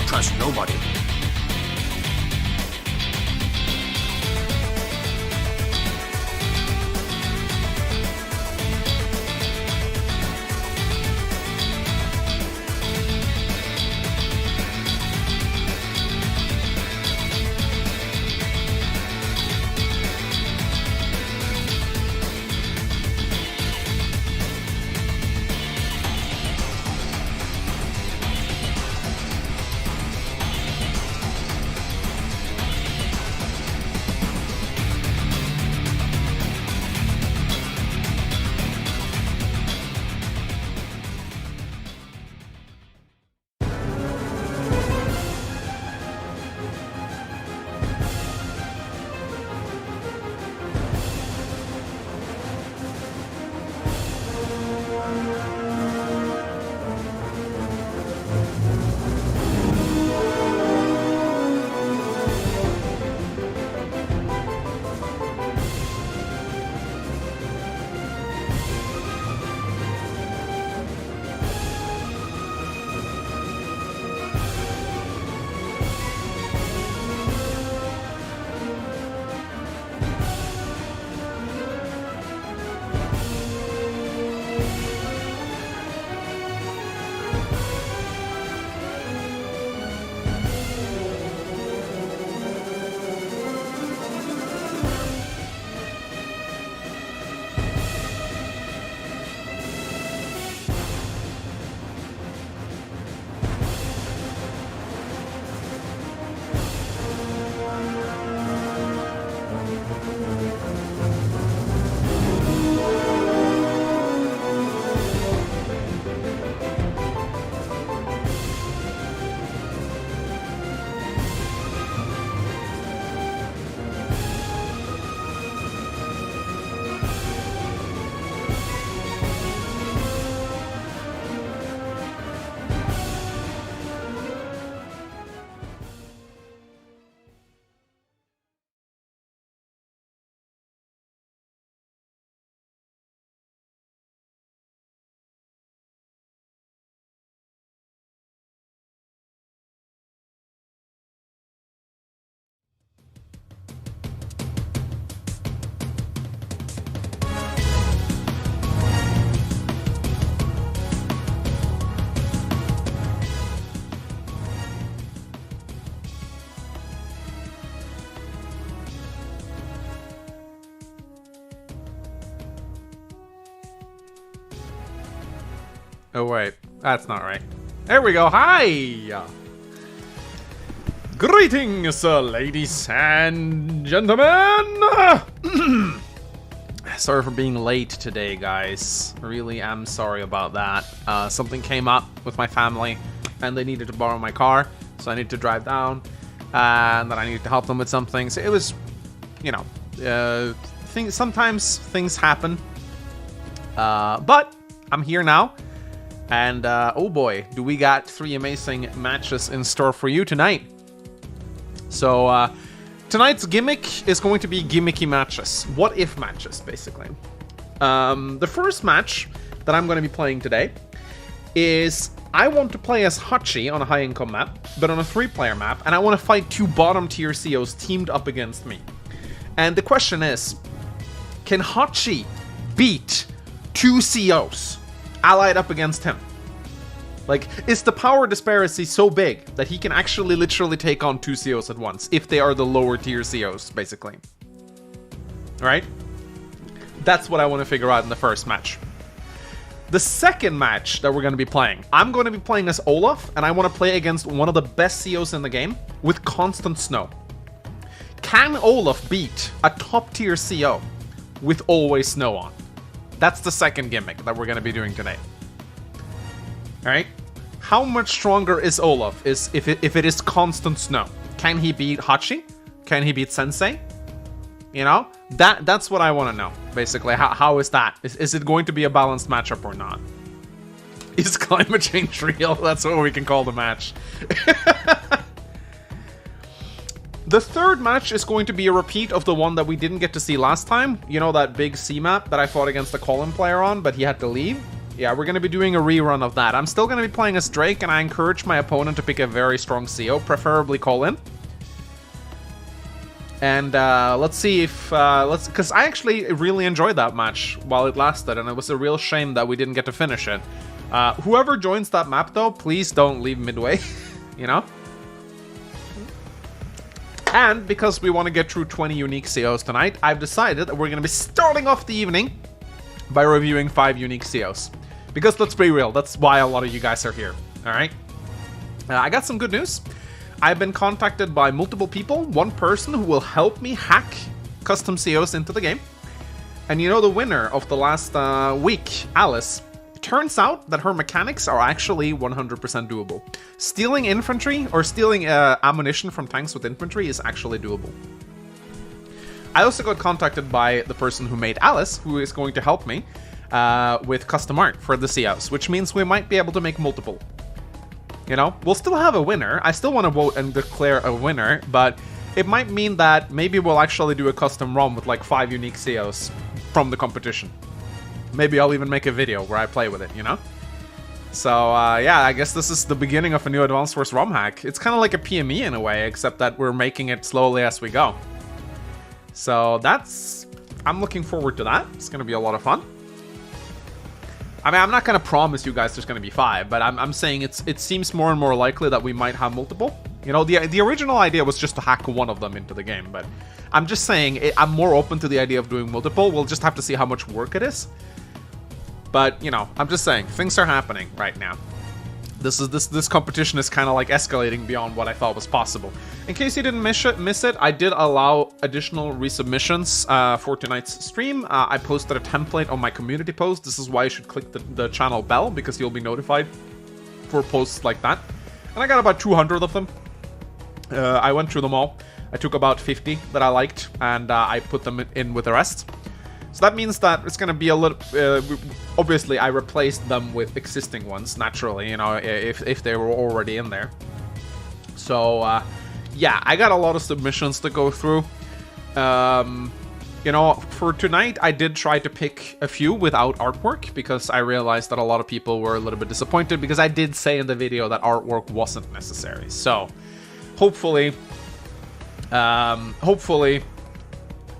trust nobody. Oh wait, that's not right. There we go. Hi! Greetings, ladies and gentlemen! Sorry for being late today, guys. Really am sorry about that. Something came up with my family, and they needed to borrow my car, so I needed to drive down, and then I needed to help them with something. So it was, you know, sometimes things happen. But I'm here now. And, oh boy, do we got 3 amazing matches in store for you tonight. So, tonight's gimmick is going to be gimmicky matches. What if matches, basically. The first match that I'm going to be playing today is I want to play as Hachi on a high-income map, but on a 3-player map, and I want to fight 2 bottom-tier COs teamed up against me. And the question is, can Hachi beat 2 COs allied up against him? Like, is the power disparity so big that he can actually literally take on 2 COs at once, if they are the lower tier COs, basically? Alright? That's what I want to figure out in the first match. The second match that we're going to be playing, I'm going to be playing as Olaf, and I want to play against one of the best COs in the game with constant snow. Can Olaf beat a top tier CO with always snow on? That's the second gimmick that we're going to be doing today. Alright? How much stronger is Olaf if it is constant snow? Can he beat Hachi? Can he beat Sensei? You know? That's what I want to know, basically. How is that? Is it going to be a balanced matchup or not? Is climate change real? That's what we can call the match. The third match is going to be a repeat of the one that we didn't get to see last time. You know, that big C map that I fought against the Colin player on, but he had to leave? Yeah, we're going to be doing a rerun of that. I'm still going to be playing as Drake, and I encourage my opponent to pick a very strong CO, preferably Colin. And let's see if... because I actually really enjoyed that match while it lasted, and it was a real shame that we didn't get to finish it. Whoever joins that map, though, please don't leave midway, you know? And because we want to get through 20 unique COs tonight, I've decided that we're going to be starting off the evening by reviewing 5 unique COs. Because let's be real, that's why a lot of you guys are here, alright? I got some good news. I've been contacted by multiple people, one person who will help me hack custom COs into the game. And you know the winner of the last week, Alice, it turns out that her mechanics are actually 100% doable. Stealing infantry or stealing ammunition from tanks with infantry is actually doable. I also got contacted by the person who made Alice, who is going to help me with custom art for the COs, which means we might be able to make multiple. You know, we'll still have a winner. I still want to vote and declare a winner, but it might mean that maybe we'll actually do a custom ROM with like 5 unique COs from the competition. Maybe I'll even make a video where I play with it, you know? So, yeah, I guess this is the beginning of a new Advanced Wars ROM hack. It's kind of like a PME in a way, except that we're making it slowly as we go. So that's... I'm looking forward to that. It's going to be a lot of fun. I mean, I'm not going to promise you guys there's going to be 5, but I'm saying it seems more and more likely that we might have multiple. You know, the original idea was just to hack one of them into the game, but I'm just saying I'm more open to the idea of doing multiple. We'll just have to see how much work it is. But, you know, I'm just saying, things are happening right now. This competition is kind of like escalating beyond what I thought was possible. In case you didn't miss it, I did allow additional resubmissions for tonight's stream. I posted a template on my community post. This is why you should click the channel bell, because you'll be notified for posts like that. And I got about 200 of them. I went through them all. I took about 50 that I liked, and I put them in with the rest. So that means that it's going to be a little... obviously, I replaced them with existing ones, naturally, you know, if they were already in there. So, yeah, I got a lot of submissions to go through. You know, for tonight, I did try to pick a few without artwork, because I realized that a lot of people were a little bit disappointed, because I did say in the video that artwork wasn't necessary. So, hopefully...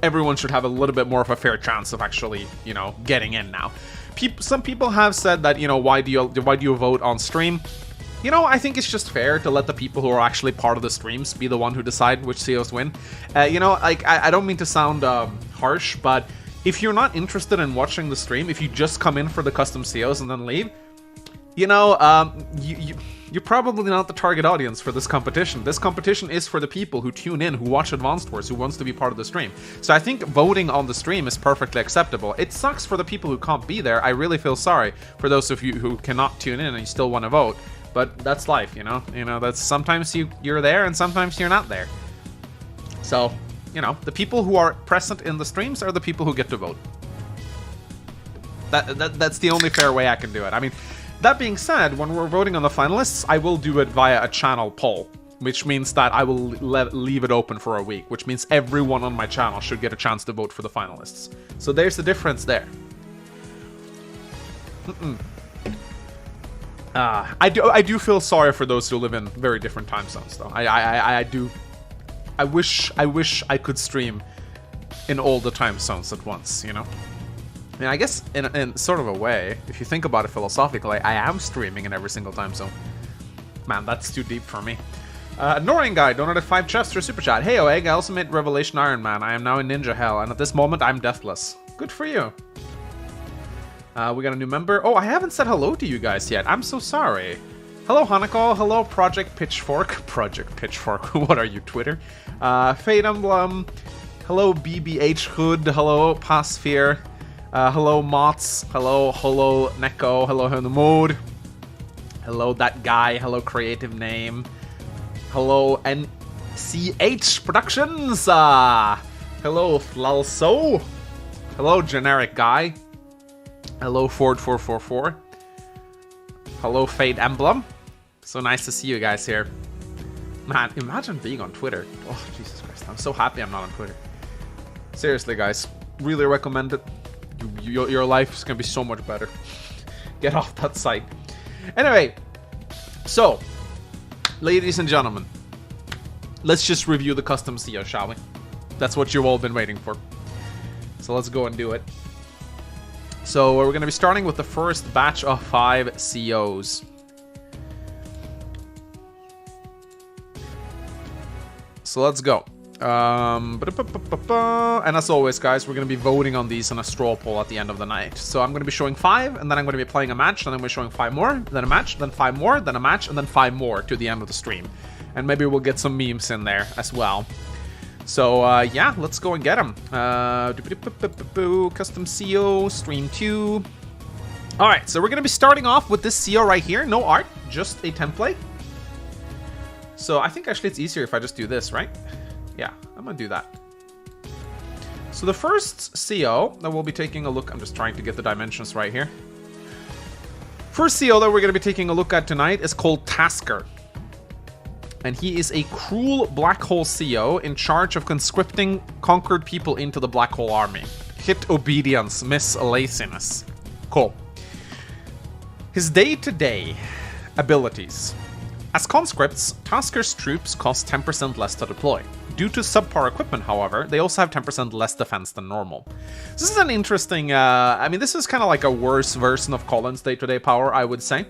everyone should have a little bit more of a fair chance of actually, you know, getting in now. Some people have said that, you know, why do you vote on stream? You know, I think it's just fair to let the people who are actually part of the streams be the one who decide which COs win. You know, like, I don't mean to sound harsh, but if you're not interested in watching the stream, if you just come in for the custom COs and then leave, you know, you're probably not the target audience for this competition. This competition is for the people who tune in, who watch Advanced Wars, who wants to be part of the stream. So I think voting on the stream is perfectly acceptable. It sucks for the people who can't be there. I really feel sorry for those of you who cannot tune in and you still want to vote. But that's life, you know? You know, that's sometimes you're there and sometimes you're not there. So, you know, the people who are present in the streams are the people who get to vote. That's the only fair way I can do it. I mean... That being said, when we're voting on the finalists, I will do it via a channel poll, which means that I will leave it open for a week, which means everyone on my channel should get a chance to vote for the finalists. So there's the difference there. I do feel sorry for those who live in very different time zones, though. I do. I wish I could stream in all the time zones at once, you know? I mean, I guess in sort of a way, if you think about it philosophically, I am streaming in every single time zone. Man, that's too deep for me. Norring Guy donated 5 chests for Super Chat. Hey, Egg, I also made Revelation Iron Man. I am now in Ninja Hell, and at this moment, I'm deathless. Good for you. We got a new member. Oh, I haven't said hello to you guys yet. I'm so sorry. Hello, Hanako. Hello, Project Pitchfork. Project Pitchfork. What are you, Twitter? Fate Emblem. Hello, BBH Hood. Hello, Passphere. Hello, Mots. Hello, Neko. Hello, Mode. Hello, that guy. Hello, creative name. Hello, NCH Productions. Hello, Flalso. Hello, generic guy. Hello, Ford444. Hello, Fate Emblem. So nice to see you guys here. Man, imagine being on Twitter. Oh, Jesus Christ. I'm so happy I'm not on Twitter. Seriously, guys. Really recommend it. Your life is going to be so much better. Get off that site. Anyway, so, ladies and gentlemen, let's just review the custom CO, shall we? That's what you've all been waiting for. So let's go and do it. So we're going to be starting with the first batch of 5 COs. So let's go. And as always, guys, we're going to be voting on these on a straw poll at the end of the night. So I'm going to be showing 5, and then I'm going to be playing a match, and then we're showing 5 more, then a match, then 5 more, then a match, and then 5 more to the end of the stream. And maybe we'll get some memes in there as well. So, yeah, let's go and get them. Custom CO, stream 2. Alright, so we're going to be starting off with this CO right here. No art, just a template. So I think actually it's easier if I just do this, right? Yeah, I'm going to do that. So the first CO that we'll be taking a look... I'm just trying to get the dimensions right here. First CO that we're going to be taking a look at tonight is called Tasker. And he is a cruel black hole CO in charge of conscripting conquered people into the black hole army. Hit obedience, miss laziness. Cool. His day-to-day abilities. As conscripts, Tasker's troops cost 10% less to deploy. Due to subpar equipment, however, they also have 10% less defense than normal. This is an interesting... I mean, this is kind of like a worse version of Colin's day-to-day power, I would say.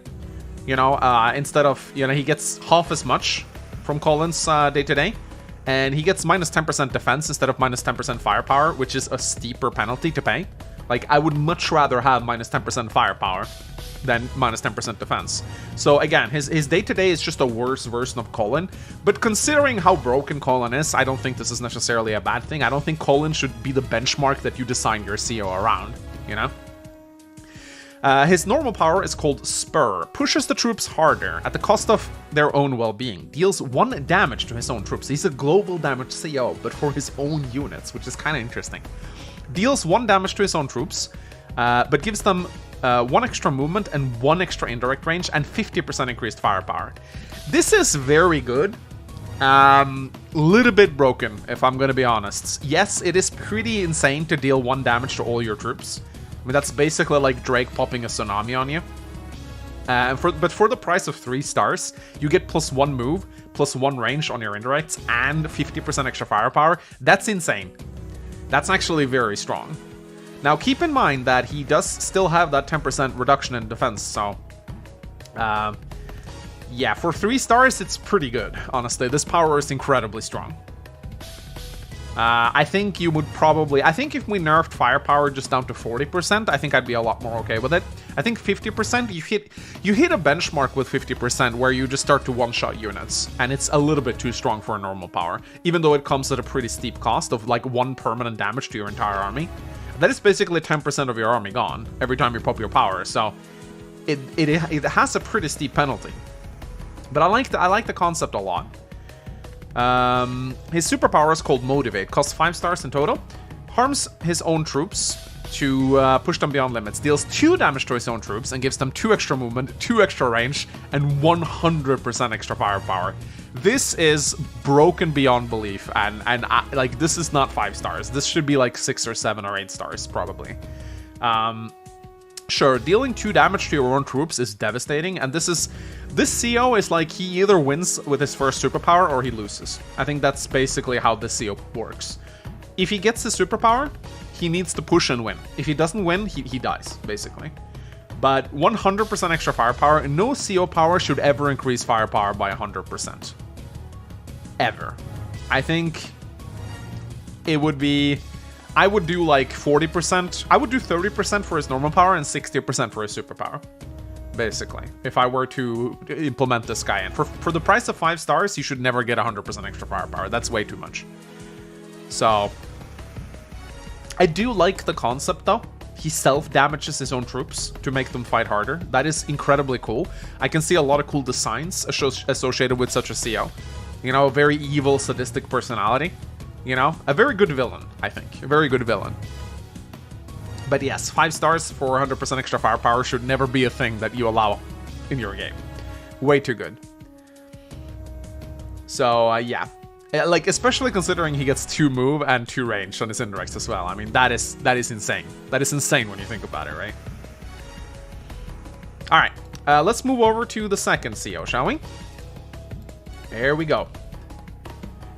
You know, instead of... You know, he gets half as much from Colin's day-to-day, and he gets minus 10% defense instead of minus 10% firepower, which is a steeper penalty to pay. Like, I would much rather have minus 10% firepower than minus 10% defense. So again, his day-to-day is just a worse version of Colin, but considering how broken Colin is, I don't think this is necessarily a bad thing. I don't think Colin should be the benchmark that you design your CO around, you know? His normal power is called Spur. Pushes the troops harder at the cost of their own well-being. Deals 1 damage to his own troops. He's a global damage CO, but for his own units, which is kind of interesting. Deals 1 damage to his own troops, but gives them 1 extra movement and 1 extra indirect range and 50% increased firepower. This is very good. Little bit broken, if I'm going to be honest. Yes, it is pretty insane to deal 1 damage to all your troops. I mean, that's basically like Drake popping a tsunami on you. But for the price of 3 stars, you get +1 move, +1 range on your indirects, and 50% extra firepower. That's insane. That's actually very strong. Now, keep in mind that he does still have that 10% reduction in defense, so... yeah, for 3 stars, it's pretty good, honestly. This power is incredibly strong. I think you would probably... I think if we nerfed firepower just down to 40%, I think I'd be a lot more okay with it. I think 50%, you hit a benchmark with 50% where you just start to one-shot units, and it's a little bit too strong for a normal power, even though it comes at a pretty steep cost of like 1 permanent damage to your entire army. That is basically 10% of your army gone every time you pop your power, so it has a pretty steep penalty. But I like the concept a lot. His superpower is called Motivate, costs 5 stars in total, harms his own troops to push them beyond limits, deals 2 damage to his own troops, and gives them 2 extra movement, 2 extra range, and 100% extra firepower. This is broken beyond belief, and like, this is not 5 stars. This should be like 6 or 7 or 8 stars, probably. Sure, dealing 2 damage to your own troops is devastating, and this CO is like he either wins with his first superpower or he loses. I think that's basically how this CO works. If he gets his superpower, he needs to push and win. If he doesn't win, he dies, basically. But 100% extra firepower, no CO power should ever increase firepower by 100%. Ever. I think it would be... I would do like 40%. I would do 30% for his normal power and 60% for his superpower, basically, if I were to implement this guy in. For the price of 5 stars, you should never get 100% extra firepower. That's way too much. So, I do like the concept, though. He self-damages his own troops to make them fight harder. That is incredibly cool. I can see a lot of cool designs associated with such a CO. You know, a very evil, sadistic personality. You know, a very good villain, I think. A very good villain. But yes, 5 stars for 100% extra firepower should never be a thing that you allow in your game. Way too good. So, yeah. Like, especially considering he gets 2 move and 2 range on his indirects as well. I mean, that is insane. That is insane when you think about it, right? Let's move over to the second CO, shall we? There we go.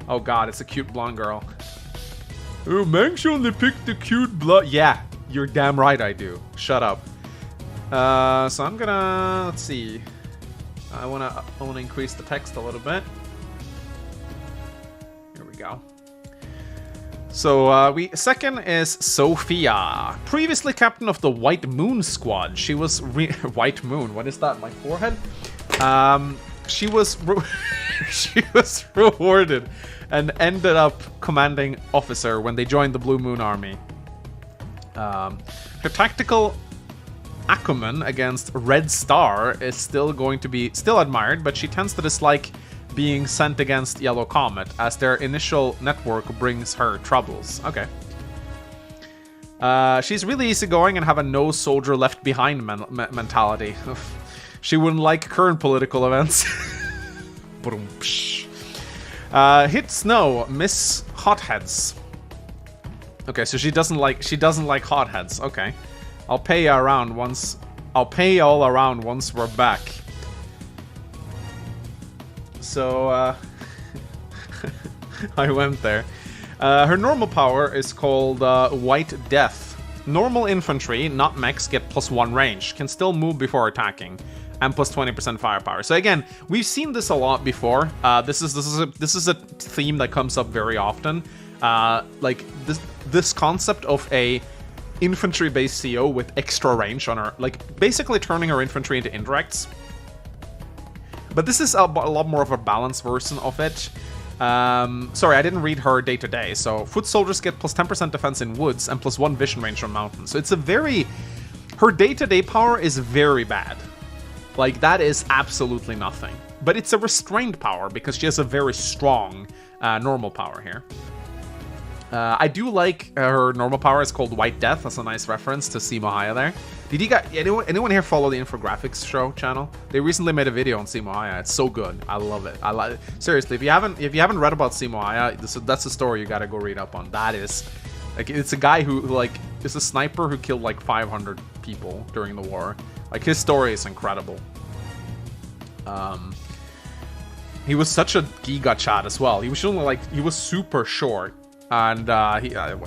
Oh god, it's a cute blonde girl. Oh, Manx only picked the cute blonde. Yeah, you're damn right I do. Shut up. So I'm gonna, let's see. I wanna increase the text a little bit. Here we go. So second is Sophia, previously captain of the White Moon squad. She was White Moon. What is that? My forehead. She was she was rewarded and ended up commanding officer when they joined the Blue Moon Army. Her tactical acumen against Red Star is still admired, but she tends to dislike being sent against Yellow Comet, as their initial network brings her troubles. Okay. She's really easygoing and have a no soldier left behind mentality. She wouldn't like current political events. Hit Snow, miss hotheads. Okay, so she doesn't like hotheads. Okay. I'll pay you around once. I'll pay you all around once we're back. So, I went there. Her normal power is called White Death. Normal infantry, not mechs, get +1 range. Can still move before attacking. And +20% firepower. So again, we've seen this a lot before. This is a theme that comes up very often. Like this concept of a infantry-based CO with extra range on her, like basically turning her infantry into indirects. But this is a lot more of a balanced version of it. Sorry, I didn't read her day-to-day. So foot soldiers get +10% defense in woods and +1 vision range from mountains. So it's a very... Her day-to-day power is very bad. Like, that is absolutely nothing. But it's a restrained power because she has a very strong normal power here. I do like her normal power is called White Death. That's a nice reference to Simo Haya there. Did you guys, anyone here follow the Infographics show channel? They recently made a video on Simo Haya. It's so good. I love it. I like it. Seriously, if you haven't read about Simo Haya, that's a story you gotta go read up on. That is, like, it's a guy who like is a sniper who killed like 500 people during the war. Like, his story is incredible. He was such a giga chat as well. He was only like, he was super short. And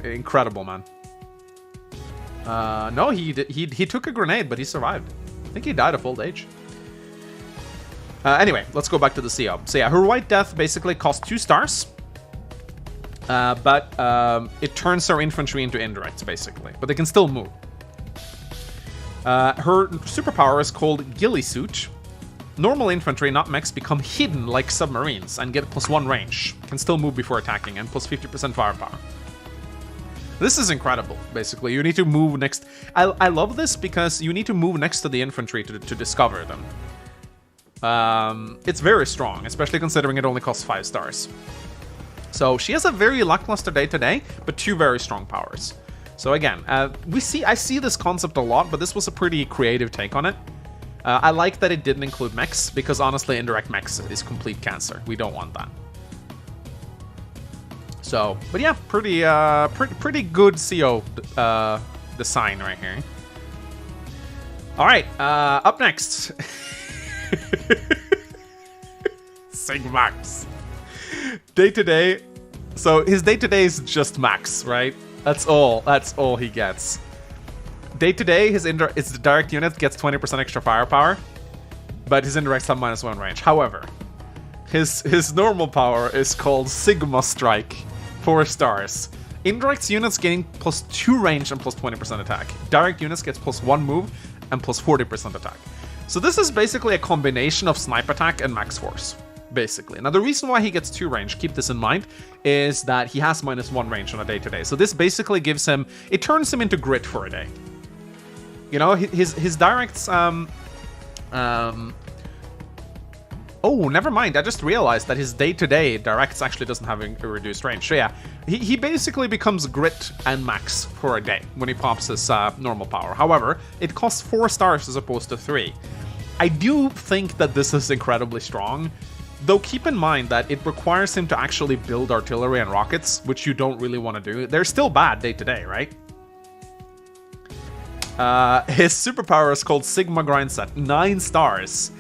incredible, man. No, he took a grenade, but he survived. I think he died of old age. Anyway, let's go back to the CO. So yeah, her White Death basically costs 2 stars. But it turns her infantry into indirects, basically. But they can still move. Her superpower is called Ghillie Suit. Normal infantry, not mechs, become hidden like submarines and get +1 range. Can still move before attacking and +50% firepower. This is incredible, basically. You need to move next... I love this because you need to move next to the infantry to discover them. It's very strong, especially considering it only costs 5 stars. So she has a very lackluster day-to-day, but 2 very strong powers. So again, I see this concept a lot, but this was a pretty creative take on it. I like that it didn't include mechs, because honestly, indirect mechs is complete cancer. We don't want that. So, but yeah, pretty good CO design right here. All right, up next, Sigmax. Day-to-day. So his day-to-day is just max, right? That's all he gets. Day-to-day, his direct unit gets 20% extra firepower, but his indirects have -1 range. However, his normal power is called Sigma Strike, 4 stars. Indirects units getting +2 range and +20% attack. Direct units gets +1 move and +40% attack. So this is basically a combination of snipe attack and max force, basically. Now the reason why he gets 2 range, keep this in mind, is that he has -1 range on a day-to-day. So this basically gives him, it turns him into grit for a day. You know, his directs, oh, never mind. I just realized that his day-to-day directs actually doesn't have a reduced range. So yeah, he basically becomes grit and max for a day when he pops his normal power. However, it costs 4 stars as opposed to 3. I do think that this is incredibly strong, though keep in mind that it requires him to actually build artillery and rockets, which you don't really want to do. They're still bad day-to-day, right? His superpower is called Sigma Grindset, 9 stars.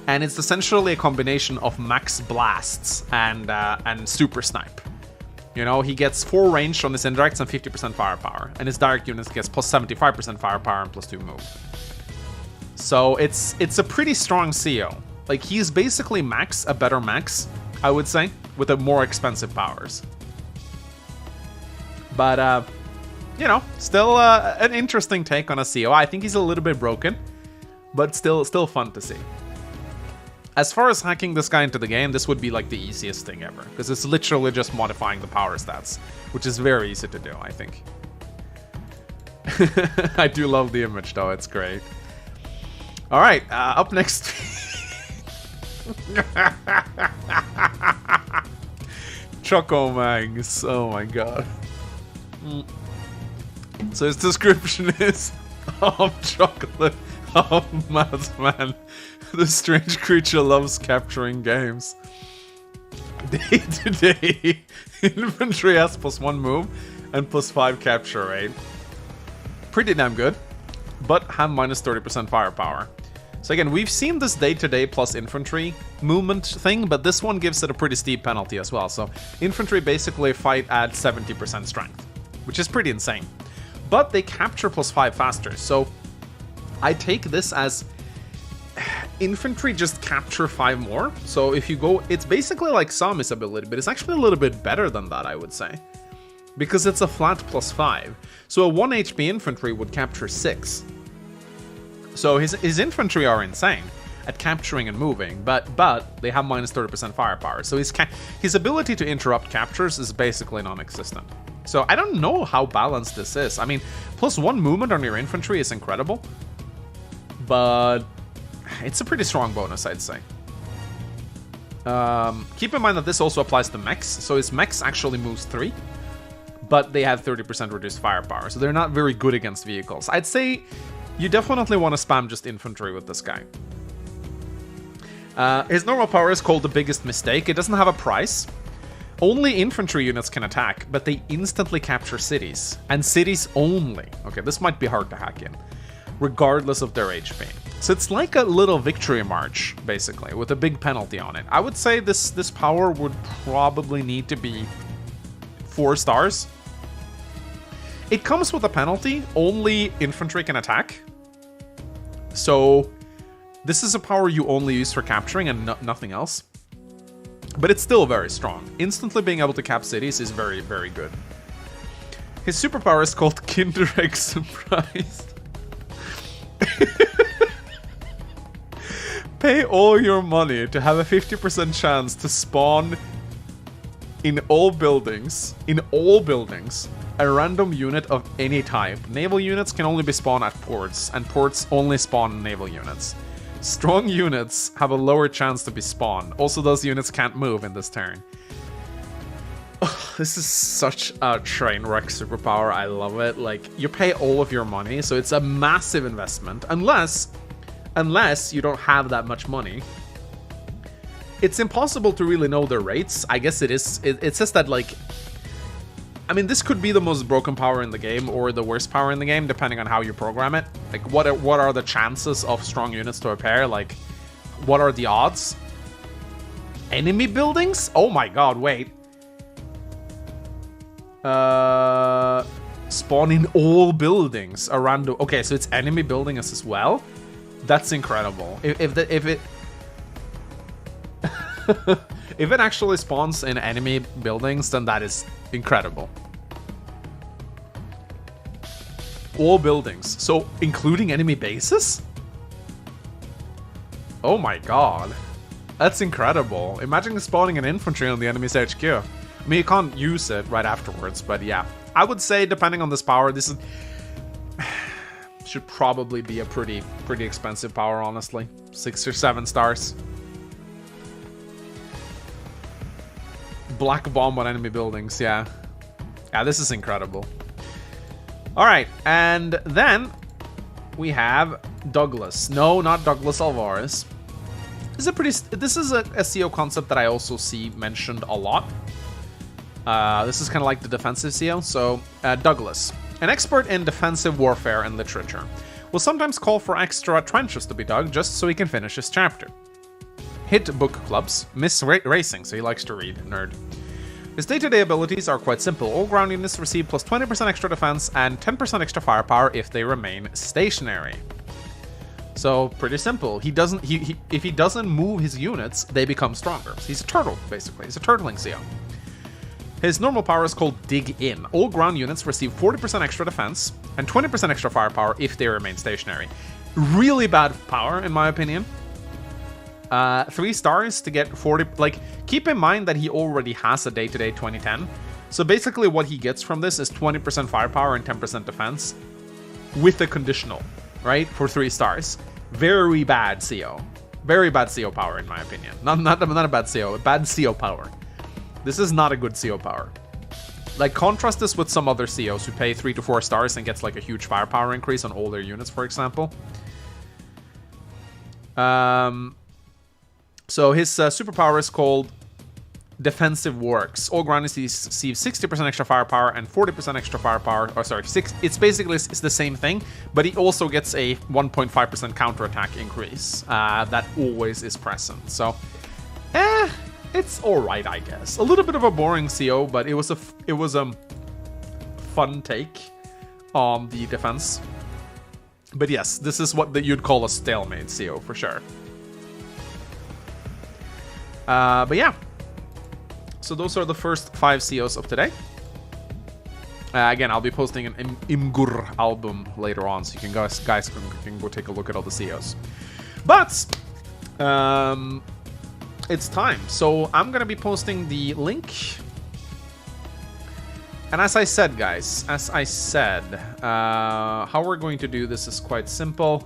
And it's essentially a combination of max blasts and super snipe. You know, he gets 4 range on his indirects and 50% firepower. And his direct units gets plus 75% firepower and plus 2 move. So it's a pretty strong CO. Like, he's basically max, a better max, I would say, with the more expensive powers. But, you know, still an interesting take on a CO. I think he's a little bit broken, but still fun to see. As far as hacking this guy into the game, this would be like the easiest thing ever, because it's literally just modifying the power stats, which is very easy to do, I think. I do love the image, though. It's great. All right, up next. Choco Mangs. Oh my god. So his description is chocolate. Oh, madman. The strange creature loves capturing games. Day to day. Infantry has +1 move and +5 capture rate. Pretty damn good. But have -30% firepower. So again, we've seen this day-to-day plus infantry movement thing, but this one gives it a pretty steep penalty as well. So infantry basically fight at 70% strength, which is pretty insane. But they capture +5 faster, so I take this as infantry just capture 5 more. So if you go, it's basically like Sami's ability, but it's actually a little bit better than that, I would say. Because it's a flat +5. So a 1 HP infantry would capture 6. So his infantry are insane at capturing and moving, but they have -30% firepower. So his ability to interrupt captures is basically non-existent. So I don't know how balanced this is. I mean, +1 movement on your infantry is incredible, but it's a pretty strong bonus, I'd say. Keep in mind that this also applies to mechs. So his mechs actually moves 3, but they have 30% reduced firepower. So they're not very good against vehicles. I'd say you definitely want to spam just infantry with this guy. His normal power is called the biggest mistake. It doesn't have a price. Only infantry units can attack, but they instantly capture cities. And cities only. Okay, this might be hard to hack in, regardless of their HP. So it's like a little victory march, basically, with a big penalty on it. I would say this power would probably need to be 4 stars. It comes with a penalty. Only infantry can attack. So this is a power you only use for capturing and nothing else. But it's still very strong. Instantly being able to cap cities is very, very good. His superpower is called Kinder Egg Surprise. Pay all your money to have a 50% chance to spawn in all buildings, a random unit of any type. Naval units can only be spawned at ports, and ports only spawn naval units. Strong units have a lower chance to be spawned. Also, those units can't move in this turn. Oh, this is such a train wreck superpower. I love it. Like, you pay all of your money, so it's a massive investment. Unless you don't have that much money. It's impossible to really know their rates. I guess it is. It says that, like, I mean, this could be the most broken power in the game or the worst power in the game, depending on how you program it. Like, what are the chances of strong units to appear? Like, what are the odds? Enemy buildings? Oh my god, wait. Spawn in all buildings. A random... Okay, so it's enemy buildings as well? That's incredible. If it... If it actually spawns in enemy buildings, then that is incredible. All buildings. So, including enemy bases? Oh my god. That's incredible. Imagine spawning an infantry on the enemy's HQ. I mean, you can't use it right afterwards, but yeah. I would say, depending on this power, this is... should probably be a pretty expensive power, honestly. 6 or 7 stars. Black bomb on enemy buildings, yeah. Yeah, this is incredible. Alright, and then we have Douglas. No, not Douglas Alvarez. This is a SEO concept that I also see mentioned a lot. This is kind of like the defensive CO. So, Douglas. An expert in defensive warfare and literature. Will sometimes call for extra trenches to be dug just so he can finish his chapter. Hit book clubs. Miss racing, so he likes to read. Nerd. His day-to-day abilities are quite simple. All ground units receive plus 20% extra defense and 10% extra firepower if they remain stationary. So, pretty simple. He doesn't. If he doesn't move his units, they become stronger. So he's a turtle, basically. He's a turtling CO. His normal power is called Dig In. All ground units receive 40% extra defense and 20% extra firepower if they remain stationary. Really bad power, in my opinion. 3 stars to get 40... Like, keep in mind that he already has a day-to-day 2010. So basically what he gets from this is 20% firepower and 10% defense with a conditional, right? For 3 stars. Very bad CO. Very bad CO power, in my opinion. Not a bad CO, bad CO power. This is not a good CO power. Like, contrast this with some other COs who pay 3 to 4 stars and gets like a huge firepower increase on all their units, for example. So his superpower is called Defensive Works. All ground units receive 60% extra firepower and 40% extra firepower. Or sorry, it's basically it's the same thing, but he also gets a 1.5% counterattack increase. That always is present. So, it's alright, I guess. A little bit of a boring CO, but it was a fun take on the defense. But yes, this is what you'd call a stalemate CO for sure. But yeah. So those are the first 5 COs of today. Again, I'll be posting an Imgur album later on, so you can guys can go take a look at all the COs. But it's time. So I'm gonna be posting the link. And as I said, guys, how we're going to do this is quite simple.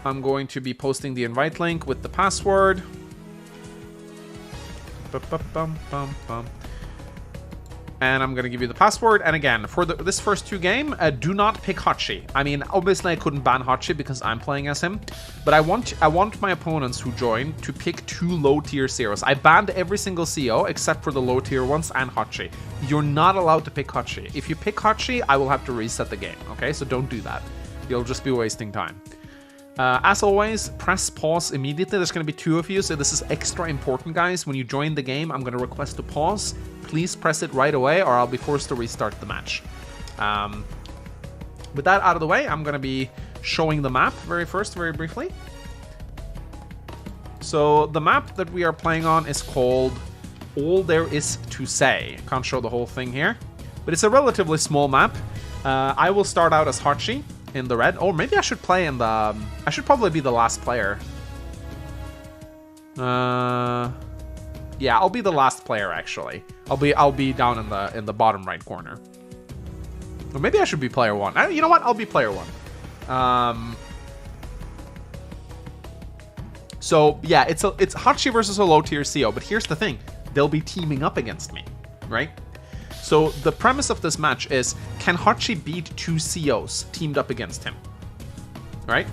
I'm going to be posting the invite link with the password. And I'm going to give you the password. And again, for this first 2 game, do not pick Hachi. I mean, obviously I couldn't ban Hachi because I'm playing as him. But I want my opponents who join to pick 2 low-tier zeros. I banned every single CO except for the low-tier ones and Hachi. You're not allowed to pick Hachi. If you pick Hachi, I will have to reset the game. Okay, so don't do that. You'll just be wasting time. As always, press pause immediately. There's going to be 2 of you, so this is extra important, guys. When you join the game, I'm going to request to pause. Please press it right away, or I'll be forced to restart the match. With that out of the way, I'm going to be showing the map very briefly. So the map that we are playing on is called All There Is to Say. Can't show the whole thing here, but it's a relatively small map. I will start out as Hachi in the red. Or maybe I should play in the... I should probably be the last player. Yeah, I'll be the last player, actually. I'll be down in the bottom right corner. Or maybe I should be player 1. You know what? I'll be player 1. So, yeah, it's Hachi versus a low-tier CO, but here's the thing. They'll be teaming up against me, right? So the premise of this match is, can Hachi beat 2 COs teamed up against him? Right?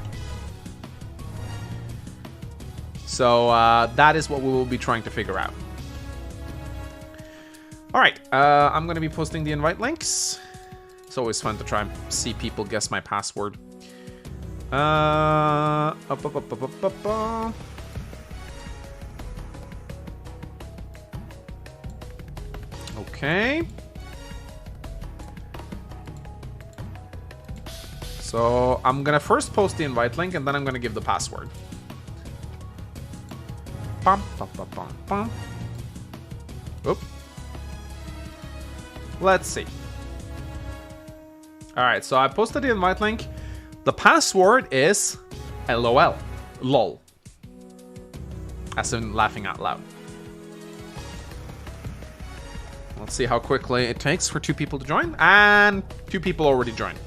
So that is what we will be trying to figure out. Alright, I'm going to be posting the invite links. It's always fun to try and see people guess my password. Okay. So I'm gonna first post the invite link and then I'm gonna give the password. Oop. Let's see. Alright, so I posted the invite link. The password is LOL. LOL. As in laughing out loud. Let's see how quickly it takes for 2 people to join. And 2 people already joined.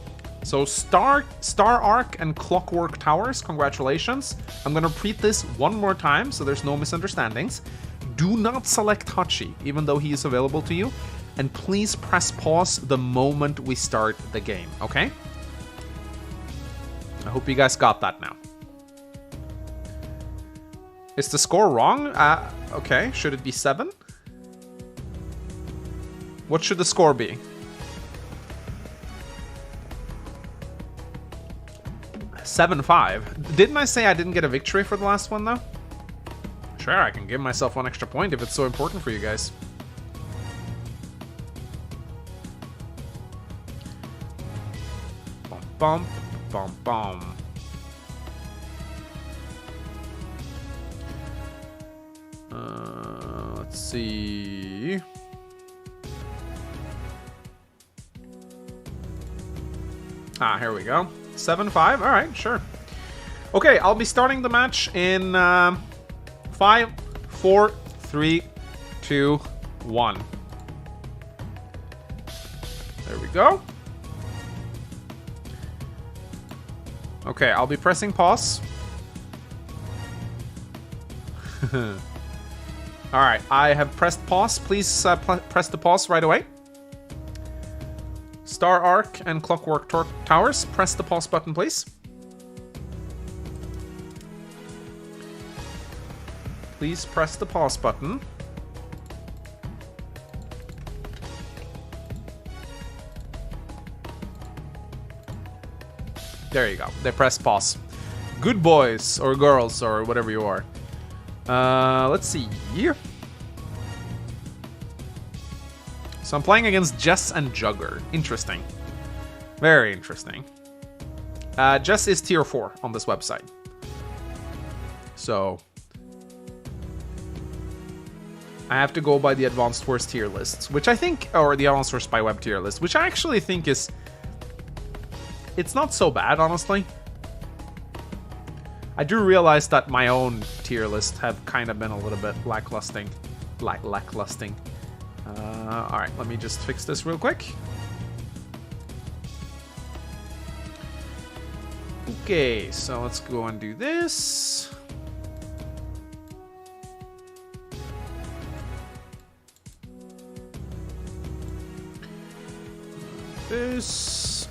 So Star Arc and Clockwork Towers, congratulations. I'm going to repeat this one more time so there's no misunderstandings. Do not select Hachi, even though he is available to you. And please press pause the moment we start the game, okay? I hope you guys got that now. Is the score wrong? Okay, should it be 7? What should the score be? 7-5. Didn't I say I didn't get a victory for the last one, though? Sure, I can give myself 1 extra point if it's so important for you guys. Bum, bum, bum, bum. Let's see. Ah, here we go. 7-5. All right, sure. Okay, I'll be starting the match in 5, 4, 3, 2, 1. There we go. Okay, I'll be pressing pause. Alright, I have pressed pause. Please press the pause right away. Star Arc and Clockwork Towers, press the pause button, please. Please press the pause button. There you go. They press pause. Good boys, or girls, or whatever you are. Let's see. So I'm playing against Jess and Jugger. Interesting. Very interesting. Jess is tier 4 on this website. So I have to go by the advanced worst tier lists, which I think, or the advanced worst by web tier list, which I actually think is, it's not so bad, honestly. I do realize that my own tier list have kind of been a little bit lacklusting. Lacklusting. Alright, let me just fix this real quick. Okay, so let's go and do this. This.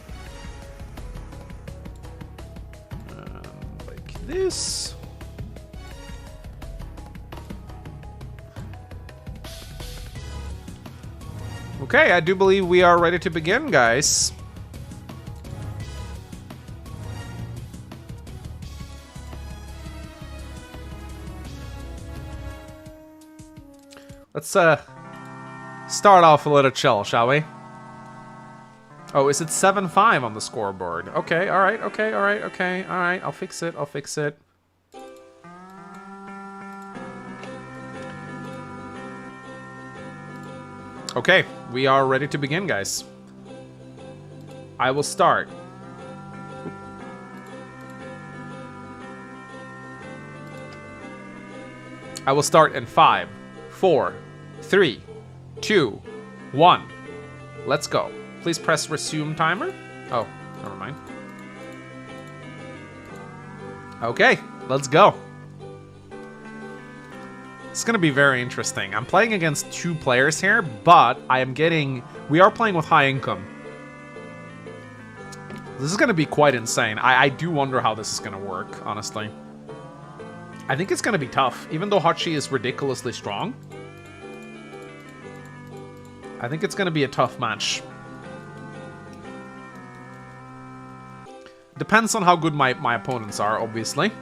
Like this. Okay, I do believe we are ready to begin, guys. Let's start off a little chill, shall we? Oh, is it 7-5 on the scoreboard? Okay, alright, okay, alright, okay, alright, I'll fix it, I'll fix it. Okay, we are ready to begin, guys. I will start. I will start in 5, 4, 3, 2, 1. Let's go. Please press resume timer. Oh, never mind. Okay, let's go. It's gonna be very interesting. I'm playing against 2 players here, but we are playing with high income. This is gonna be quite insane. I do wonder how this is gonna work, honestly. I think it's gonna be tough, even though Hachi is ridiculously strong. I think it's gonna be a tough match. Depends on how good my opponents are, obviously.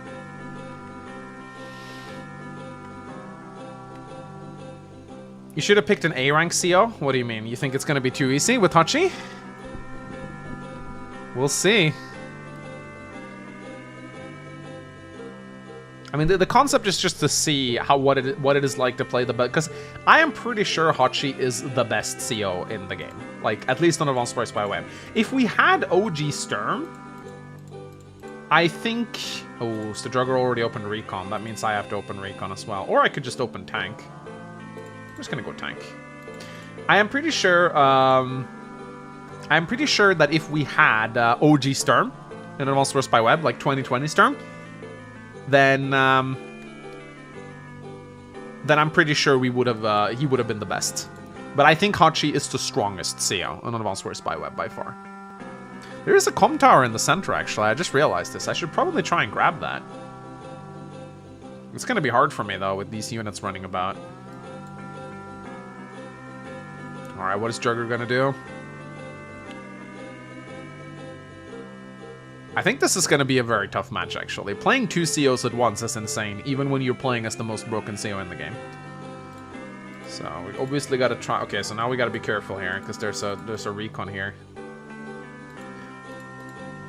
You should have picked an A-rank CO? What do you mean? You think it's going to be too easy with Hachi? We'll see. I mean, the concept is just to see what it is like to play the best, because I am pretty sure Hachi is the best CO in the game. Like, at least on Advanced Wars by Web. If we had OG Sturm, I think... Oh, so Jugger already opened Recon. That means I have to open Recon as well. Or I could just open Tank. I'm just gonna go Tank. I am pretty sure that if we had OG Sturm in Advanced Wars by Web, like 2020 Sturm, then I'm pretty sure he would have been the best. But I think Hachi is the strongest CO on Advanced Wars by Web by far. There is a comm tower in the center, actually. I just realized this. I should probably try and grab that. It's gonna be hard for me, though, with these units running about. Alright, what is Jugger gonna do? I think this is going to be a very tough match, actually. Playing 2 COs at once is insane, even when you're playing as the most broken CO in the game. So, we obviously got to try... Okay, so now we got to be careful here, because there's a recon here.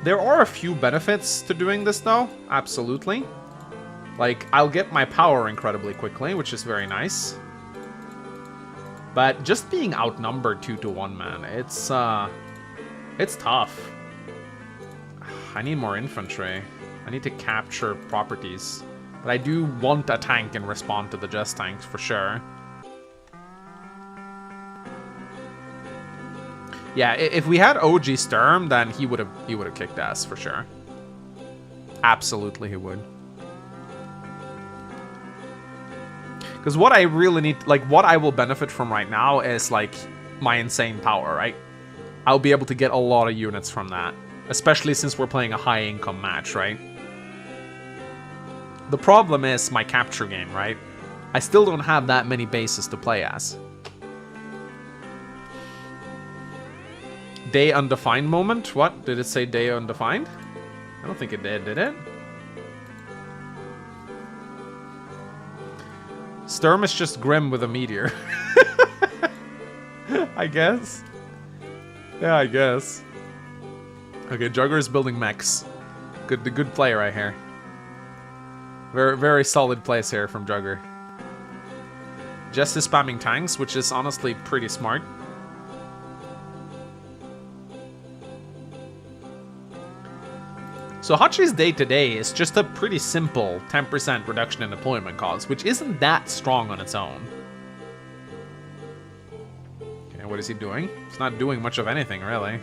There are a few benefits to doing this, though. Absolutely. Like, I'll get my power incredibly quickly, which is very nice. But just being outnumbered 2-to-1, man, it's tough. I need more infantry. I need to capture properties. But I do want a tank and respond to the just tanks, for sure. Yeah, if we had OG Sturm, then he would have kicked ass, for sure. Absolutely, he would. Because what I really need, like, what I will benefit from right now is, like, my insane power, right? I'll be able to get a lot of units from that. Especially since we're playing a high-income match, right? The problem is my capture game, right? I still don't have that many bases to play as. Day undefined moment? What? Did it say day undefined? I don't think it did it? Sturm is just Grim with a meteor. I guess. Yeah, I guess. Okay, Jugger is building mechs. Good play right here. Very, very solid place here from Jugger. Jess is spamming tanks, which is honestly pretty smart. So Hachi's day-to-day is just a pretty simple 10% reduction in deployment costs, which isn't that strong on its own. Okay, what is he doing? He's not doing much of anything, really.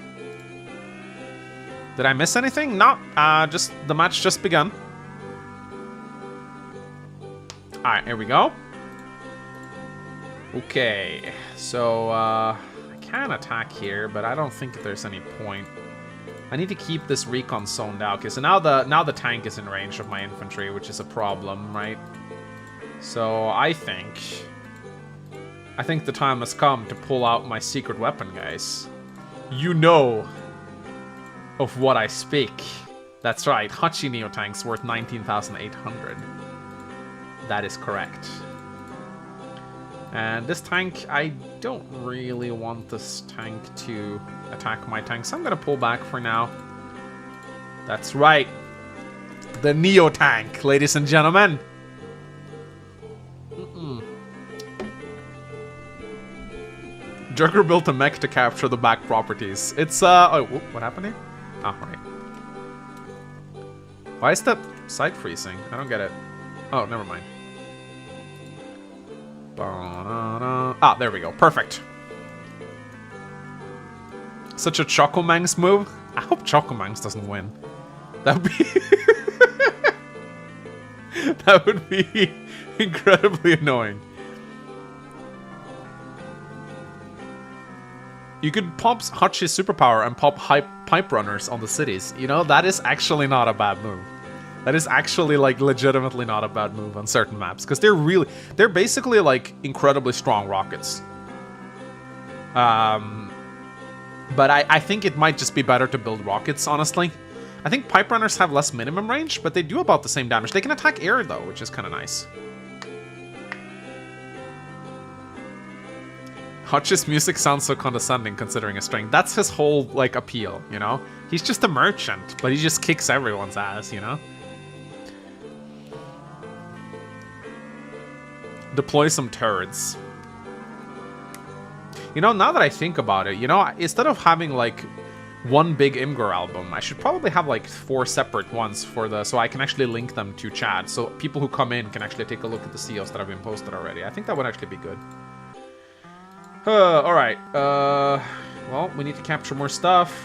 Did I miss anything? No, just the match just begun. Alright, here we go. Okay, so I can attack here, but I don't think there's any point. I need to keep this recon zoned out. Okay, so now the tank is in range of my infantry, which is a problem, right? So I think the time has come to pull out my secret weapon, guys. You know of what I speak. That's right, Hachi Neo tank's worth 19,800. That is correct. And this tank, I don't really want this tank to attack my tank, so I'm gonna pull back for now. That's right. The Neo tank, ladies and gentlemen. Jugger built a mech to capture the back properties. It's, oh, what happened here? Oh, right. Why is the site freezing? I don't get it. Oh, never mind. Ah, there we go. Perfect. Such a Chocomangs move. I hope Chocomangs doesn't win. That would be... that would be incredibly annoying. You could pop Hachi's superpower and pop pipe runners on the cities. You know, that is actually not a bad move. That is actually, like, legitimately not a bad move on certain maps. Because they're basically, like, incredibly strong rockets. But I think it might just be better to build rockets, honestly. I think pipe runners have less minimum range, but they do about the same damage. They can attack air, though, which is kind of nice. Hutch's music sounds so condescending considering his strength. That's his whole, like, appeal, you know? He's just a merchant, but he just kicks everyone's ass, you know? Deploy some turrets. You know, now that I think about it, you know, instead of having, like, one big Imgur album, I should probably have, like, 4 separate ones for the... So I can actually link them to chat, so people who come in can actually take a look at the COs that have been posted already. I think that would actually be good. Alright, well, we need to capture more stuff.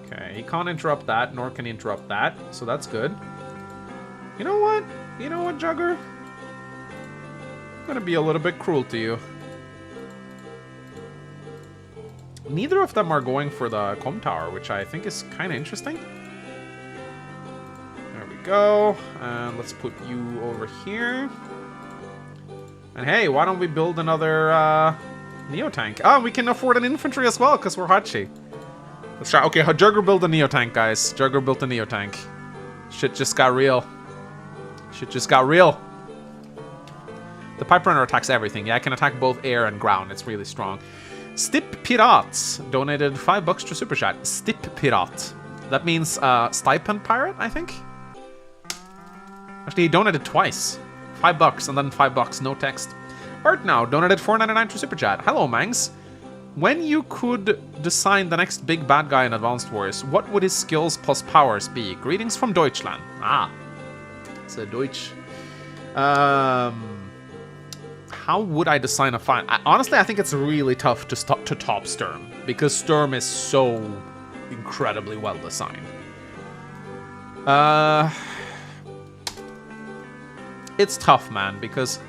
Okay, he can't interrupt that, nor can he interrupt that, so that's good. You know what? You know what, Jugger? I'm gonna be a little bit cruel to you. Neither of them are going for the com tower, which I think is kind of interesting. There we go, and let's put you over here. And hey, why don't we build another Neo tank? Oh, we can afford an infantry as well, because we're Hachi. Let's try. Okay, Jugger built a Neo-Tank, guys. Jugger built a Neo-Tank. Shit just got real. Shit just got real. The Pipe Runner attacks everything. Yeah, I can attack both air and ground. It's really strong. Stip Pirates donated $5 to Super Chat. Stip Pirate. That means stipend pirate, I think? Actually, he donated twice. $5 and then $5, no text. Art Now donated $4.99 to Super Chat. Hello, Mangs. When you could design the next big bad guy in Advanced Wars, what would his skills plus powers be? Greetings from Deutschland. Ah. It's a Deutsch. How would I design a fight? Honestly, I think it's really tough to top Sturm, because Sturm is so incredibly well designed. It's tough, man, because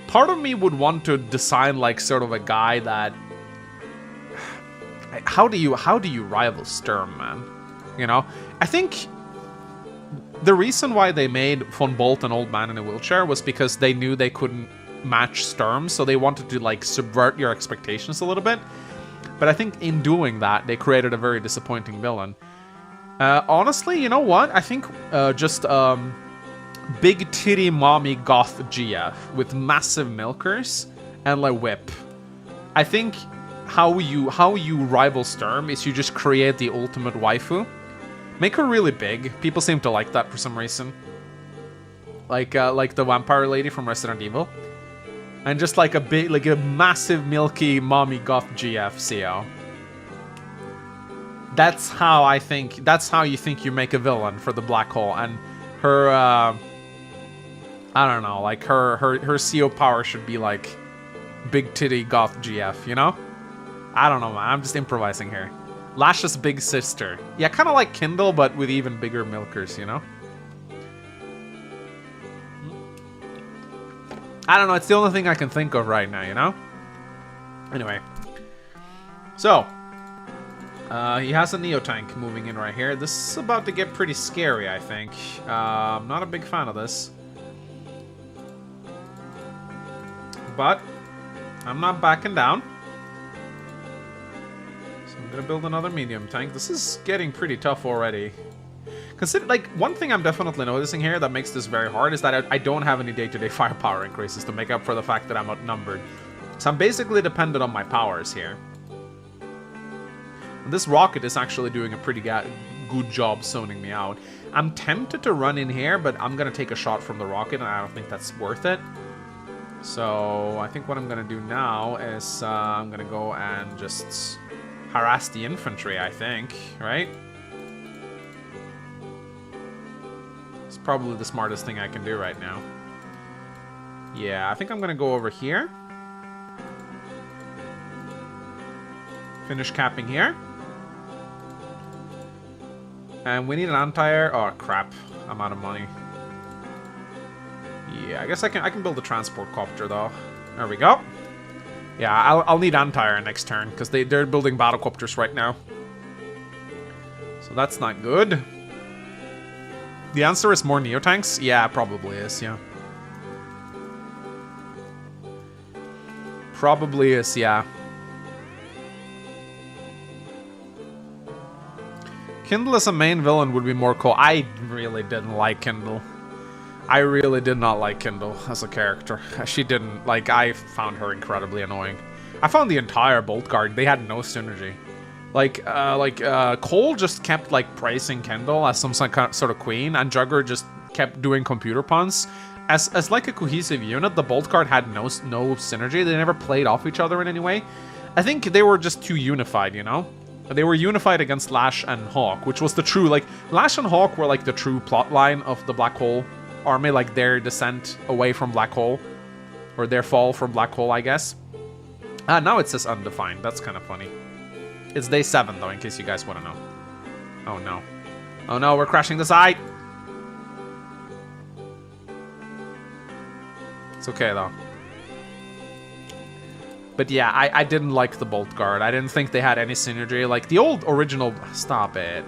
part of me would want to design like sort of a guy that... How do you rival Sturm, man? You know, I think the reason why they made Von Bolt an old man in a wheelchair was because they knew they couldn't match Sturm, so they wanted to like subvert your expectations a little bit. But I think in doing that, they created a very disappointing villain. Honestly, you know what? I think just big titty mommy goth GF with massive milkers and like whip. I think how you rival Sturm is you just create the ultimate waifu. Make her really big. People seem to like that for some reason. Like the vampire lady from Resident Evil. And just like a massive milky mommy goth GF CO. That's how you think you make a villain for the black hole. And her I don't know, like her CO power should be like big titty goth GF, you know? I don't know, man. I'm just improvising here. Lash's big sister. Yeah, kind of like Kindle, but with even bigger milkers, you know? I don't know. It's the only thing I can think of right now, you know? Anyway. So. He has a Neo-Tank moving in right here. This is about to get pretty scary, I think. I'm not a big fan of this. But I'm not backing down. I'm gonna build another medium tank. This is getting pretty tough already. Consider, like, one thing I'm definitely noticing here that makes this very hard is that I don't have any day-to-day firepower increases to make up for the fact that I'm outnumbered. So I'm basically dependent on my powers here. And this rocket is actually doing a pretty good job zoning me out. I'm tempted to run in here, but I'm gonna take a shot from the rocket, and I don't think that's worth it. So I think what I'm gonna do now is I'm gonna go and just harass the infantry, I think, right? It's probably the smartest thing I can do right now. Yeah, I think I'm gonna go over here. Finish capping here. And we need an anti-air. Oh crap, I'm out of money. Yeah, I guess I can build a transport copter though. There we go. Yeah, I'll need anti-air next turn, because they're building battlecopters right now. So that's not good. The answer is more Neo-Tanks? Yeah, probably is, yeah. Probably is, yeah. Kindle as a main villain would be more cool. I really didn't like Kindle. I really did not like Kindle as a character. She didn't, like, I found her incredibly annoying. I found the entire Bolt Guard, they had no synergy. Cole just kept, like, praising Kindle as some sort of queen, and Jugger just kept doing computer puns. As like a cohesive unit, the Bolt Guard had no synergy. They never played off each other in any way. I think they were just too unified, you know? They were unified against Lash and Hawk, which was the true, like, Lash and Hawk were, like, the true plotline of the Black Hole Army, like their descent away from Black Hole, or their fall from Black Hole, I guess. Now it says undefined. That's kind of funny. It's day 7 though, in case you guys want to know. Oh no. Oh no, we're crashing the site. It's okay though. But yeah, I didn't like the Bolt Guard. I didn't think they had any synergy. Like the old original, stop it.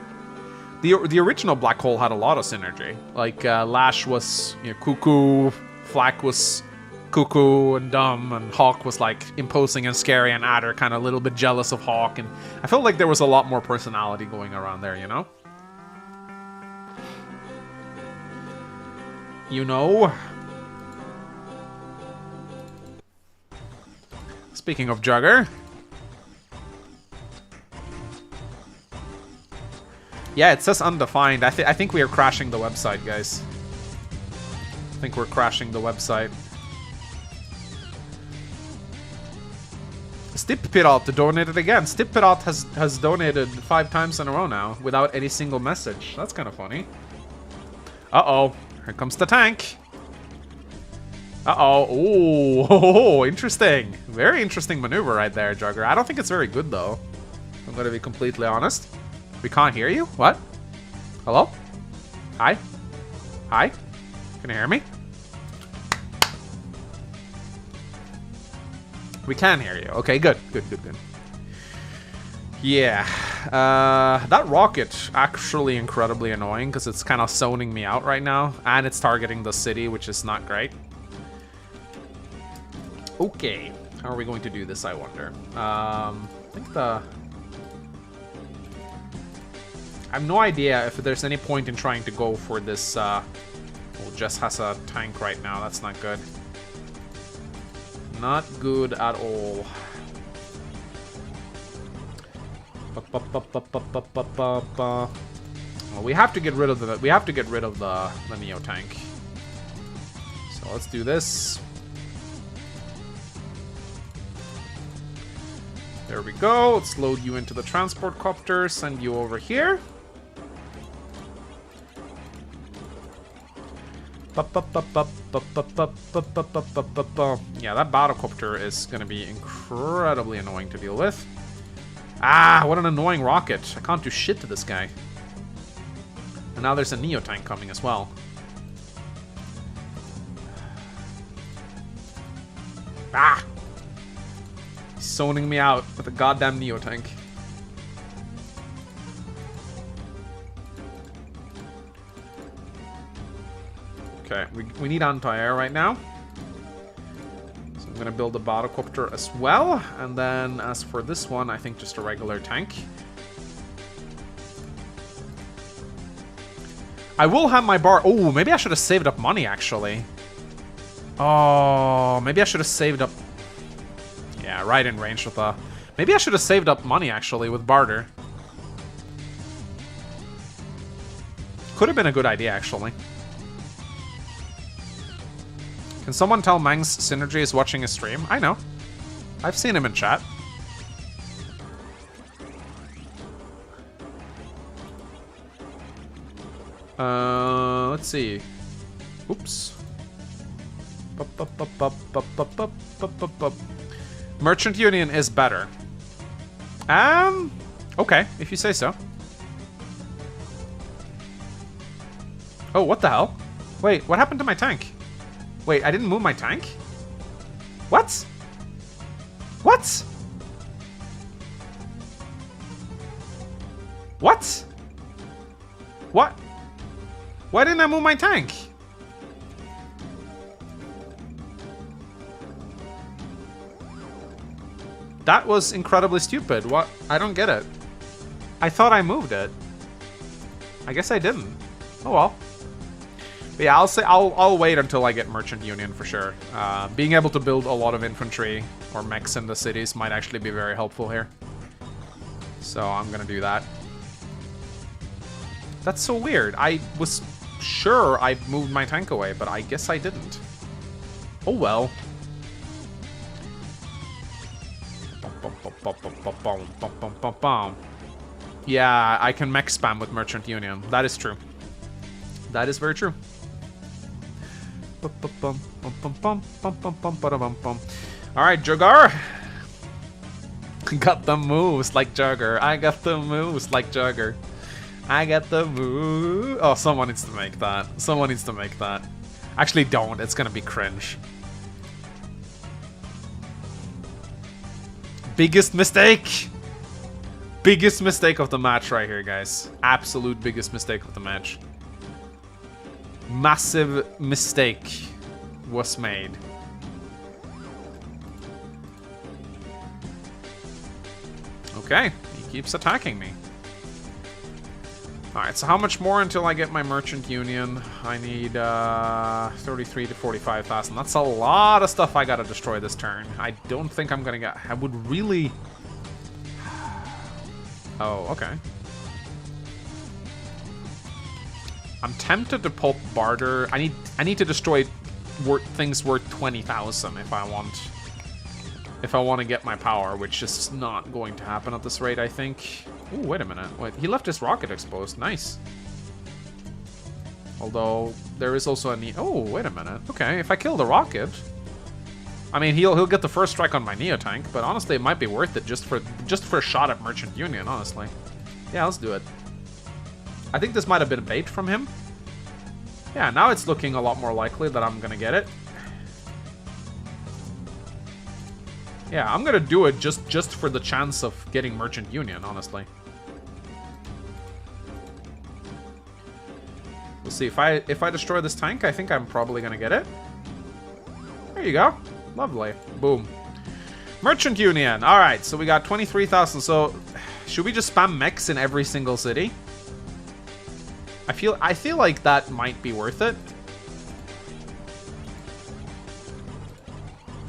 The original Black Hole had a lot of synergy. Like, Lash was, you know, cuckoo, Flak was cuckoo and dumb, and Hawk was like imposing and scary, and Adder kind of a little bit jealous of Hawk, and I felt like there was a lot more personality going around there, you know? You know? Speaking of Jugger. Yeah, it says undefined. I think we are crashing the website, guys. I think we're crashing the website. Stippirat donated again. Stippirat has donated 5 times in a row now without any single message. That's kind of funny. Uh-oh. Here comes the tank. Uh-oh. Ooh. Interesting. Very interesting maneuver right there, Jugger. I don't think it's very good, though. I'm going to be completely honest. We can't hear you? What? Hello? Hi? Hi? Can you hear me? We can hear you. Okay, good. Good. Yeah. That rocket actually incredibly annoying because it's kind of zoning me out right now. And it's targeting the city, which is not great. Okay. How are we going to do this, I wonder? I think I have no idea if there's any point in trying to go for this. Oh, Jess has a tank right now. That's not good. Not good at all. Well, we have to get rid of the Neo tank. So let's do this. There we go. Let's load you into the transport copter. Send you over here. Yeah, that battlecopter is going to be incredibly annoying to deal with. Ah, what an annoying rocket. I can't do shit to this guy. And now there's a Neo tank coming as well. Ah! He's zoning me out with a goddamn Neo tank. Okay, we need anti-air right now. So I'm gonna build a battlecopter as well. And then as for this one, I think just a regular tank. I will have my bar... Oh, maybe I should have saved up money, actually. Oh, maybe I should have saved up... Yeah, right in range with the... Maybe I should have saved up money, actually, with barter. Could have been a good idea, actually. Can someone tell Mangs Synergy is watching a stream? I know. I've seen him in chat. Let's see. Oops. Merchant Union is better. Okay, if you say so. Oh, what the hell? Wait, what happened to my tank? Wait, I didn't move my tank? What? What? What? What? Why didn't I move my tank? That was incredibly stupid. What? I don't get it. I thought I moved it. I guess I didn't. Oh well. But yeah, I'll wait until I get Merchant Union for sure. Being able to build a lot of infantry or mechs in the cities might actually be very helpful here. So I'm gonna do that. That's so weird. I was sure I moved my tank away, but I guess I didn't. Oh well. Yeah, I can mech spam with Merchant Union. That is true. That is very true. Alright, Jugger. Got the moves like Jugger. I got the moves like Jugger. I got the move. Oh, someone needs to make that. Someone needs to make that. Actually, don't. It's gonna be cringe. Biggest mistake. Biggest mistake of the match right here, guys. Absolute biggest mistake of the match. Massive mistake was made. Okay, he keeps attacking me. Alright, so how much more until I get my Merchant Union? I need 33 to 45,000. That's a lot of stuff I gotta destroy this turn. I don't think I'm gonna get... I would really... Oh, okay. I'm tempted to pulp barter. I need to destroy things worth 20,000 if I want to get my power, which is not going to happen at this rate, I think. Ooh, wait a minute. Wait, he left his rocket exposed. Nice. Although there is also a need. Oh, wait a minute. Okay, if I kill the rocket, I mean he'll get the first strike on my Neo tank, but honestly it might be worth it just for a shot at Merchant Union. Honestly, yeah, let's do it. I think this might have been a bait from him. Yeah, now it's looking a lot more likely that I'm gonna get it. Yeah, I'm gonna do it just for the chance of getting Merchant Union, honestly. We'll see. If I destroy this tank, I think I'm probably gonna get it. There you go. Lovely. Boom. Merchant Union. Alright, so we got 23,000. So should we just spam mechs in every single city? I feel like that might be worth it.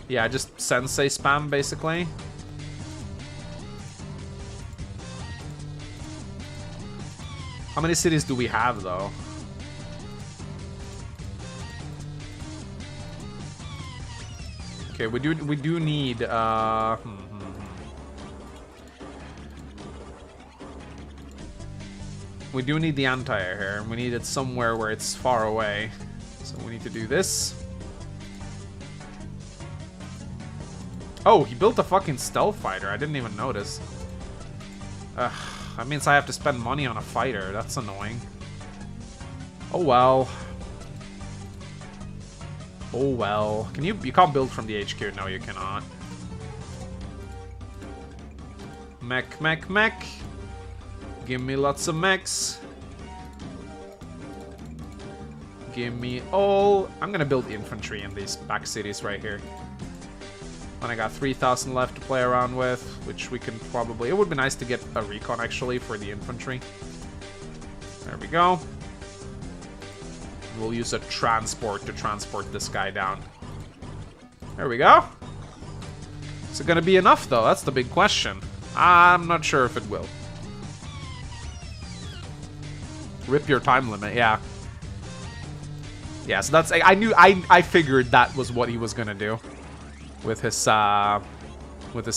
Yeah, just sensei spam, basically. How many cities do we have, though? Okay, we do need we do need the anti-air here, and we need it somewhere where it's far away. So we need to do this. Oh, he built a fucking stealth fighter. I didn't even notice. Ugh, that means I have to spend money on a fighter. That's annoying. Oh well. Oh well. You can't build from the HQ. No, you cannot. Mech, mech, mech. Give me lots of mechs. Give me all. I'm gonna build infantry in these back cities right here. When I got 3,000 left to play around with, which we can probably... It would be nice to get a recon, actually, for the infantry. There we go. We'll use a transport to transport this guy down. There we go. Is it going to be enough, though? That's the big question. I'm not sure if it will. Rip your time limit, yeah. Yeah, so that's... I figured that was what he was going to do. With his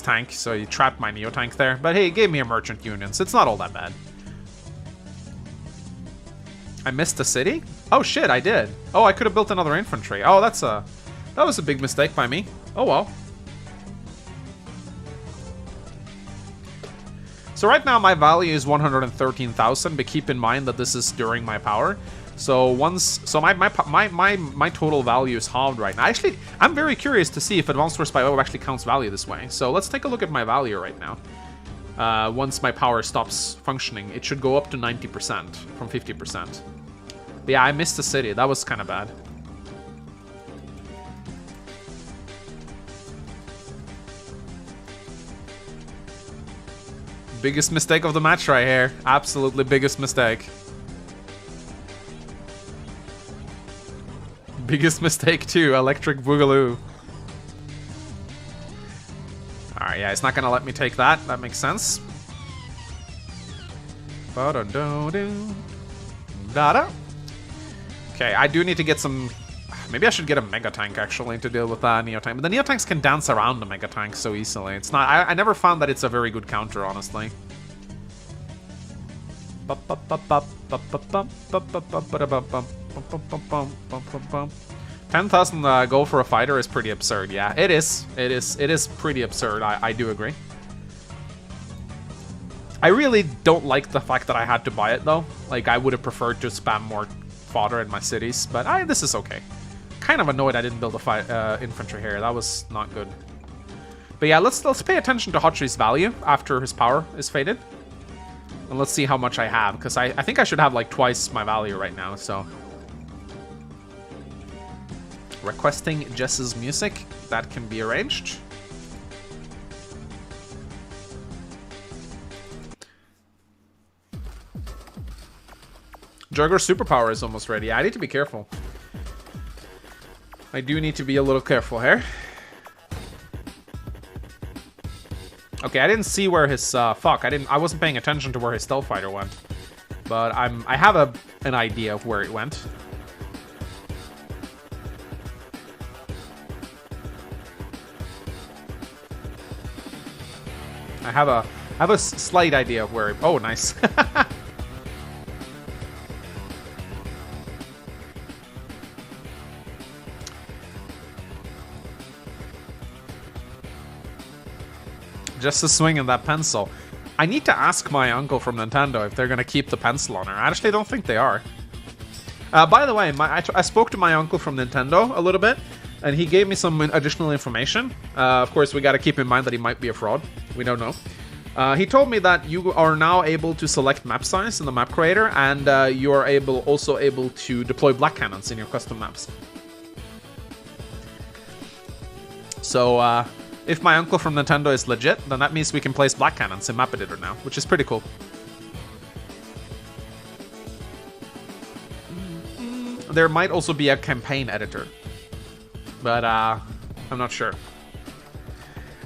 tank, so he trapped my Neo tank there. But hey, he gave me a Merchant Union, so it's not all that bad. I missed a city? Oh shit, I did. Oh, I could have built another infantry. Oh, that was a big mistake by me. Oh well. So right now my value is 113,000, but keep in mind that this is during my power. So my total value is halved right now. Actually, I'm very curious to see if Advanced Force by actually counts value this way. So let's take a look at my value right now. Once my power stops functioning, it should go up to 90% from 50%. But yeah, I missed the city. That was kind of bad. Biggest mistake of the match right here. Absolutely biggest mistake. Biggest mistake too, Electric Boogaloo. Alright, yeah, it's not gonna let me take that. That makes sense. Okay, I do need to get some... Maybe I should get a Mega Tank, actually, to deal with Neo Tank. But the Neo Tanks can dance around the Mega Tank so easily. It's not... I never found that it's a very good counter, honestly. 10,000 gold for a fighter is pretty absurd. Yeah, it is. It is pretty absurd. I do agree. I really don't like the fact that I had to buy it though. Like, I would have preferred to spam more fodder in my cities, but this is okay. Kind of annoyed I didn't build a infantry here. That was not good. But yeah, let's pay attention to Hachi's value after his power is faded. And let's see how much I have, because I think I should have like twice my value right now, so. Requesting Jess's music, that can be arranged. Jugger's superpower is almost ready. I need to be careful. I do need to be a little careful here. Okay, I didn't see where his I wasn't paying attention to where his stealth fighter went. But I have an idea of where it went. I have a slight idea of where it... Oh, nice. Just a swing of that pencil. I need to ask my uncle from Nintendo if they're going to keep the pencil on her. I actually don't think they are. By the way, I spoke to my uncle from Nintendo a little bit, and he gave me some additional information. Of course, we got to keep in mind that he might be a fraud. We don't know. He told me that you are now able to select map size in the map creator, and you are also able to deploy black cannons in your custom maps. So, if my uncle from Nintendo is legit, then that means we can place black cannons in map editor now, which is pretty cool. There might also be a campaign editor, but I'm not sure.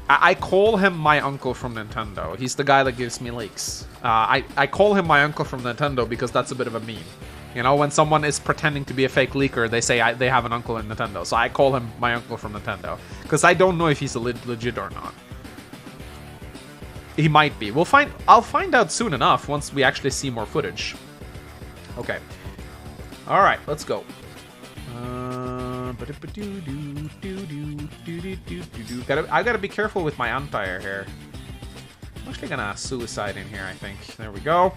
I call him my uncle from Nintendo. He's the guy that gives me leaks. I call him my uncle from Nintendo because that's a bit of a meme. You know, when someone is pretending to be a fake leaker, they say they have an uncle in Nintendo. So I call him my uncle from Nintendo. Because I don't know if he's legit or not. He might be. I'll find out soon enough once we actually see more footage. Okay. Alright, let's go. I gotta be careful with my anti-air here. I'm actually gonna suicide in here, I think. There we go.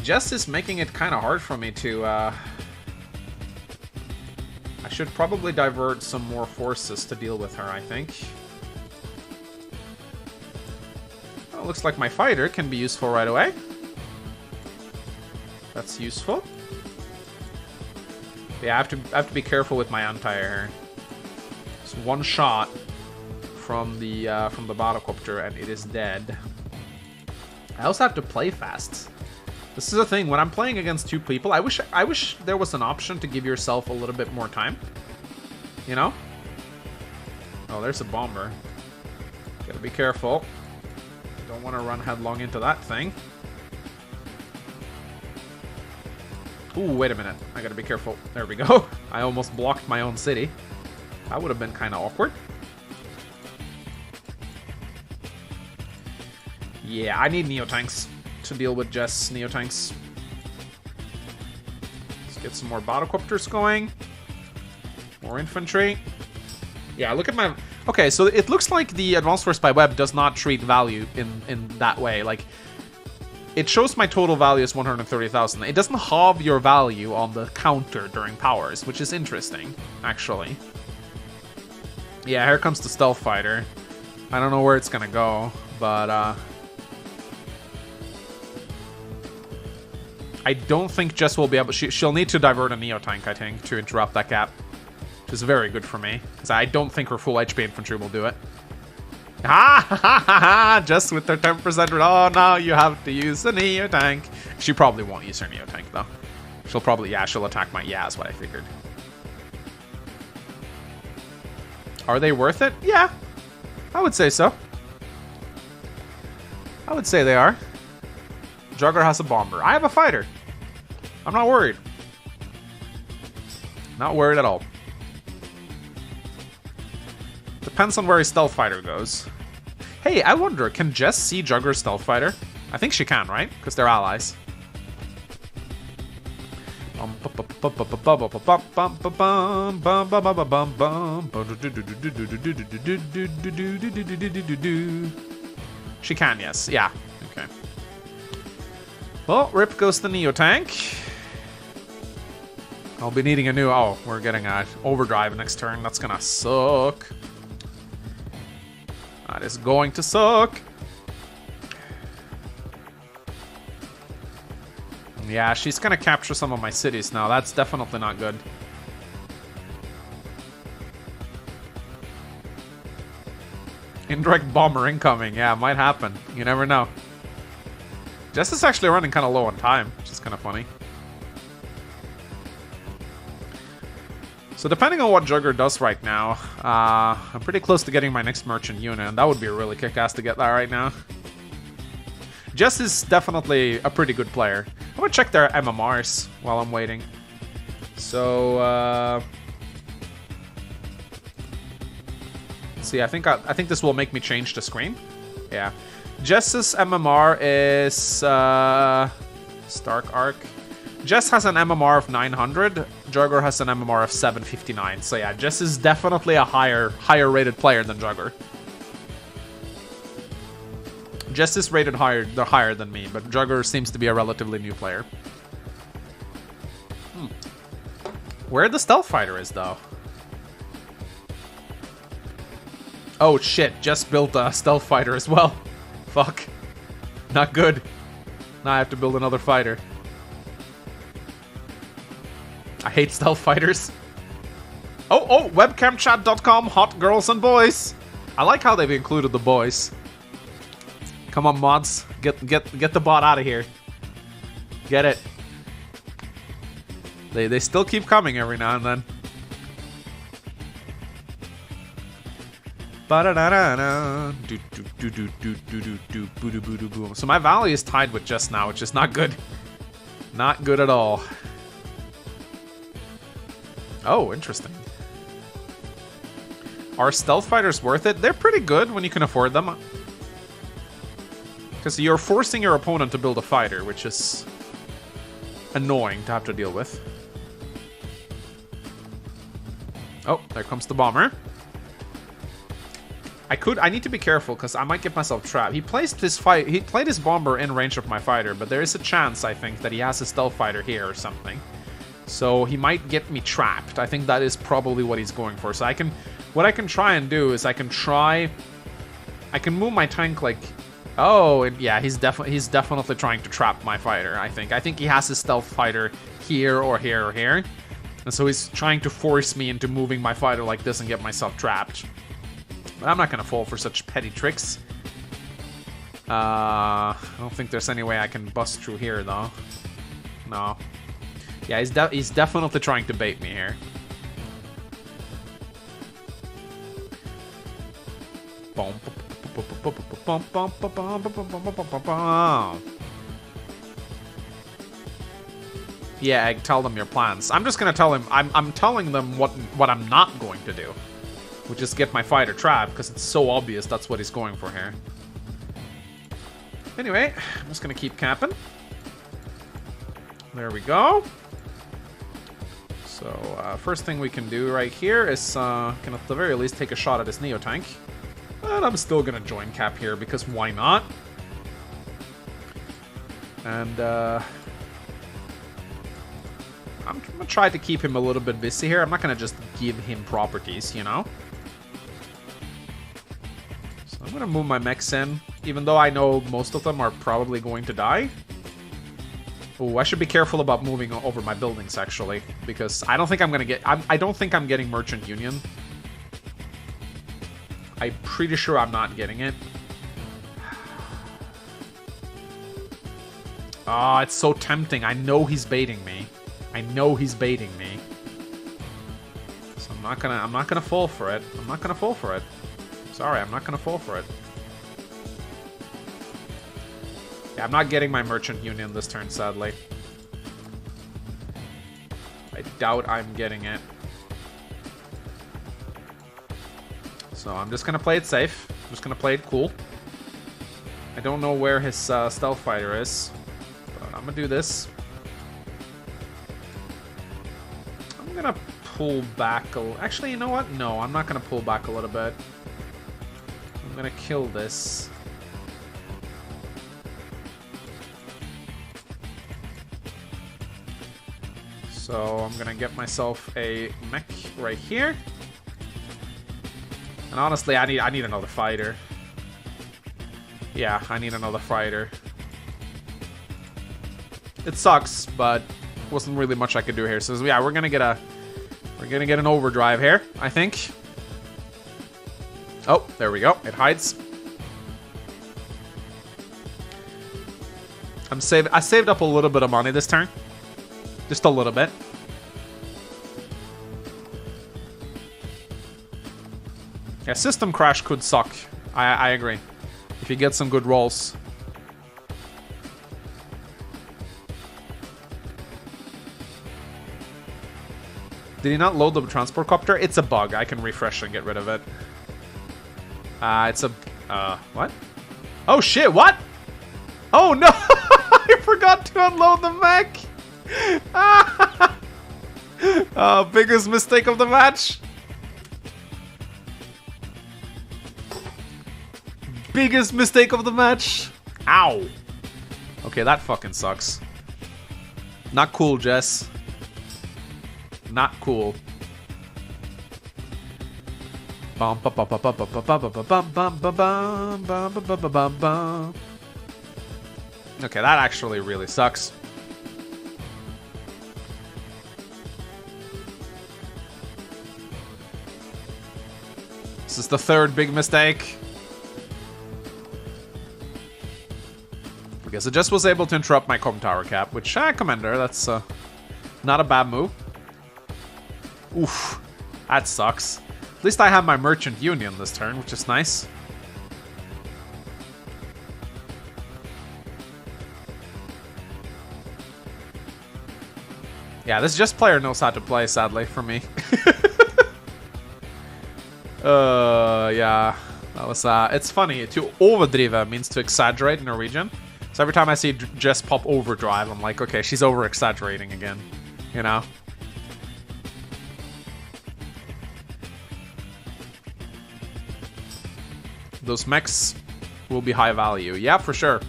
Jess is making it kind of hard for me to, I should probably divert some more forces to deal with her, I think. Well, looks like my fighter can be useful right away. That's useful. Yeah, I have to be careful with my anti-air. It's one shot from the battlecopter and it is dead. I also have to play fast. This is the thing, when I'm playing against two people, I wish there was an option to give yourself a little bit more time. You know? Oh, there's a bomber. Gotta be careful. Don't want to run headlong into that thing. Ooh, wait a minute. I gotta be careful. There we go. I almost blocked my own city. That would have been kind of awkward. Yeah, I need Neotanks to deal with Jess Neotanks. Let's get some more battlecopters going. More infantry. Yeah, look at my... Okay, so it looks like the Advanced Force by Web does not treat value in that way. Like, it shows my total value is 130,000. It doesn't halve your value on the counter during powers, which is interesting, actually. Yeah, here comes the stealth fighter. I don't know where it's gonna go, but I don't think Jess will be able... She'll need to divert a Neotank, I think, to interrupt that gap. Which is very good for me, because I don't think her full HP infantry will do it. Ha ha ha ha! Just with their 10%. Oh, now you have to use a Neotank. She probably won't use her Neotank, though. She'll probably... Yeah, she'll attack my... Yeah, that's what I figured. Are they worth it? Yeah. I would say so. I would say they are. Jugger has a bomber. I have a fighter. I'm not worried. Not worried at all. Depends on where his stealth fighter goes. Hey, I wonder, can Jess see Jugger's stealth fighter? I think she can, right? Because they're allies. She can, yes. Yeah. Okay. Well, rip goes the Neotank. I'll be needing a new... Oh, we're getting an overdrive next turn. That's gonna suck. That is going to suck. Yeah, she's gonna capture some of my cities now. That's definitely not good. Indirect bomber incoming. Yeah, might happen. You never know. Jess is actually running kind of low on time, which is kind of funny. So depending on what Jugger does right now, I'm pretty close to getting my next merchant unit, and that would be really kick-ass to get that right now. Jess is definitely a pretty good player. I'm gonna check their MMRs while I'm waiting. So, let's see. I think this will make me change the screen. Yeah, Jess's MMR is Stark Arc. Jess has an MMR of 900. Jugger has an MMR of 759. So yeah, Jess is definitely a higher rated player than Jugger. Jess is rated higher than me, but Jugger seems to be a relatively new player. Where the stealth fighter is though? Oh shit, Jess built a stealth fighter as well. Fuck. Not good. Now I have to build another fighter. I hate stealth fighters. Oh, webcamchat.com, hot girls and boys. I like how they've included the boys. Come on, mods. Get the bot out of here. Get it. They still keep coming every now and then. So my Valley is tied with Jess now, which is not good. Not good at all. Oh, interesting. Are stealth fighters worth it? They're pretty good when you can afford them. Because you're forcing your opponent to build a fighter, which is annoying to have to deal with. Oh, there comes the bomber. I need to be careful because I might get myself trapped. He played his bomber in range of my fighter, but there is a chance, I think, that he has a stealth fighter here or something. So he might get me trapped. I think that is probably what he's going for. So what I can try and do is I can move my tank like, oh, and yeah, he's definitely trying to trap my fighter. I think he has his stealth fighter here or here or here, and so he's trying to force me into moving my fighter like this and get myself trapped. But I'm not gonna fall for such petty tricks. I don't think there's any way I can bust through here though. No. Yeah, he's definitely trying to bait me here. Yeah, Egg, tell them your plans. I'm just gonna tell him. I'm telling them what I'm not going to do, which is get my fighter trapped because it's so obvious that's what he's going for here. Anyway, I'm just gonna keep camping. There we go. So, first thing we can do right here is, can at the very least take a shot at his Neo tank. But I'm still gonna join cap here, because why not? And, I'm gonna try to keep him a little bit busy here. I'm not gonna just give him properties, you know? So I'm gonna move my mechs in, even though I know most of them are probably going to die. Oh, I should be careful about moving over my buildings, actually, because I don't think I'm gonna get... I don't think I'm getting Merchant Union. I'm pretty sure I'm not getting it. Oh, it's so tempting. I know he's baiting me. I know he's baiting me. So I'm not gonna fall for it. I'm not gonna fall for it. Sorry, I'm not gonna fall for it. Yeah, I'm not getting my Merchant Union this turn, sadly. I doubt I'm getting it. So I'm just gonna play it safe. I'm just gonna play it cool. I don't know where his stealth fighter is, but I'm gonna do this. I'm gonna pull back a little. Actually, you know what? No, I'm not gonna pull back a little bit. I'm gonna kill this. So I'm gonna get myself a mech right here. And honestly, I need another fighter. Yeah, I need another fighter. It sucks, but wasn't really much I could do here. So yeah, we're gonna get an overdrive here, I think. Oh, there we go. It hides. I saved up a little bit of money this turn. Just a little bit. Yeah, system crash could suck. I agree. If you get some good rolls. Did he not load the transport copter? It's a bug. I can refresh and get rid of it. It's a... what? Oh shit, what? Oh no! I forgot to unload the mech! Biggest mistake of the match. Biggest mistake of the match. Ow. Okay, that fucking sucks. Not cool, Jess. Not cool. Okay, that actually really sucks. This is the third big mistake. Because it just was able to interrupt my com tower cap, which I commend her. That's not a bad move. Oof, that sucks. At least I have my merchant union this turn, which is nice. Yeah, this just player knows how to play, sadly, for me. Yeah, that was, it's funny. To overdrive means to exaggerate in Norwegian. So every time I see Jess pop overdrive, I'm like, okay, she's over-exaggerating again, you know? Those mechs will be high value. Yeah, for sure.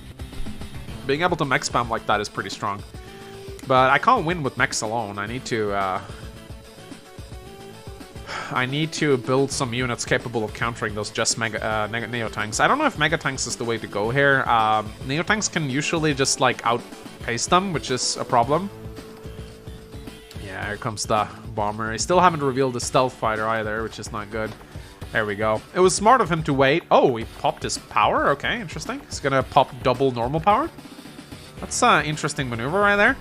Being able to mech spam like that is pretty strong. But I can't win with mechs alone. I need to build some units capable of countering those just Neo-Tanks. I don't know if Mega-Tanks is the way to go here. Neo-Tanks can usually just, like, outpace them, which is a problem. Yeah, here comes the bomber. I still haven't revealed the stealth fighter either, which is not good. There we go. It was smart of him to wait. Oh, he popped his power? Okay, interesting. He's gonna pop double normal power. That's an interesting maneuver right there.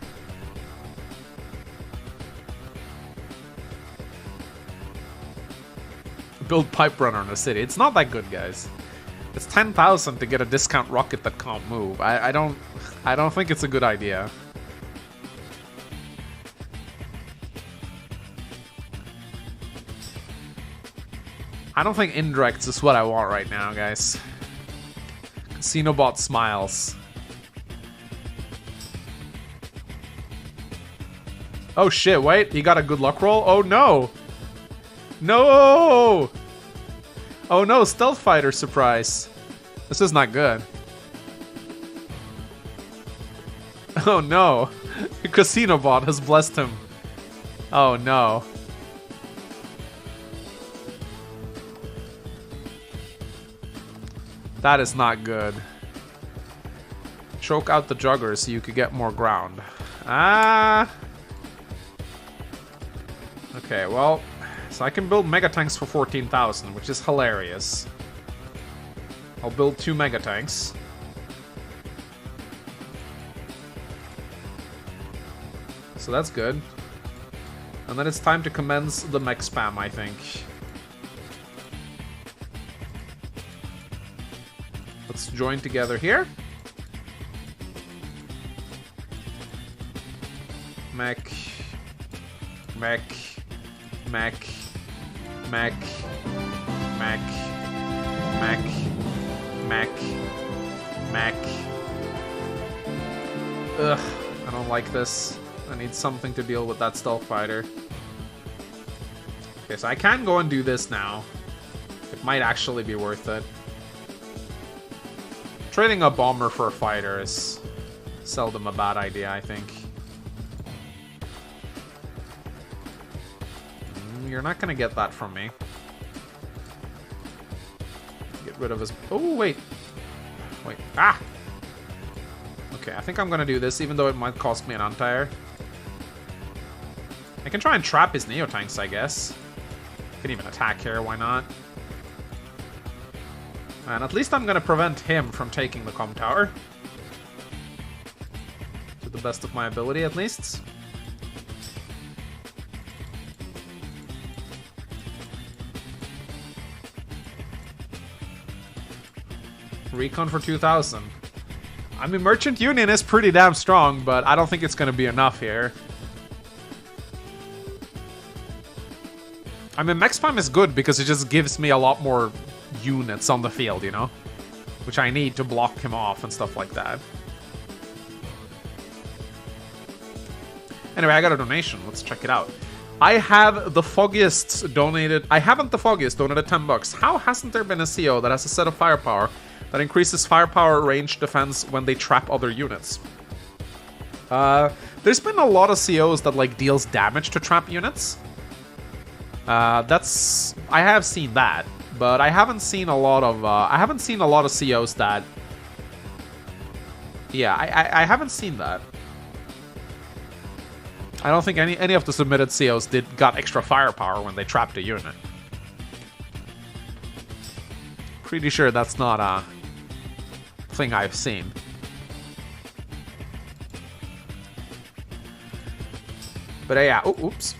Build pipe runner in the city. It's not that good, guys. It's 10,000 to get a discount rocket that can't move. I don't think it's a good idea. I don't think indirects is what I want right now, guys. Casinobot smiles. Oh shit, wait, he got a good luck roll? Oh no! No! Oh no, stealth fighter surprise. This is not good. Oh no. Casinobot has blessed him. Oh no. That is not good. Choke out the jugger so you could get more ground. Ah. Okay, well, so I can build mega tanks for 14,000, which is hilarious. I'll build 2 mega tanks. So that's good. And then it's time to commence the mech spam, I think. Let's join together here. Mech. Mech. Mech. Mech. Mech. Mech. Mech. Mech. Ugh, I don't like this. I need something to deal with that stealth fighter. Okay, so I can go and do this now. It might actually be worth it. Trading a bomber for a fighter is seldom a bad idea, I think. You're not gonna get that from me. Get rid of his... Oh, wait. Wait. Ah! Okay, I think I'm gonna do this, even though it might cost me an Antire. I can try and trap his Neo-Tanks, I guess. Can even attack here, why not? And at least I'm gonna prevent him from taking the comm tower. To the best of my ability, at least. Recon for 2,000. I mean, Merchant Union is pretty damn strong, but I don't think it's going to be enough here. I mean, Max Spam is good because it just gives me a lot more units on the field, you know? Which I need to block him off and stuff like that. Anyway, I got a donation. Let's check it out. I have the Foggiest donated... I haven't the Foggiest donated 10 bucks. How hasn't there been a CO that has a set of firepower that increases firepower range defense when they trap other units? There's been a lot of COs that, like, deals damage to trap units. I have seen that, but I haven't seen a lot of COs that... Yeah, I haven't seen that. I don't think any of the submitted COs got extra firepower when they trapped a unit. Pretty sure that's not a thing I've seen. But yeah, oops.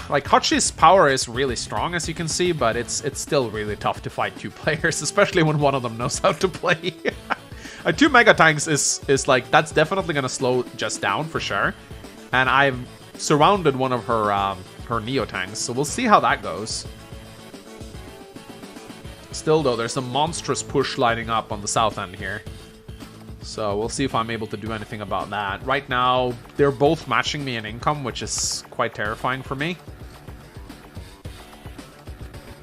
Like, Hachi's power is really strong, as you can see, but it's still really tough to fight 2 players, especially when one of them knows how to play. 2 Mega Tanks is like, that's definitely gonna slow Jess down for sure. And I've surrounded one of her Neo Tanks, so we'll see how that goes. Still, though, there's a monstrous push lining up on the south end here. So we'll see if I'm able to do anything about that. Right now, they're both matching me in income, which is quite terrifying for me.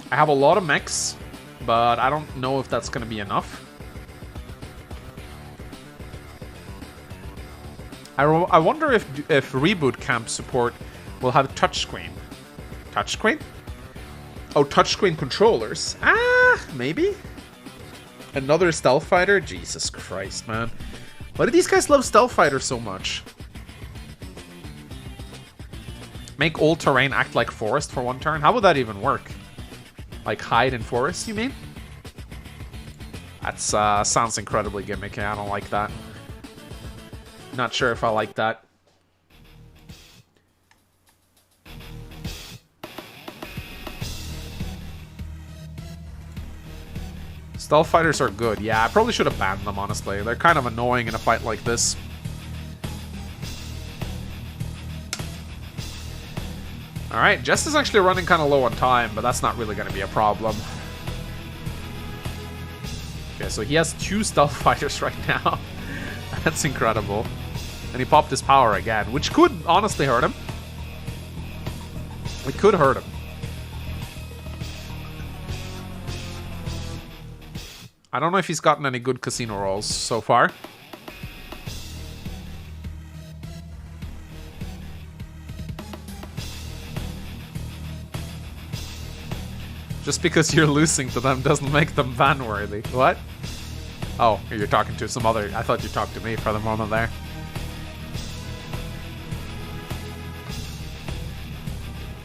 I have a lot of mechs, but I don't know if that's going to be enough. I wonder if Reboot Camp support will have touchscreen. Touchscreen? Oh, touchscreen controllers. Ah, maybe? Another stealth fighter? Jesus Christ, man. Why do these guys love stealth fighters so much? Make all terrain act like forest for 1 turn? How would that even work? Like hide in forest, you mean? That's sounds incredibly gimmicky. I don't like that. Not sure if I like that. Stealth fighters are good. Yeah, I probably should have banned them, honestly. They're kind of annoying in a fight like this. Alright, Jess is actually running kind of low on time, but that's not really going to be a problem. Okay, so he has 2 stealth fighters right now. That's incredible. And he popped his power again, which could honestly hurt him. It could hurt him. I don't know if he's gotten any good casino rolls so far. Just because you're losing to them doesn't make them ban-worthy. What? Oh, you're talking to some other... I thought you talked to me for the moment there.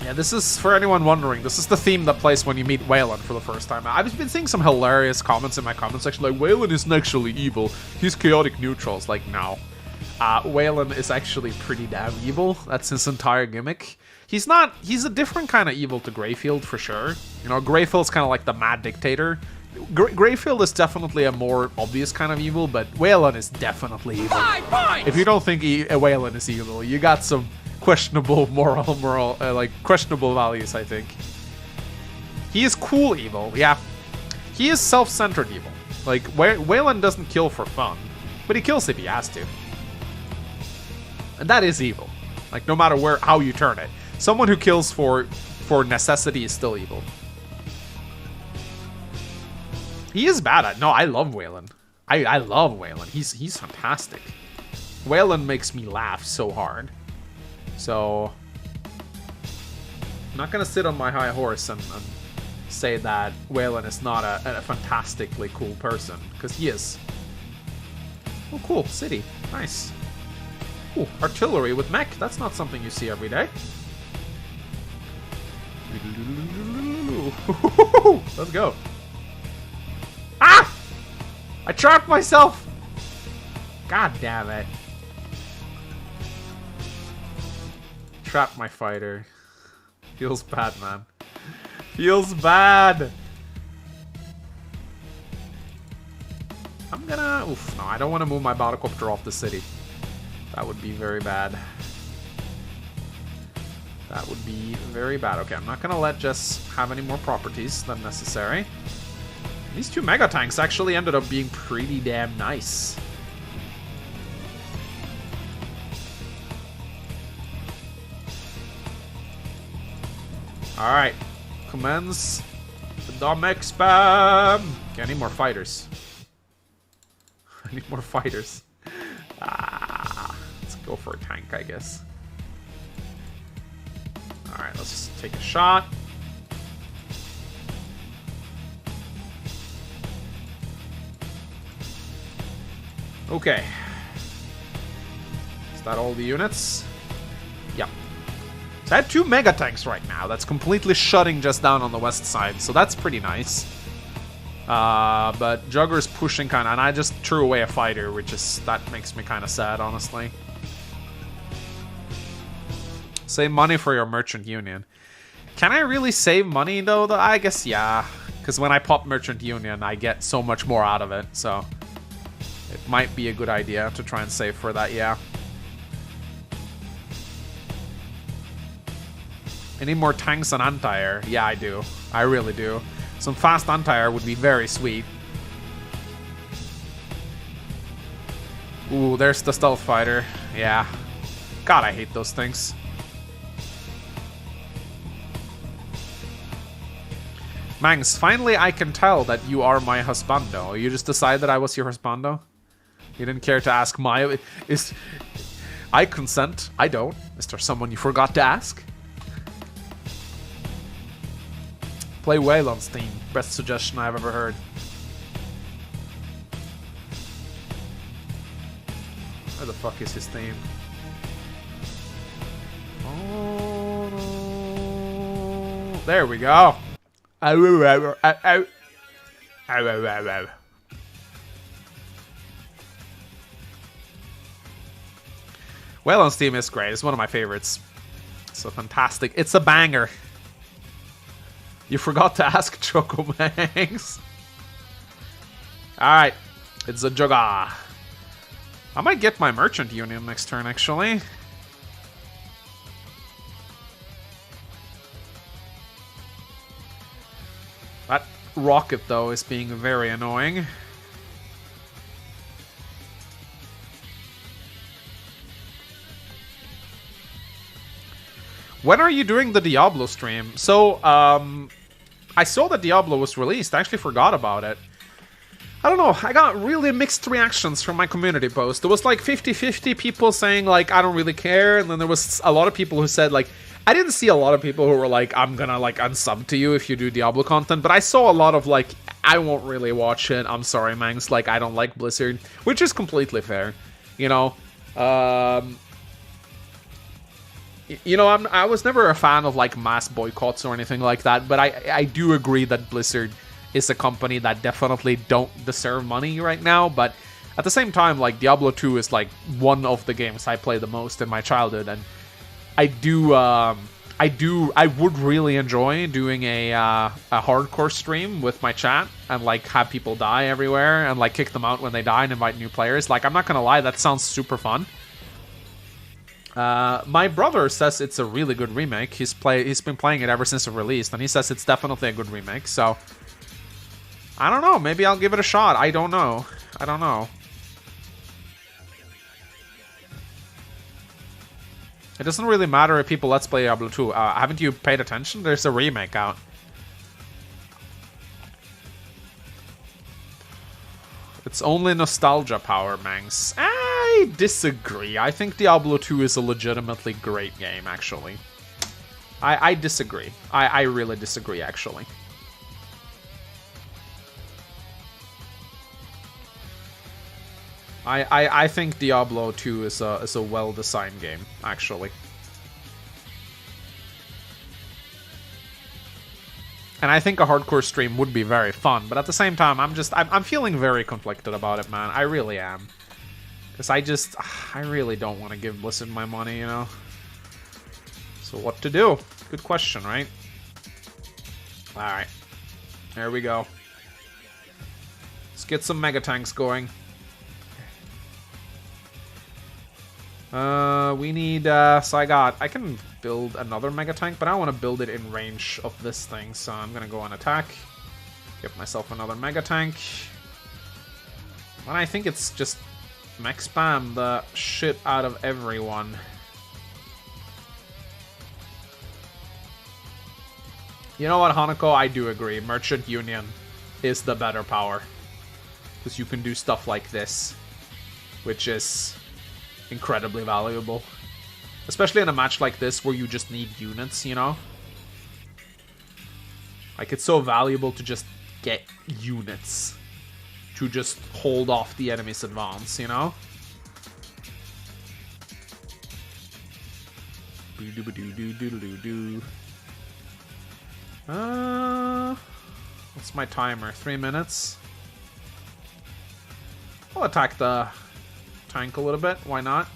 Yeah, this is, for anyone wondering, this is the theme that plays when you meet Waylon for the first time. I've been seeing some hilarious comments in my comment section, like, Waylon isn't actually evil, he's chaotic neutral. It's like, no. Waylon is actually pretty damn evil. That's his entire gimmick. He's a different kind of evil to Greyfield, for sure. You know, Greyfield's kind of like the mad dictator. Greyfield is definitely a more obvious kind of evil, but Waylon is definitely evil. If you don't think Waylon is evil, you got some questionable like questionable values, I think. He is cool evil, yeah. He is self-centered evil. Like, Waylon doesn't kill for fun, but he kills if he has to. And that is evil. Like, no matter how you turn it. Someone who kills for necessity is still evil. He is bad at... No, I love Waylon. I love Waylon. He's fantastic. Waylon makes me laugh so hard. So... I'm not gonna sit on my high horse and say that Waylon is not a fantastically cool person, because he is. Oh, cool. City. Nice. Ooh, artillery with mech. That's not something you see every day. Let's go. Ah! I trapped myself! God damn it. trapped my fighter. Feels bad, man. Feels bad. I'm gonna... Oof, no, I don't want to move my Battlecopter off the city. That would be very bad. That would be very bad. Okay, I'm not gonna let Jess have any more properties than necessary. These two Mega Tanks actually ended up being pretty damn nice. Alright. Commence the Domec spam. Okay, I need more fighters. I need more fighters. Let's go for a tank, I guess. Alright, let's just take a shot. Okay. Is that all the units? Yep. So I have two Mega Tanks right now. That's completely shutting just down on the west side, so that's pretty nice. But Jugger's pushing kind of, and I just threw away a fighter, which is, that makes me kind of sad, honestly. Save money for your Merchant Union. Can I really save money, though? I guess, yeah. Because when I pop Merchant Union, I get so much more out of it, so... It might be a good idea to try and save for that, yeah. I need more tanks and anti-air. Yeah, I do. I really do. Some fast anti-air would be very sweet. Ooh, there's the stealth fighter. Yeah. God, I hate those things. Mangs, finally I can tell that you are my husbando. You just decided I was your husbando? You didn't care to ask my... I consent. I don't. Is there someone you forgot to ask? Play Whale on Steam. Best suggestion I've ever heard. Where the fuck is his theme? Oh, no. There we go. Whale on Steam is great. It's one of my favorites. So fantastic. It's a banger. You forgot to ask Choco Mangs. Alright. It's a Jugga. I might get my Merchant Union next turn, actually. That rocket, though, is being very annoying. When are you doing the Diablo stream? So, I saw that Diablo was released. I actually forgot about it. I don't know. I got really mixed reactions from my community post. There was like 50-50 people saying, like, I don't really care. And then there was a lot of people who said, like, I didn't see a lot of people who were like, I'm gonna, like, unsub to you if you do Diablo content. But I saw a lot of, like, I won't really watch it. I'm sorry, Mangs. Like, I don't like Blizzard. Which is completely fair. You know? You know, I was never a fan of, like, mass boycotts or anything like that, but I do agree that Blizzard is a company that definitely don't deserve money right now, but at the same time, like, Diablo 2 is, like, one of the games I play the most in my childhood, and I would really enjoy doing a hardcore stream with my chat and, like, have people die everywhere and, like, kick them out when they die and invite new players. Like, I'm not gonna lie, that sounds super fun. My brother says it's a really good remake. He's been playing it ever since it released, and he says it's definitely a good remake, so... I don't know, maybe I'll give it a shot. I don't know. I don't know. It doesn't really matter if people let's play Diablo 2. Haven't you paid attention? There's a remake out. It's only nostalgia power, Mangs. I disagree. I think Diablo 2 is a legitimately great game, actually. I disagree. I really disagree, actually. I think Diablo 2 is a well-designed game, actually. And I think a hardcore stream would be very fun, but at the same time, I'm feeling very conflicted about it, man. I really am. Because I really don't want to give Blizzard my money, you know? So what to do? Good question, right? Alright. There we go. Let's get some mega tanks going. We need, so I can build another mega tank, but I don't want to build it in range of this thing, so I'm gonna go on attack. Get myself another mega tank. And I think it's just max spam the shit out of everyone. You know what, Hanako? I do agree. Merchant Union is the better power. Because you can do stuff like this, which is incredibly valuable. Especially in a match like this where you just need units, you know? Like, it's so valuable to just get units to just hold off the enemy's advance, you know? What's my timer? 3 minutes? I'll attack the tank a little bit. Why not?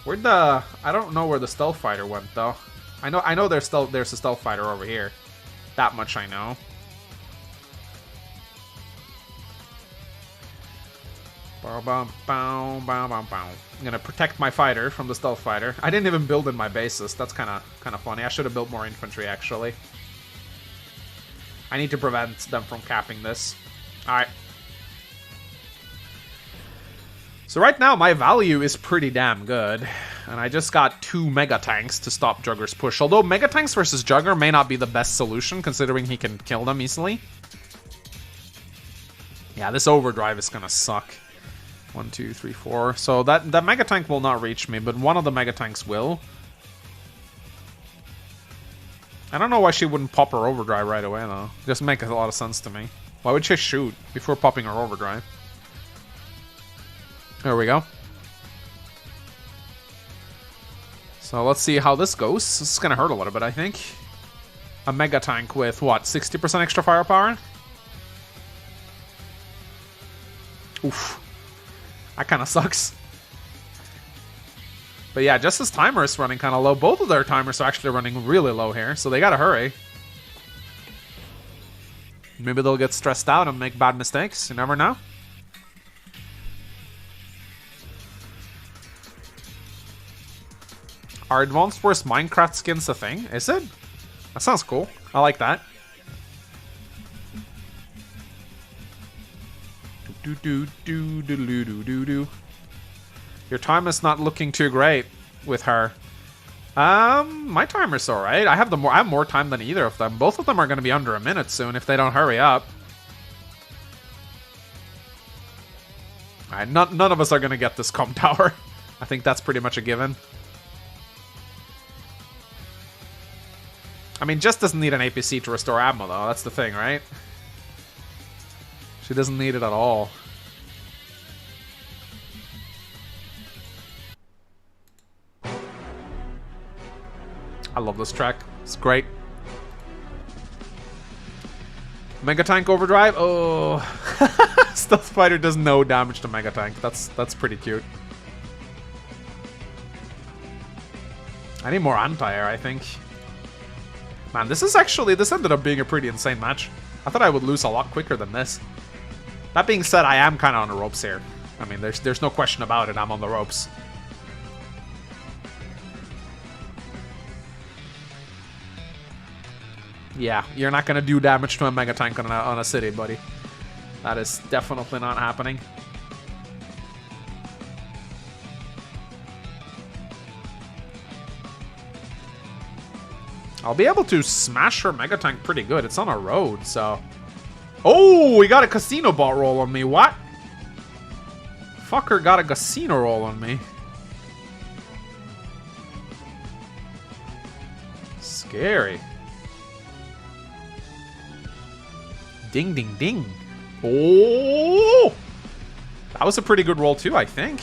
Where'd the... I don't know where the stealth fighter went, though. I know there's a stealth fighter over here. That much I know. I'm gonna protect my fighter from the stealth fighter. I didn't even build in my bases. That's kind of funny. I should have built more infantry, actually. I need to prevent them from capping this. Alright. So right now, my value is pretty damn good. And I just got 2 Mega Tanks to stop Jugger's push. Although Mega Tanks versus Jugger may not be the best solution, considering he can kill them easily. Yeah, this overdrive is gonna suck. 1, 2, 3, 4. So that Mega Tank will not reach me, but one of the Mega Tanks will. I don't know why she wouldn't pop her overdrive right away, though. It doesn't make a lot of sense to me. Why would she shoot before popping her overdrive? There we go. So let's see how this goes. This is gonna hurt a little bit, I think. A Mega Tank with, what, 60% extra firepower? Oof. That kind of sucks. But yeah, just his timer is running kind of low. Both of their timers are actually running really low here, so they gotta hurry. Maybe they'll get stressed out and make bad mistakes. You never know. Are Advanced Wars Minecraft skins a thing? Is it? That sounds cool. I like that. Your time is not looking too great with her. My timer's alright. I have more time than either of them. Both of them are going to be under a minute soon if they don't hurry up. Alright, none of us are going to get this comm tower. I think that's pretty much a given. I mean, Jess doesn't need an APC to restore ammo, though. That's the thing, right? She doesn't need it at all. I love this track. It's great. Mega Tank Overdrive? Oh. Stealth Fighter does no damage to Mega Tank. That's pretty cute. I need more anti-air, I think. Man, this ended up being a pretty insane match. I thought I would lose a lot quicker than this. That being said, I am kind of on the ropes here. I mean, there's no question about it. I'm on the ropes. Yeah, you're not going to do damage to a Mega Tank on a city, buddy. That is definitely not happening. I'll be able to smash her Mega Tank pretty good. It's on a road, so... Oh, we got a casino bot roll on me. What? Fucker got a casino roll on me. Scary. Ding, ding, ding. Oh! That was a pretty good roll, too, I think.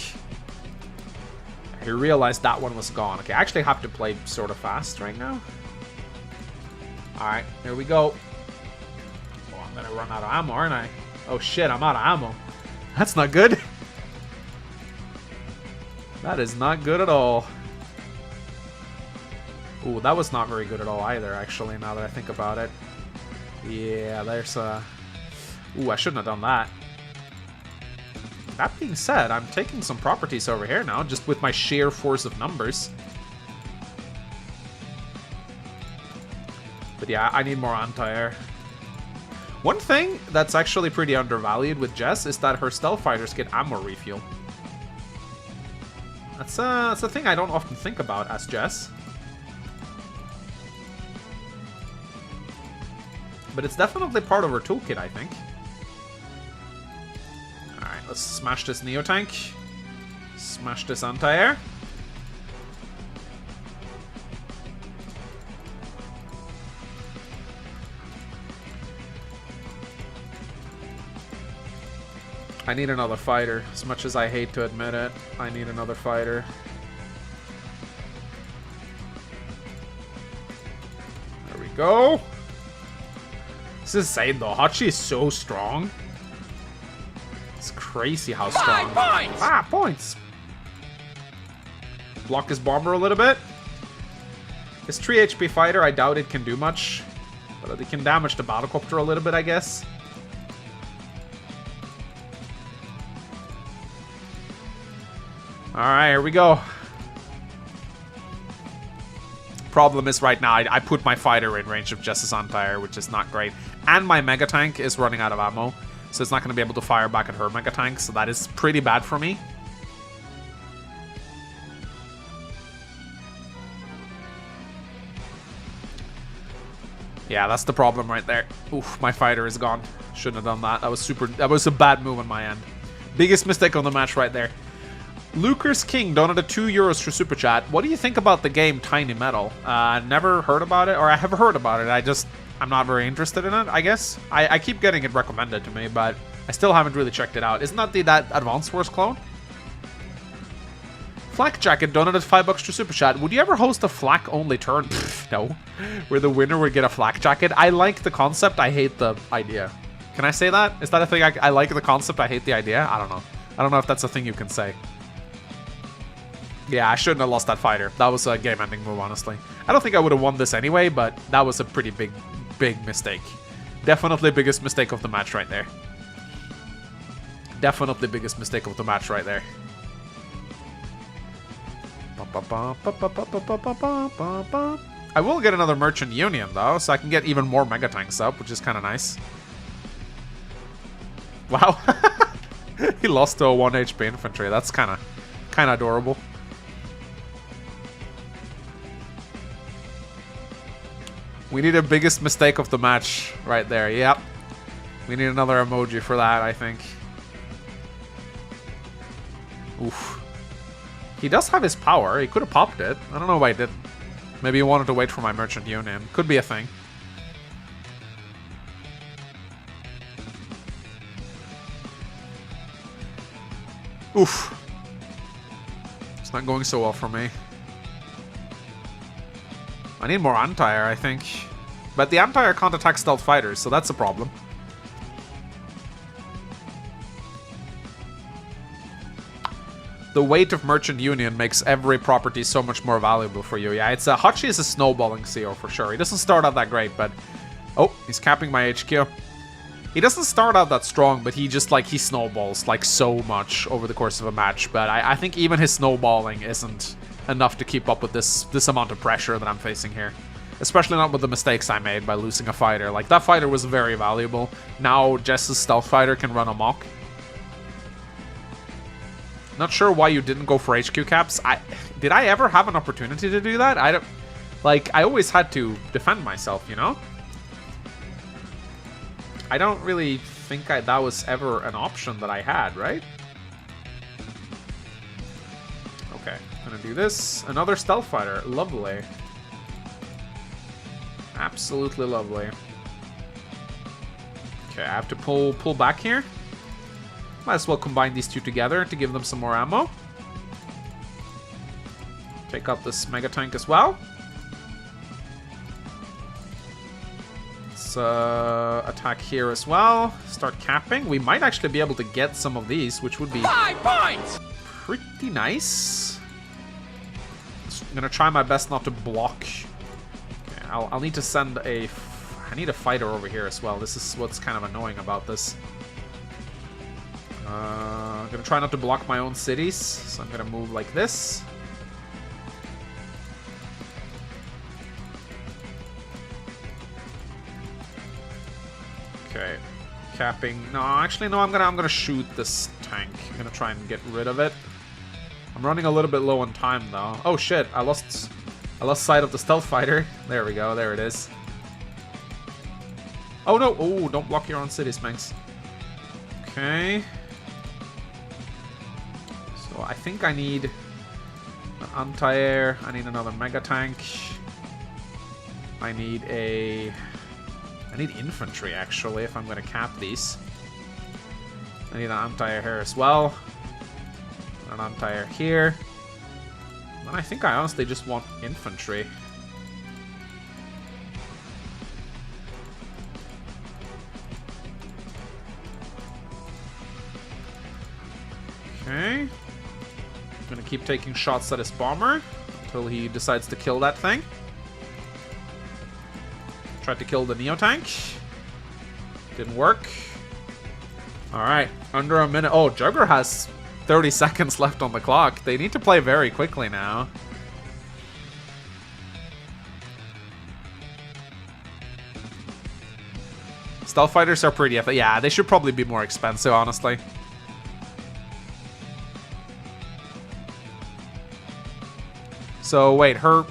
I realized that one was gone. Okay, I actually have to play sort of fast right now. Alright, here we go. Oh, I'm gonna run out of ammo, aren't I? Oh shit, I'm out of ammo. That's not good. That is not good at all. Ooh, that was not very good at all either, actually, now that I think about it. Yeah, there's a... Ooh, I shouldn't have done that. That being said, I'm taking some properties over here now, just with my sheer force of numbers. But yeah, I need more anti-air. One thing that's actually pretty undervalued with Jess is that her stealth fighters get ammo refuel. That's a thing I don't often think about as Jess. But it's definitely part of her toolkit, I think. Alright, let's smash this Neo-Tank. Smash this anti-air. I need another fighter. As much as I hate to admit it, I need another fighter. There we go. This is insane though. Hachi is so strong. It's crazy how strong. 5 points! Ah, points! Block his bomber a little bit. This 3 HP fighter, I doubt it can do much. But it can damage the battlecopter a little bit, I guess. Alright, here we go. Problem is right now, I put my fighter in range of Jess's anti-air, which is not great. And my mega tank is running out of ammo, so it's not going to be able to fire back at her mega tank, so that is pretty bad for me. Yeah, that's the problem right there. Oof, my fighter is gone. Shouldn't have done that. That was a bad move on my end. Biggest mistake on the match right there. Lucas King donated €2 for Super Chat. What do you think about the game Tiny Metal? Never heard about it, or I have heard about it. I'm not very interested in it, I guess. I keep getting it recommended to me, but I still haven't really checked it out. Isn't that that Advanced Wars clone? Flak Jacket donated $5 to Super Chat. Would you ever host a flak-only turn? Pfft, no. Where the winner would get a flak jacket? I like the concept, I hate the idea. Can I say that? Is that a thing? I like the concept, I hate the idea? I don't know. I don't know if that's a thing you can say. Yeah, I shouldn't have lost that fighter. That was a game-ending move, honestly. I don't think I would have won this anyway, but that was a pretty big mistake. Definitely biggest mistake of the match right there. Definitely biggest mistake of the match right there. I will get another Merchant Union, though, so I can get even more Mega Tanks up, which is kind of nice. Wow. He lost to a 1 HP infantry. That's kind of adorable. We need a biggest mistake of the match right there. Yep. We need another emoji for that, I think. Oof. He does have his power. He could have popped it. I don't know why he didn't. Maybe he wanted to wait for my Merchant Union. Could be a thing. Oof. It's not going so well for me. I need more anti-air, I think. But the anti-air can't attack stealth fighters, so that's a problem. The weight of Merchant Union makes every property so much more valuable for you. Yeah, Hachi is a snowballing CO for sure. He doesn't start out that great, but... Oh, he's capping my HQ. He doesn't start out that strong, but he just, he snowballs, so much over the course of a match. But I think even his snowballing isn't enough to keep up with this amount of pressure that I'm facing here. Especially not with the mistakes I made by losing a fighter. That fighter was very valuable. Now Jess's stealth fighter can run amok. Not sure why you didn't go for HQ caps. Did I ever have an opportunity to do that? I don't... I always had to defend myself, you know? I don't really think that was ever an option that I had, right? Okay, I'm gonna do this. Another stealth fighter. Lovely. Absolutely lovely. Okay, I have to pull back here. Might as well combine these two together to give them some more ammo. Take out this mega tank as well. Let's attack here as well. Start capping. We might actually be able to get some of these, which would be 5 points! Pretty nice. I'm gonna try my best not to block I'll need to send a... I need a fighter over here as well. This is what's kind of annoying about this. I'm gonna try not to block my own cities, so I'm gonna move like this. Okay, capping. No, actually, no. I'm gonna shoot this tank. I'm gonna try and get rid of it. I'm running a little bit low on time though. Oh shit! I lost sight of the stealth fighter. There we go. There it is. Oh no! Oh, don't block your own cities, Manx. Okay. So I think I need an anti-air. I need another mega tank. I need infantry actually if I'm gonna cap these. I need an anti-air here as well. An anti-air here. And I think I honestly just want infantry. Okay. I'm gonna keep taking shots at his bomber until he decides to kill that thing. Tried to kill the Neo tank. Didn't work. Alright, under a minute. Oh, Jugger has 30 seconds left on the clock. They need to play very quickly now. Stealth fighters are pretty... Yeah, they should probably be more expensive, honestly. So, wait, I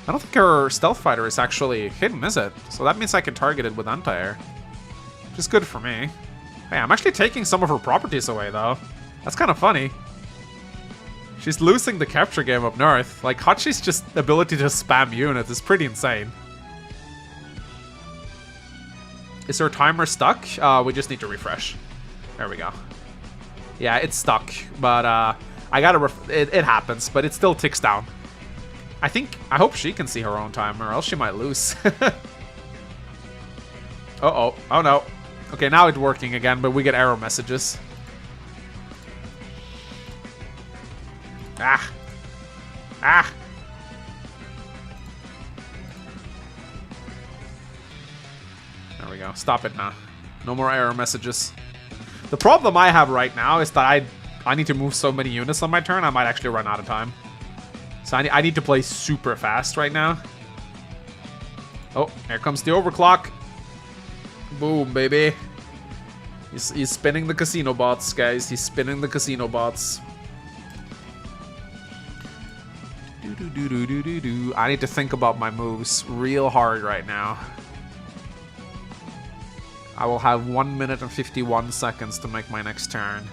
don't think her stealth fighter is actually hidden, is it? So that means I can target it with anti-air. Which is good for me. Hey, I'm actually taking some of her properties away, though. That's kind of funny. She's losing the capture game up north. Like, Hachi's just ability to spam units is pretty insane. Is her timer stuck? We just need to refresh. There we go. Yeah, it's stuck. But, I gotta... It happens, but it still ticks down. I hope she can see her own timer, or else she might lose. Uh-oh. Oh, no. Okay, now it's working again, but we get error messages. Ah. Ah. There we go. Stop it now. No more error messages. The problem I have right now is that I need to move so many units on my turn, I might actually run out of time. So I need to play super fast right now. Oh, here comes the overclock. Boom, baby. He's spinning the casino bots, guys. He's spinning the casino bots. I need to think about my moves real hard right now. I will have 1 minute and 51 seconds to make my next turn.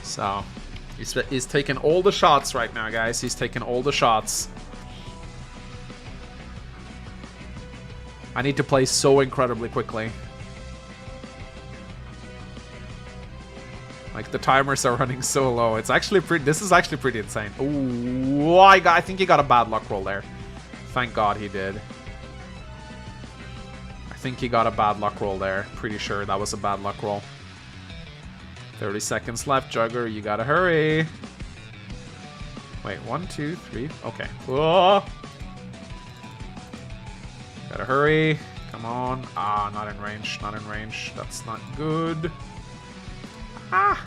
So, he's taking all the shots right now, guys. He's taking all the shots. I need to play so incredibly quickly. Like, the timers are running so low. It's actually pretty... This is actually pretty insane. Ooh, I think he got a bad luck roll there. Thank God he did. I think he got a bad luck roll there. Pretty sure that was a bad luck roll. 30 seconds left, Jugger. You gotta hurry. Wait, 1, 2, 3. Okay. Whoa. Gotta hurry. Come on. Ah, not in range. Not in range. That's not good. Ah!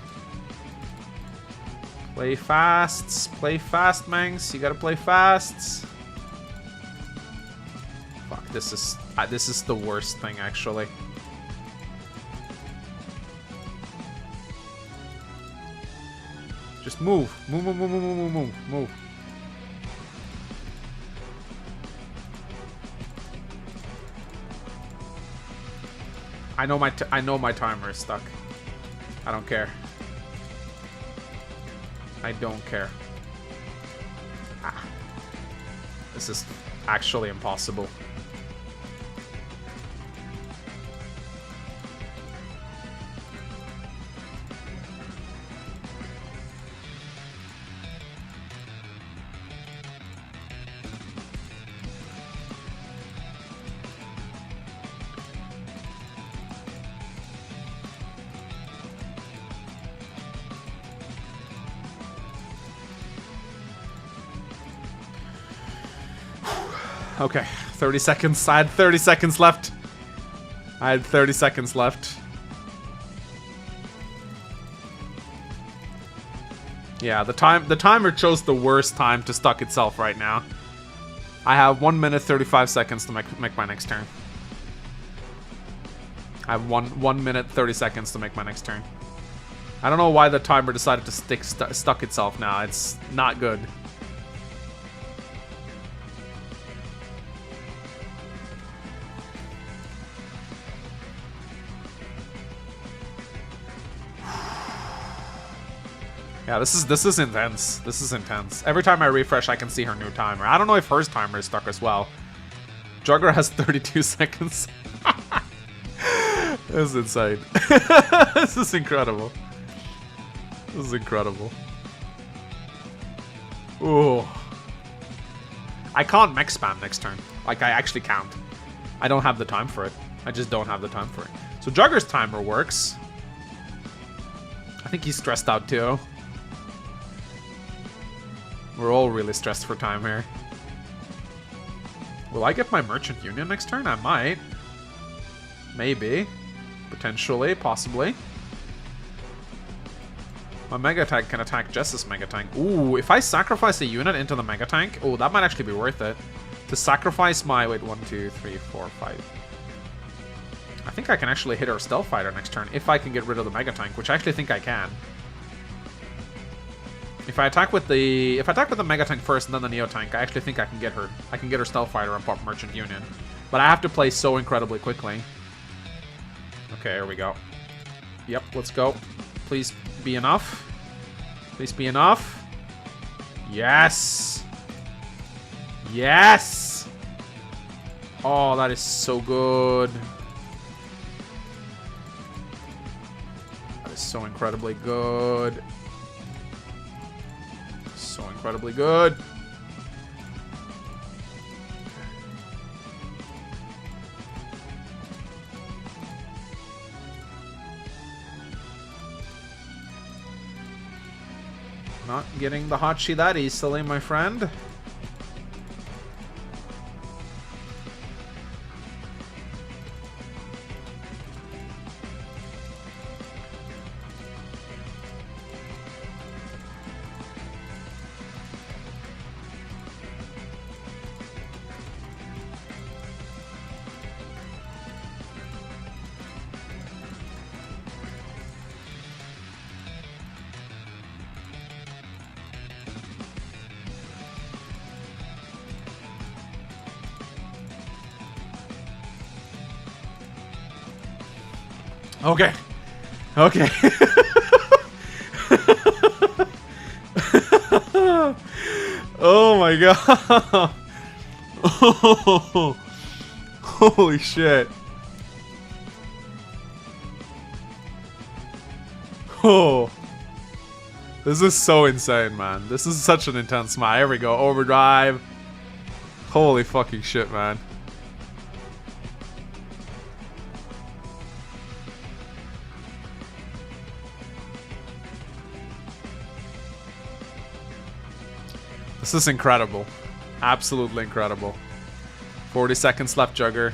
Play fast. Play fast, Mangs. You gotta play fast. Fuck, this is the worst thing, actually. Just move. Move, move, move, move, move, move, move. I know my timer is stuck. I don't care. I don't care. Ah. This is actually impossible. Okay, 30 seconds. I had 30 seconds left. I had 30 seconds left. Yeah, the timer chose the worst time to stuck itself right now. I have 1 minute 35 seconds to make my next turn. I have 1 minute 30 seconds to make my next turn. I don't know why the timer decided to stuck itself now. It's not good. Yeah, this is intense. This is intense. Every time I refresh, I can see her new timer. I don't know if her timer is stuck as well. Jugger has 32 seconds. This is insane. This is incredible. This is incredible. Ooh. I can't mech spam next turn. Like, I actually can't. I don't have the time for it. I just don't have the time for it. So Jugger's timer works. I think he's stressed out too. We're all really stressed for time here. Will I get my Merchant Union next turn? I might. Maybe. Potentially. Possibly. My Mega Tank can attack Jess's Mega Tank. Ooh, if I sacrifice a unit into the Mega Tank, oh, that might actually be worth it. To sacrifice my... Wait, 1, 2, 3, 4, 5. I think I can actually hit our Stealth Fighter next turn if I can get rid of the Mega Tank, which I actually think I can. If I attack with the Mega Tank first and then the Neo Tank, I actually think I can get her. I can get her Stealth Fighter and pop Merchant Union. But I have to play so incredibly quickly. Okay, here we go. Yep, let's go. Please be enough. Please be enough. Yes! Yes! Oh, that is so good. That is so incredibly good. So incredibly good. Not getting the Hachi that easily, my friend. Okay. Okay. Oh my god. Oh. Holy shit. Oh. This is so insane, man. This is such an intense match. Here we go. Overdrive. Holy fucking shit, man. This is incredible. Absolutely incredible. 40 seconds left, Jugger.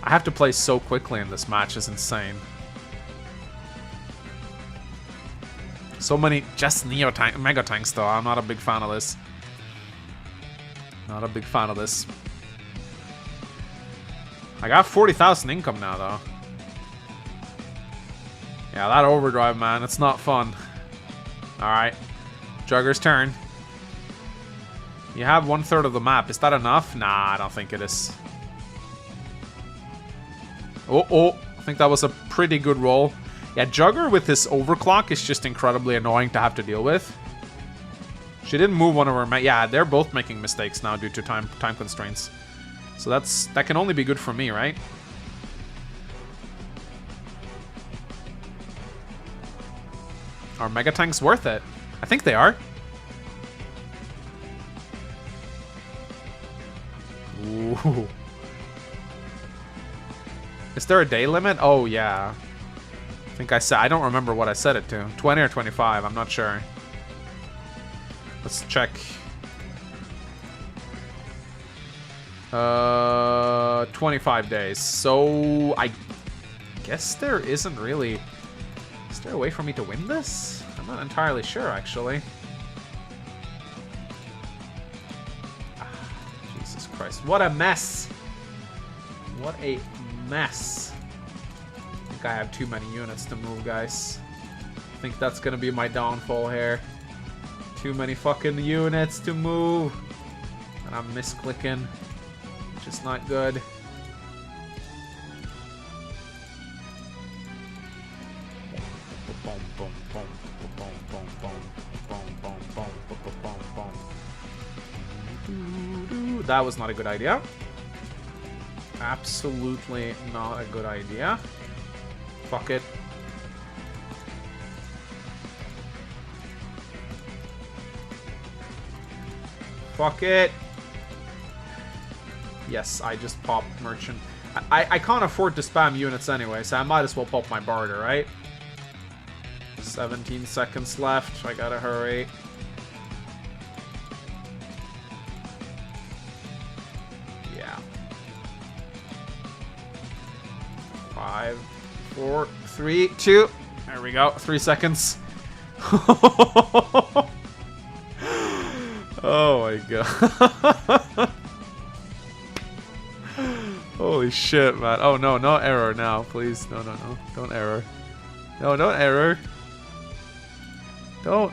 I have to play so quickly in this match. It's insane. So many just Mega Tanks, though. I'm not a big fan of this. Not a big fan of this. I got 40,000 income now, though. Yeah, that overdrive, man. It's not fun. Alright. Jugger's turn. You have 1/3 of the map. Is that enough? Nah, I don't think it is. Oh. I think that was a pretty good roll. Yeah, Jugger with his overclock is just incredibly annoying to have to deal with. She didn't move one of her... Yeah, they're both making mistakes now due to time constraints. So that can only be good for me, right? Are Mega Tanks worth it? I think they are. Ooh. Is there a day limit? Oh, yeah. I think I said... I don't remember what I set it to. 20 or 25, I'm not sure. Let's check. 25 days. So I guess there isn't really... Is there a way for me to win this? I'm not entirely sure, actually. Jesus Christ. What a mess. What a mess. I think I have too many units to move, guys. I think that's gonna be my downfall here. Too many fucking units to move. And I'm misclicking, which is not good. That was not a good idea. Absolutely not a good idea. Fuck it. Fuck it. Yes, I just popped merchant. I can't afford to spam units anyway, so I might as well pop my barter, right? 17 seconds left. I gotta hurry. Yeah. 5, 4, 3, 2. There we go. 3 seconds. Oh my god. Holy shit, man. Oh no, no error now, please. No, no, no. Don't error. No, don't error. Don't.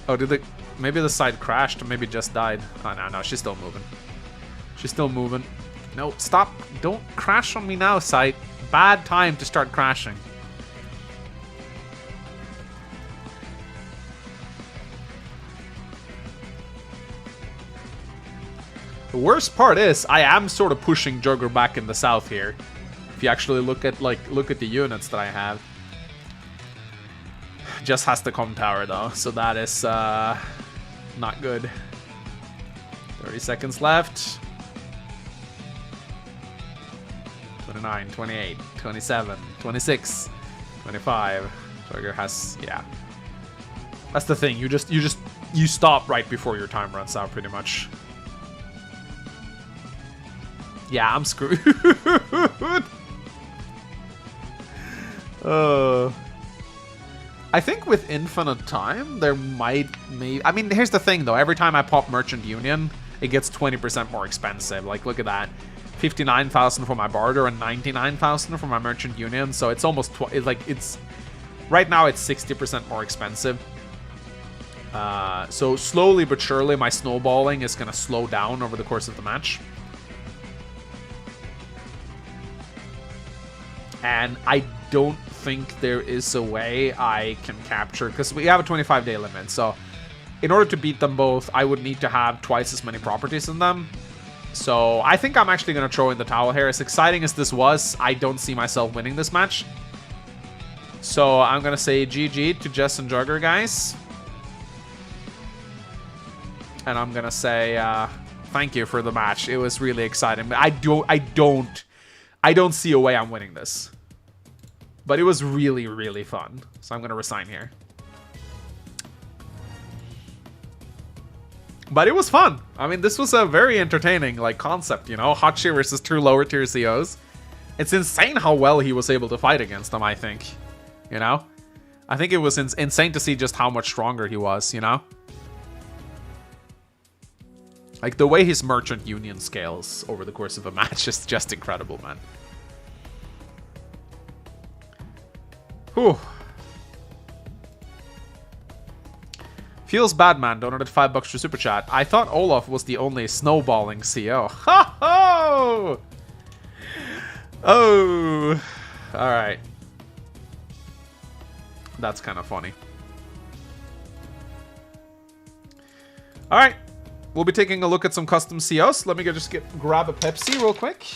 Oh, did the... Maybe the side crashed or maybe just died. Oh, no, no. She's still moving. She's still moving. No, stop. Don't crash on me now, site. Bad time to start crashing. The worst part is I am sort of pushing Jugger back in the south here. If you actually look at the units that I have. Just has the comm tower though, so that is not good. 30 seconds left. 29, 28, 27, 26, 25. Jugger has, yeah. That's the thing. You stop right before your time runs out, pretty much. Yeah, I'm screwed. I think with infinite time, there might... I mean, here's the thing, though. Every time I pop Merchant Union, it gets 20% more expensive. Like, look at that. 59,000 for my barter and 99,000 for my Merchant Union. So it's almost... it's... Right now, it's 60% more expensive. So slowly but surely, my snowballing is going to slow down over the course of the match. And I don't think there is a way I can capture, because we have a 25-day limit, so in order to beat them both, I would need to have twice as many properties in them. So I think I'm actually going to throw in the towel here. As exciting as this was, I don't see myself winning this match. So I'm going to say GG to Jess and Jugger, guys. And I'm going to say thank you for the match. It was really exciting. But I don't see a way I'm winning this. But it was really, really fun. So I'm going to resign here. But it was fun. I mean, this was a very entertaining concept, you know? Hachi versus 2 lower tier COs. It's insane how well he was able to fight against them, I think. You know? I think it was insane to see just how much stronger he was, you know? Like, the way his Merchant Union scales over the course of a match is just incredible, man. Whew. Feels bad, man. Donated $5 to Super Chat. I thought Olaf was the only snowballing CO. Ha ho! Oh! Alright. That's kind of funny. Alright. We'll be taking a look at some custom COs. Let me grab a Pepsi real quick.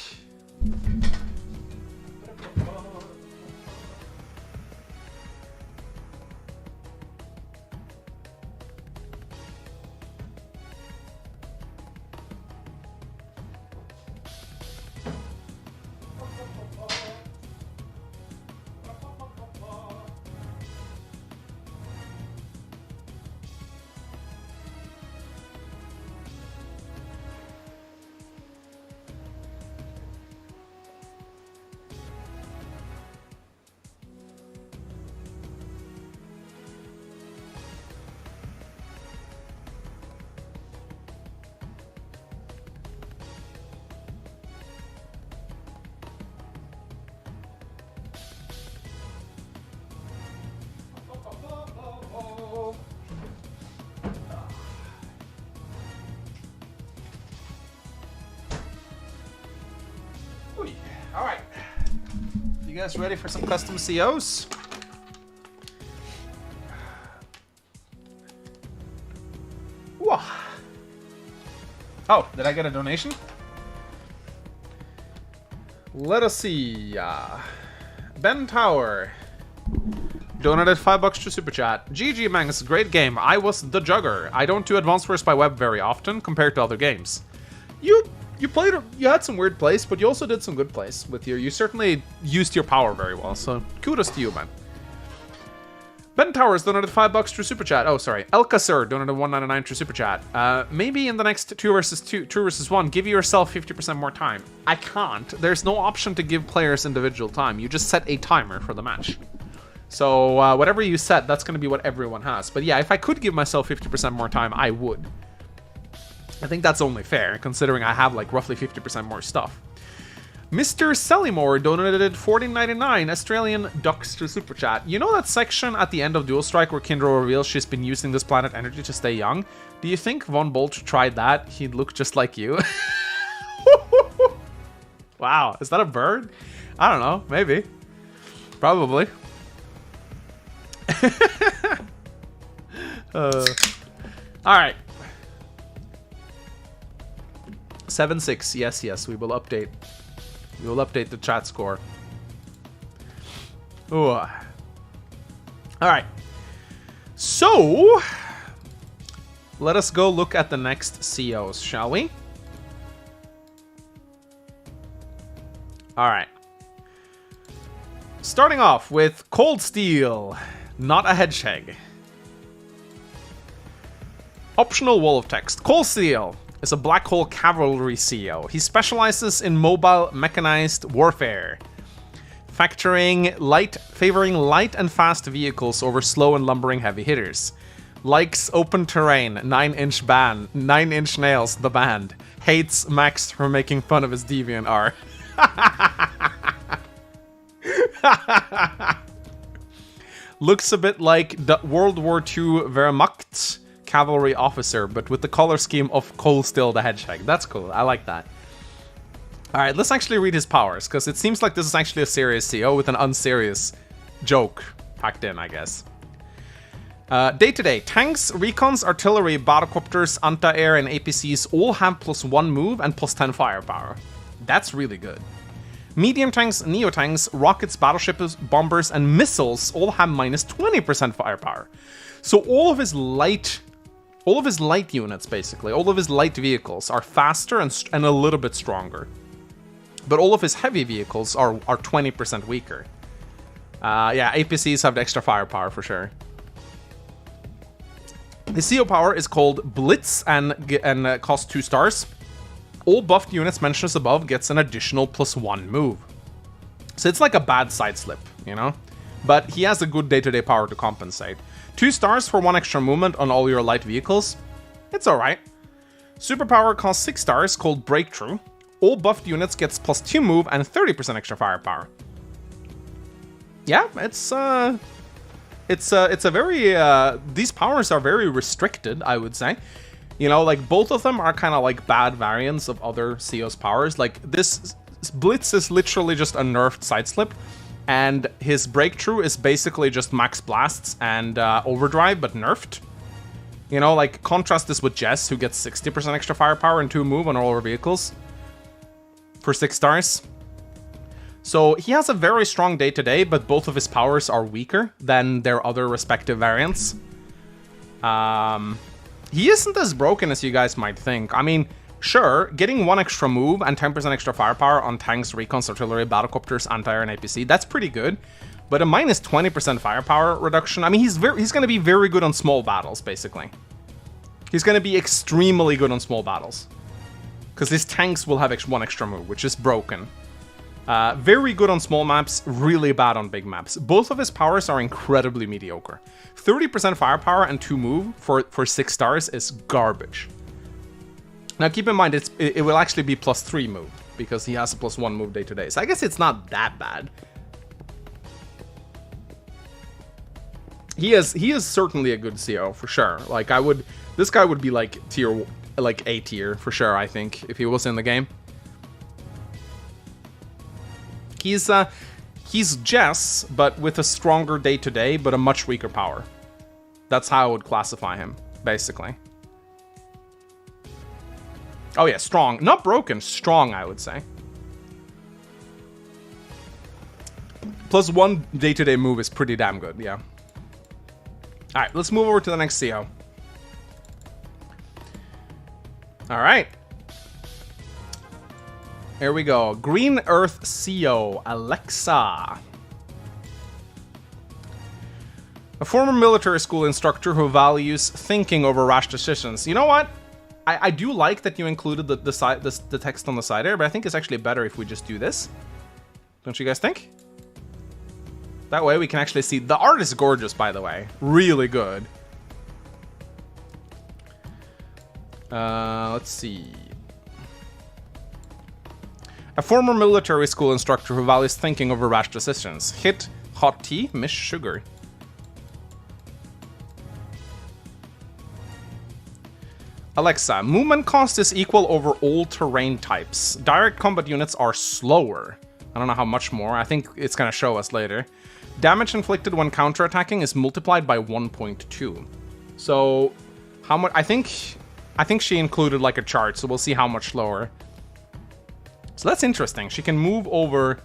Alright. You guys ready for some custom COs? Whoa. Oh, did I get a donation? Let us see. Ben Tower donated $5 to Super Chat. GG Mangs, great game. I was the jugger. I don't do advanced wars by web very often compared to other games. You had some weird plays, but you also did some good plays with you certainly used your power very well, so kudos to you, man. Ben Towers donated $5 through Super Chat. Oh, sorry. Elkasur donated $1.99 through Super Chat. Maybe in the next 2 versus 1, give yourself 50% more time. I can't. There's no option to give players individual time. You just set a timer for the match. So whatever you set, that's going to be what everyone has. But yeah, if I could give myself 50% more time, I would. I think that's only fair, considering I have like roughly 50% more stuff. Mr. Sellymore donated $14.99 Australian ducks to Super Chat. You know that section at the end of Dual Strike where Kindra reveals she's been using this planet energy to stay young? Do you think Von Bolt tried that? He'd look just like you. Wow, is that a bird? I don't know, maybe. Probably. Alright. 7-6. Yes, we will update. We will update the chat score. Ooh. Alright. So, let us go look at the next COs, shall we? Alright. Starting off with Cold Steel, not a hedgehog. Optional wall of text. Cold Steel is a black hole cavalry CO. He specializes in mobile mechanized warfare, favoring light and fast vehicles over slow and lumbering heavy hitters. Likes open terrain, 9-inch nails, the band. Hates Max for making fun of his DeviantArt. Looks a bit like the World War II Wehrmacht cavalry officer, but with the color scheme of Cold Steel the Hedgehog. That's cool. I like that. Alright, let's actually read his powers, because it seems like this is actually a serious CO with an unserious joke packed in, I guess. Day-to-day. Tanks, recons, artillery, battlecopters, anti-air, and APCs all have +1 move and +10 firepower. That's really good. Medium tanks, neo-tanks, rockets, battleships, bombers, and missiles all have -20% firepower. So all of his light units, basically, all of his light vehicles are faster and a little bit stronger. But all of his heavy vehicles are 20% weaker. Yeah, APCs have the extra firepower for sure. His CO power is called Blitz and costs 2 stars. All buffed units mentioned above gets an additional +1 move. So it's like a bad side slip, you know? But he has a good day-to-day power to compensate. 2 stars for 1 extra movement on all your light vehicles. It's alright. Superpower costs 6 stars, called Breakthrough. All buffed units gets +2 move and 30% extra firepower. Yeah, it's a very, these powers are very restricted, I would say. You know, like, both of them are kind of like bad variants of other CO's powers. Like, this Blitz is literally just a nerfed side slip, and his Breakthrough is basically just max blasts and overdrive, but nerfed. You know, like, contrast this with Jess, who gets 60% extra firepower and 2 move on all her vehicles for 6 stars. So he has a very strong day-to-day, but both of his powers are weaker than their other respective variants. He isn't as broken as you guys might think. I mean, sure, getting 1 extra move and 10% extra firepower on tanks, recons, artillery, battlecopters, anti-air, and APC, that's pretty good. But a -20% firepower reduction, I mean, he's going to be very good on small battles, basically. He's going to be extremely good on small battles. Because his tanks will have 1 extra move, which is broken. Very good on small maps, really bad on big maps. Both of his powers are incredibly mediocre. 30% firepower and 2 move for 6 stars is garbage. Now keep in mind, it will actually be +3 move, because he has a +1 move day-to-day. So I guess it's not that bad. He is certainly a good CO, for sure. Like, this guy would be like A tier, for sure, I think, if he was in the game. He's Jess, but with a stronger day-to-day, but a much weaker power. That's how I would classify him, basically. Oh yeah, strong. Not broken, strong, I would say. Plus 1 day-to-day move is pretty damn good, yeah. Alright, let's move over to the next CO. Alright. Here we go. Green Earth CO, Alexa. A former military school instructor who values thinking over rash decisions. You know what? I do like that you included the text on the side here, but I think it's actually better if we just do this. Don't you guys think? That way we can actually see. The art is gorgeous, by the way. Really good. Let's see. A former military school instructor who values thinking over rash decisions. Hit hot tea, miss sugar. Alexa, movement cost is equal over all terrain types. Direct combat units are slower. I don't know how much more. I think it's gonna show us later. Damage inflicted when counterattacking is multiplied by 1.2. So, how much? I think she included like a chart, so we'll see how much slower. So that's interesting. She can move over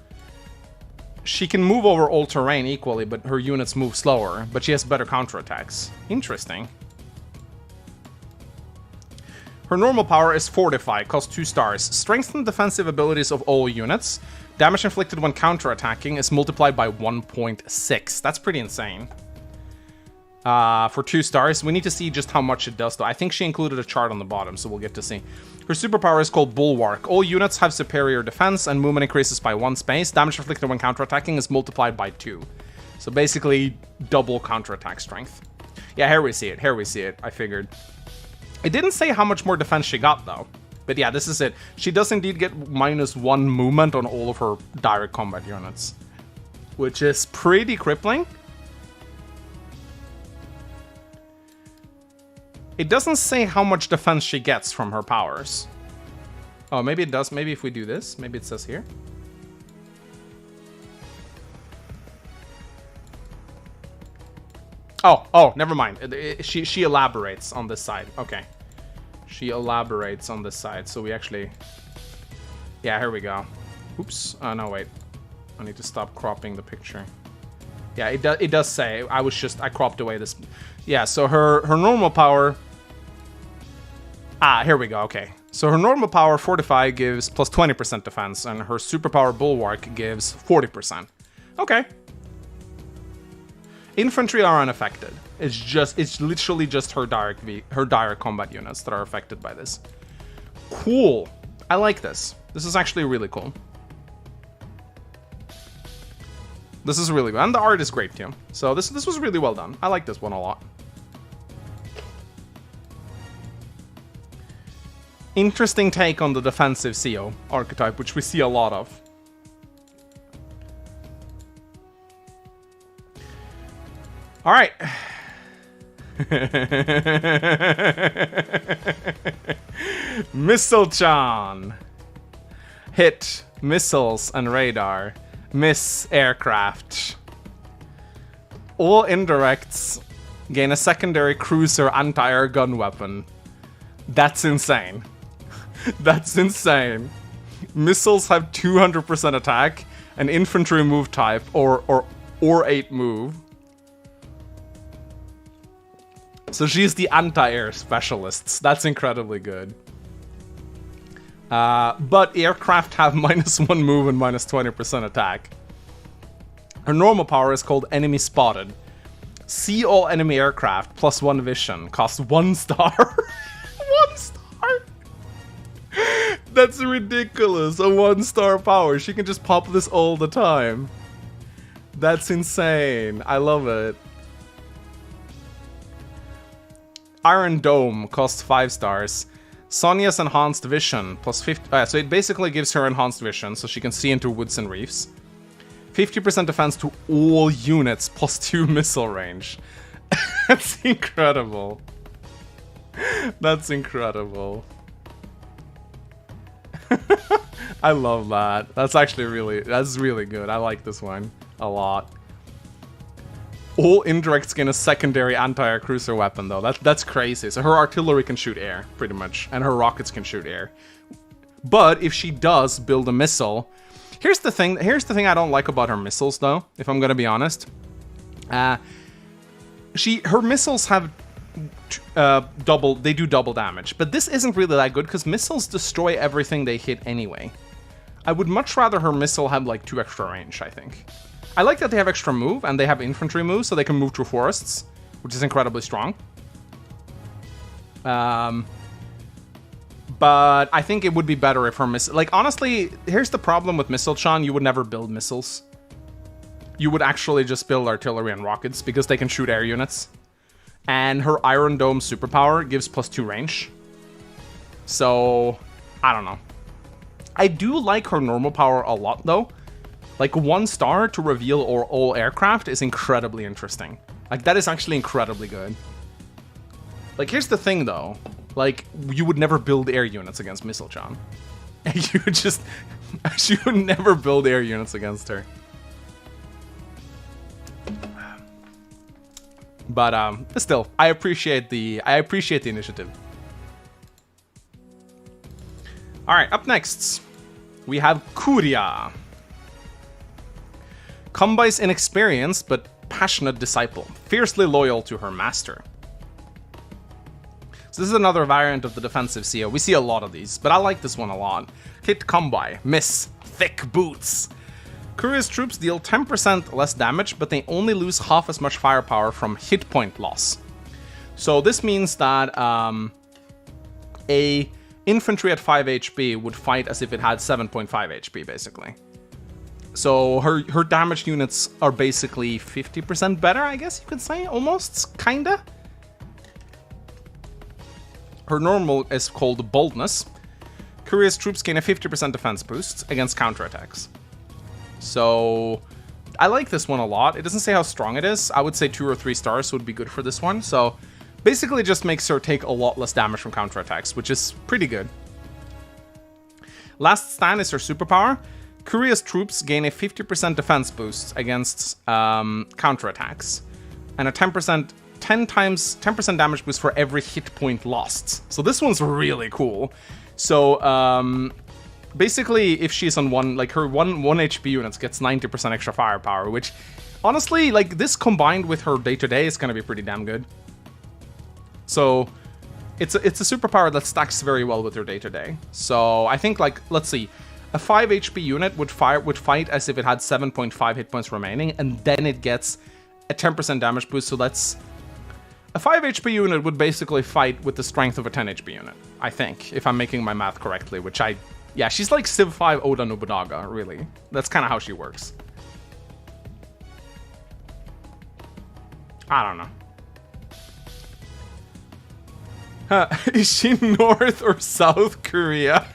all terrain equally, but her units move slower. But she has better counterattacks. Interesting. Her normal power is Fortify, costs 2 stars. Strengthen defensive abilities of all units. Damage inflicted when counterattacking is multiplied by 1.6. That's pretty insane. For 2 stars, we need to see just how much it does, though. I think she included a chart on the bottom, so we'll get to see. Her superpower is called Bulwark. All units have superior defense, and movement increases by 1 space. Damage inflicted when counterattacking is multiplied by 2. So basically, double counterattack strength. Yeah, here we see it. Here we see it. I figured. It didn't say how much more defense she got, though. But yeah, this is it. She does indeed get -1 movement on all of her direct combat units, which is pretty crippling. It doesn't say how much defense she gets from her powers. Oh, maybe it does. Maybe if we do this, maybe it says here. Oh, never mind. She elaborates on this side. Okay. She elaborates on this side, so we actually... Yeah, here we go. Oops. Oh, no, wait. I need to stop cropping the picture. Yeah, it does say. I cropped away this... Yeah, so her normal power... Ah, here we go, okay. So her normal power, Fortify, gives plus 20% defense, and her superpower, Bulwark, gives 40%. Okay. Infantry are unaffected. It's literally just her direct combat units that are affected by this. Cool. I like this. This is actually really cool. This is really good. And the art is great too. So this was really well done. I like this one a lot. Interesting take on the defensive CO archetype, which we see a lot of. All right. Mistleton. Hit missiles and radar. Miss aircraft. All indirects gain a secondary cruiser anti-air gun weapon. That's insane. That's insane. Missiles have 200% attack, an infantry move type, or 8 move. So she's the anti-air specialists. That's incredibly good. But aircraft have -1 move and -20% attack. Her normal power is called Enemy Spotted. See all enemy aircraft, +1 vision. Costs 1 star. 1 star? That's ridiculous. A 1-star power. She can just pop this all the time. That's insane. I love it. Iron Dome costs 5 stars. Sonya's Enhanced Vision, +50... so it basically gives her Enhanced Vision, so she can see into woods and reefs. 50% defense to all units, +2 missile range. That's incredible. That's incredible. I love that. That's actually really good. I like this one a lot. All indirects gain a secondary anti-air cruiser weapon, though. That's crazy. So her artillery can shoot air, pretty much, and her rockets can shoot air. But if she does build a missile, here's the thing I don't like about her missiles, though, if I'm gonna be honest. Her missiles have they do double damage, but this isn't really that good because missiles destroy everything they hit anyway. I would much rather her missile have like 2 extra range, I think. I like that they have extra move and they have infantry moves, so they can move through forests, which is incredibly strong. But I think it would be better if her missile... Like, honestly, here's the problem with Mistleton. You would never build missiles. You would actually just build artillery and rockets because they can shoot air units. And her Iron Dome superpower gives +2 range. So, I don't know. I do like her normal power a lot, though. Like, 1 star to reveal all aircraft is incredibly interesting. Like, that is actually incredibly good. Like, here's the thing, though. Like, you would never build air units against Mistleton. You would never build air units against her. But still, I appreciate the initiative. All right, up next, we have Curia. Combi's inexperienced but passionate disciple, fiercely loyal to her master. So this is another variant of the defensive CO. We see a lot of these, but I like this one a lot. Hit Combi, miss, thick boots. Curia's troops deal 10% less damage, but they only lose half as much firepower from hit point loss. So this means that a infantry at 5 HP would fight as if it had 7.5 HP, basically. So her damage units are basically 50% better, I guess you could say, almost, kinda. Her normal is called Boldness. Curia's troops gain a 50% defense boost against counterattacks. So I like this one a lot. It doesn't say how strong it is. I would say 2 or 3 stars would be good for this one. So basically just makes her take a lot less damage from counterattacks, which is pretty good. Last Stand is her superpower. Curia's troops gain a 50% defense boost against counterattacks, and a 10% damage boost for every hit point lost. So this one's really cool. So basically, if she's on her one HP units gets 90% extra firepower, which honestly, like, this combined with her day-to-day is gonna be pretty damn good. So it's a superpower that stacks very well with her day-to-day. So I think, like, let's see. A 5 HP unit would fight as if it had 7.5 hit points remaining, and then it gets a 10% damage boost, so that's... A 5 HP unit would basically fight with the strength of a 10 HP unit, I think, if I'm making my math correctly, which yeah, she's like Civ 5 Oda Nobunaga, really. That's kind of how she works. I don't know. Is she North or South Korea?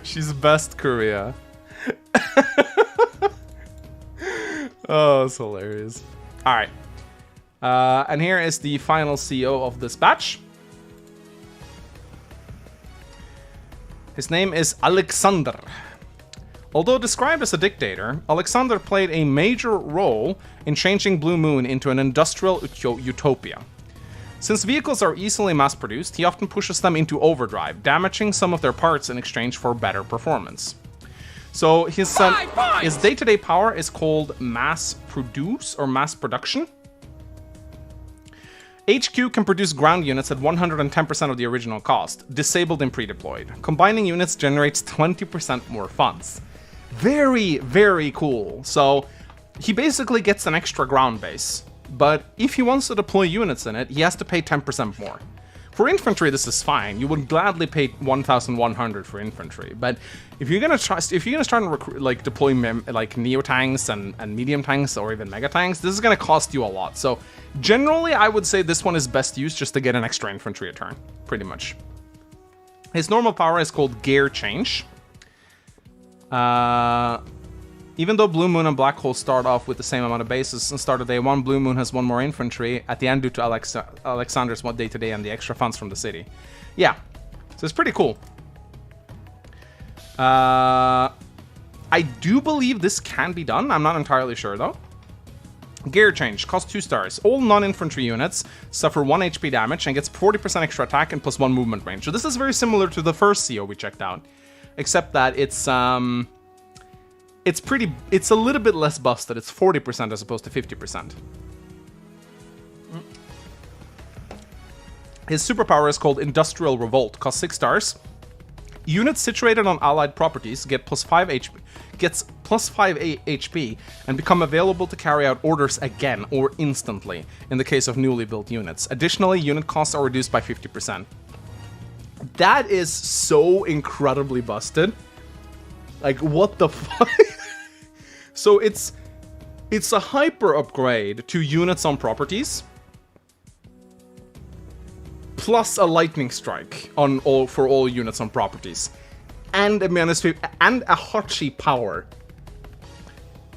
She's best Curia. Oh, it's hilarious. All right. And here is the final CO of this batch. His name is Alexander. Although described as a dictator, Alexander played a major role in changing Blue Moon into an industrial utopia. Since vehicles are easily mass-produced, he often pushes them into overdrive, damaging some of their parts in exchange for better performance. So his day-to-day power is called mass produce or mass production. HQ can produce ground units at 110% of the original cost, disabled and pre-deployed. Combining units generates 20% more funds. Very, very cool. So he basically gets an extra ground base, but if he wants to deploy units in it, he has to pay 10% more. For infantry, this is fine. You would gladly pay 1,100 for infantry, but if you're gonna start to deploy neo tanks and medium tanks or even mega tanks, this is gonna cost you a lot. So generally, I would say this one is best used just to get an extra infantry a turn, pretty much. His normal power is called Gear Change. Even though Blue Moon and Black Hole start off with the same amount of bases and start of day 1, Blue Moon has 1 more infantry at the end due to Alexander's day-to-day and the extra funds from the city. Yeah, so it's pretty cool. I do believe this can be done. I'm not entirely sure though. Gear change, cost 2 stars. All non-infantry units suffer 1 HP damage and gets 40% extra attack and plus 1 movement range. So this is very similar to the first CO we checked out, except that it's a little bit less busted. It's 40% as opposed to 50%. His superpower is called Industrial Revolt, costs 6 stars. Units situated on allied properties get plus 5 HP, HP and become available to carry out orders again or instantly in the case of newly built units. Additionally, unit costs are reduced by 50%. That is so incredibly busted. Like, what the fuck? So it's a hyper upgrade to units on properties, plus a lightning strike on for all units on properties, and a Hachi power.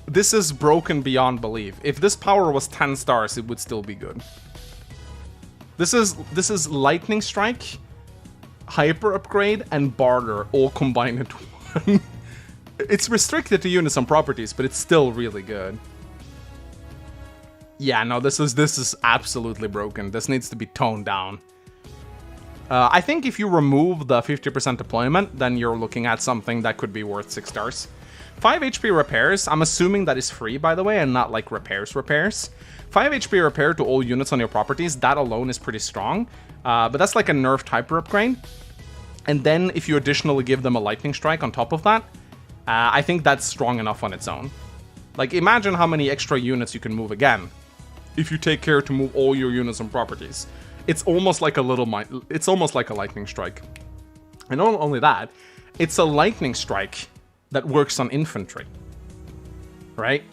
This is broken beyond belief. If this power was 10 stars, it would still be good. This is lightning strike, hyper upgrade, and barter all combined into one. It's restricted to units on properties, but it's still really good. Yeah, no, this is absolutely broken. This needs to be toned down. I think if you remove the 50% deployment, then you're looking at something that could be worth 6 stars. 5 HP repairs, I'm assuming that is free, by the way, and not like repairs. 5 HP repair to all units on your properties, that alone is pretty strong. But that's like a nerfed hyper upgrade. And then if you additionally give them a lightning strike on top of that, I think that's strong enough on its own. Like, imagine how many extra units you can move again if you take care to move all your units on properties. It's almost like a lightning strike. And not only that, it's a lightning strike that works on infantry. Right?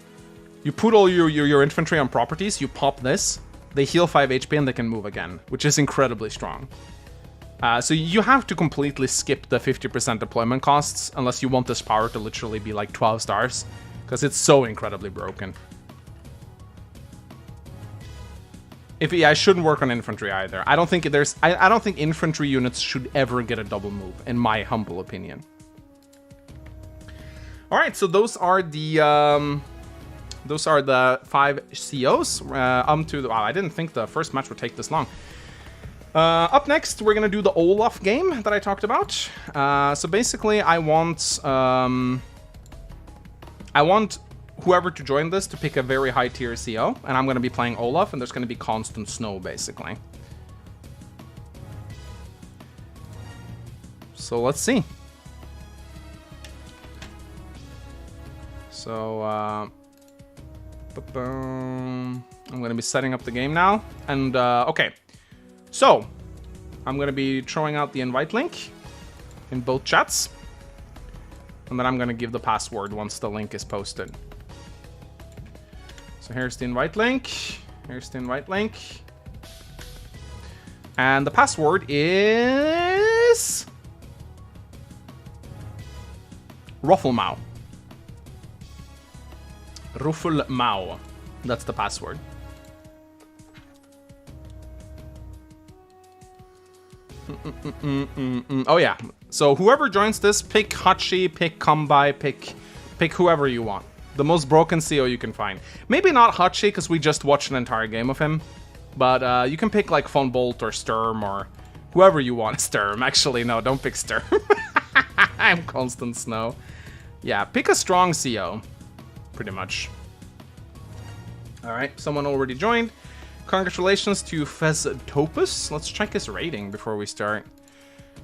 You put all your infantry on properties, you pop this, they heal 5 HP and they can move again, which is incredibly strong. So you have to completely skip the 50% deployment costs unless you want this power to literally be like 12 stars, because it's so incredibly broken. I shouldn't work on infantry either. I don't think infantry units should ever get a double move, in my humble opinion. All right, so those are the 5 COs. Wow, I didn't think the first match would take this long. Up next, we're gonna do the Olaf game that I talked about. So basically, I want whoever to join this to pick a very high tier CO, and I'm gonna be playing Olaf, and there's gonna be constant snow, basically. So let's see. So, I'm gonna be setting up the game now, and okay. So, I'm going to be throwing out the invite link in both chats. And then I'm going to give the password once the link is posted. So here's the invite link. Here's the invite link. And the password is... Rufflemau. Rufflemau. That's the password. Oh yeah, so whoever joins this, pick Hachi, pick Kambai, pick whoever you want. The most broken CO you can find. Maybe not Hachi, because we just watched an entire game of him. But you can pick like Von Bolt or Sturm or whoever you want. Sturm, actually, no, don't pick Sturm. I'm constant snow. Yeah, pick a strong CO, pretty much. Alright, someone already joined. Congratulations to Feztopus. Let's check his rating before we start.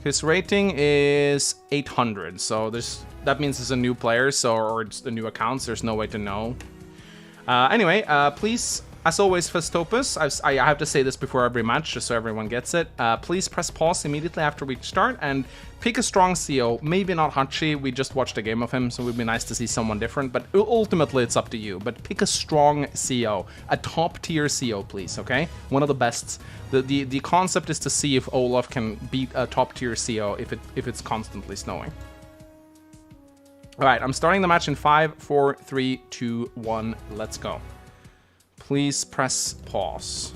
His rating is 800, so that means it's a new player, or it's a new account, so there's no way to know. Anyway, please, as always, Feztopus, I have to say this before every match, just so everyone gets it. Please press pause immediately after we start, and pick a strong CO. Maybe not Hachi, we just watched a game of him, so it would be nice to see someone different, but ultimately it's up to you. But pick a strong CO, a top tier CO, please, okay? One of the best. The concept is to see if Olaf can beat a top tier CO if it's constantly snowing. All right, I'm starting the match in 5, 4, 3, 2, 1. Let's go. Please press pause.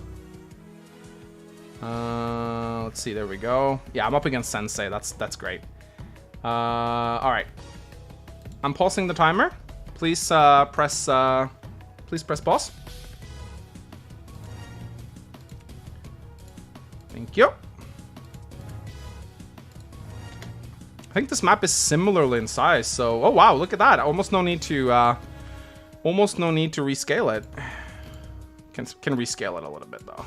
Let's see. There we go. Yeah, I'm up against Sensei. That's great. All right. I'm pausing the timer. Please press pause. Thank you. I think this map is similarly in size, so... Oh, wow, look at that. Almost no need to rescale it. Can rescale it a little bit, though.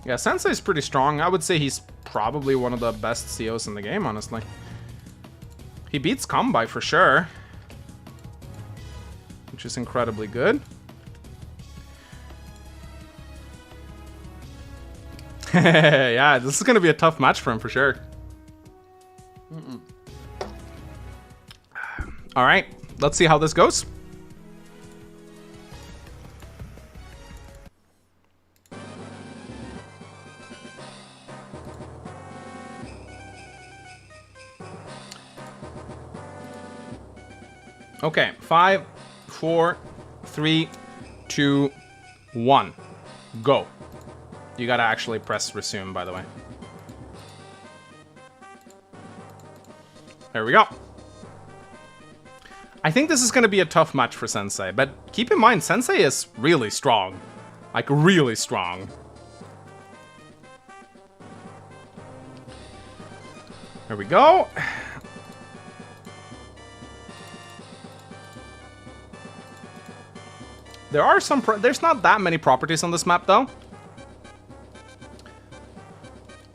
Yeah, Sensei's pretty strong. I would say he's probably one of the best COs in the game, honestly. He beats Kombai for sure, which is incredibly good. Yeah, this is going to be a tough match for him for sure. All right, let's see how this goes. Okay, 5, 4, 3, 2, 1. Go. You gotta actually press resume, by the way. There we go. I think this is gonna be a tough match for Sensei, but keep in mind, Sensei is really strong. Like, really strong. There we go. There are there's not that many properties on this map, though.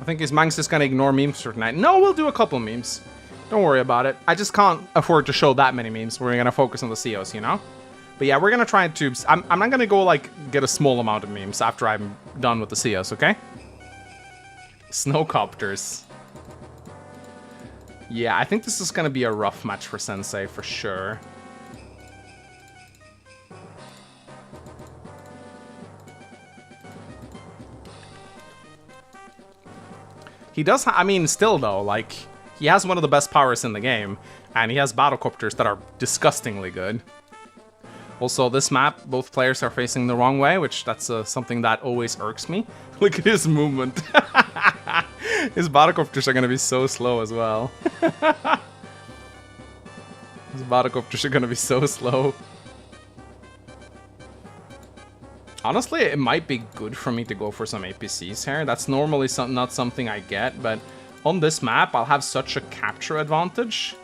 I think his Mangs is gonna ignore memes for tonight. No, we'll do a couple memes. Don't worry about it. I just can't afford to show that many memes. We're gonna focus on the COs, you know? But yeah, we're gonna try to... I'm not gonna go, like, get a small amount of memes after I'm done with the COs, okay? Snowcopters. Yeah, I think this is gonna be a rough match for Sensei, for sure. He does, I mean, still though, like, he has one of the best powers in the game, and he has battlecopters that are disgustingly good. Also, this map, both players are facing the wrong way, which that's something that always irks me. Look at his movement. His battlecopters are gonna be so slow as well. His battlecopters are gonna be so slow. Honestly, it might be good for me to go for some APCs here. That's normally not something I get, but on this map, I'll have such a capture advantage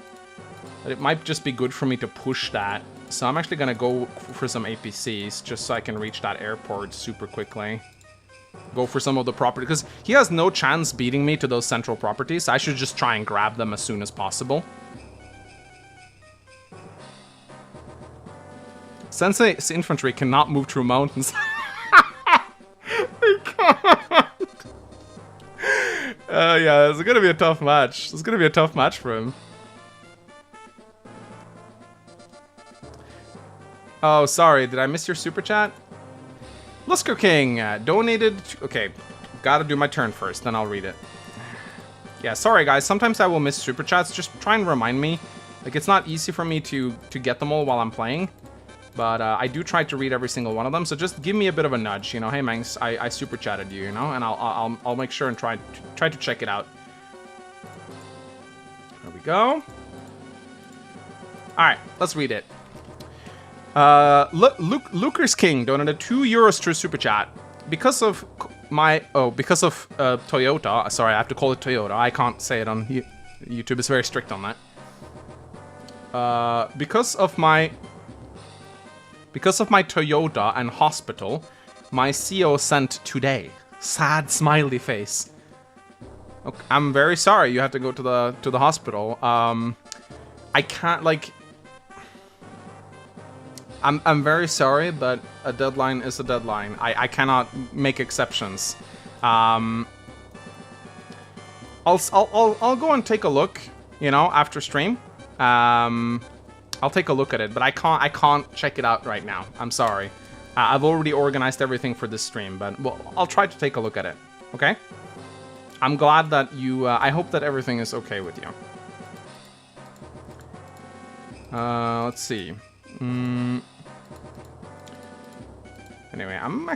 that it might just be good for me to push that. So I'm actually going to go for some APCs just so I can reach that airport super quickly. Go for some of the property, because he has no chance beating me to those central properties. I should just try and grab them as soon as possible. Sensei's infantry cannot move through mountains. They can't. Yeah, it's gonna be a tough match. It's gonna be a tough match for him. Oh, sorry. Did I miss your super chat? Lusker King donated... Okay, gotta do my turn first, then I'll read it. Yeah, sorry guys. Sometimes I will miss super chats. Just try and remind me. Like, it's not easy for me to get them all while I'm playing. But I do try to read every single one of them, so just give me a bit of a nudge, you know. Hey, Mangs, I super chatted you, you know, and I'll make sure and try to check it out. There we go. All right, let's read it. Lucas King donated €2 to super chat because of Toyota. Sorry, I have to call it Toyota. I can't say it on YouTube. It's very strict on that. Because of my Toyota and hospital, my CO sent today. Sad smiley face. Okay, I'm very sorry you have to go to the hospital. I can't, like... I'm very sorry, but a deadline is a deadline. I cannot make exceptions. I'll go and take a look, you know, after stream. I'll I'll take a look at it, but I can't check it out right now. I'm sorry. I've already organized everything for this stream, but well, I'll try to take a look at it. Okay? I'm glad that you... I hope that everything is okay with you. Let's see. Anyway, I'm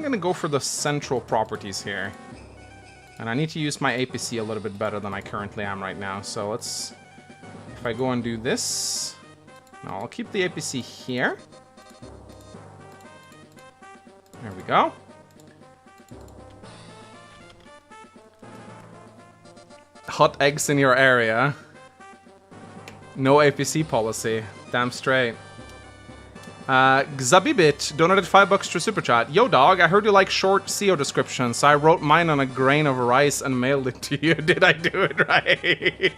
gonna go for the central properties here. And I need to use my APC a little bit better than I currently am right now. So let's... If I go and do this... No, I'll keep the APC here. There we go. Hot eggs in your area. No APC policy. Damn straight. Xabibit donated $5 to Super Chat. Yo, dog, I heard you like short SEO descriptions, so I wrote mine on a grain of rice and mailed it to you. Did I do it right?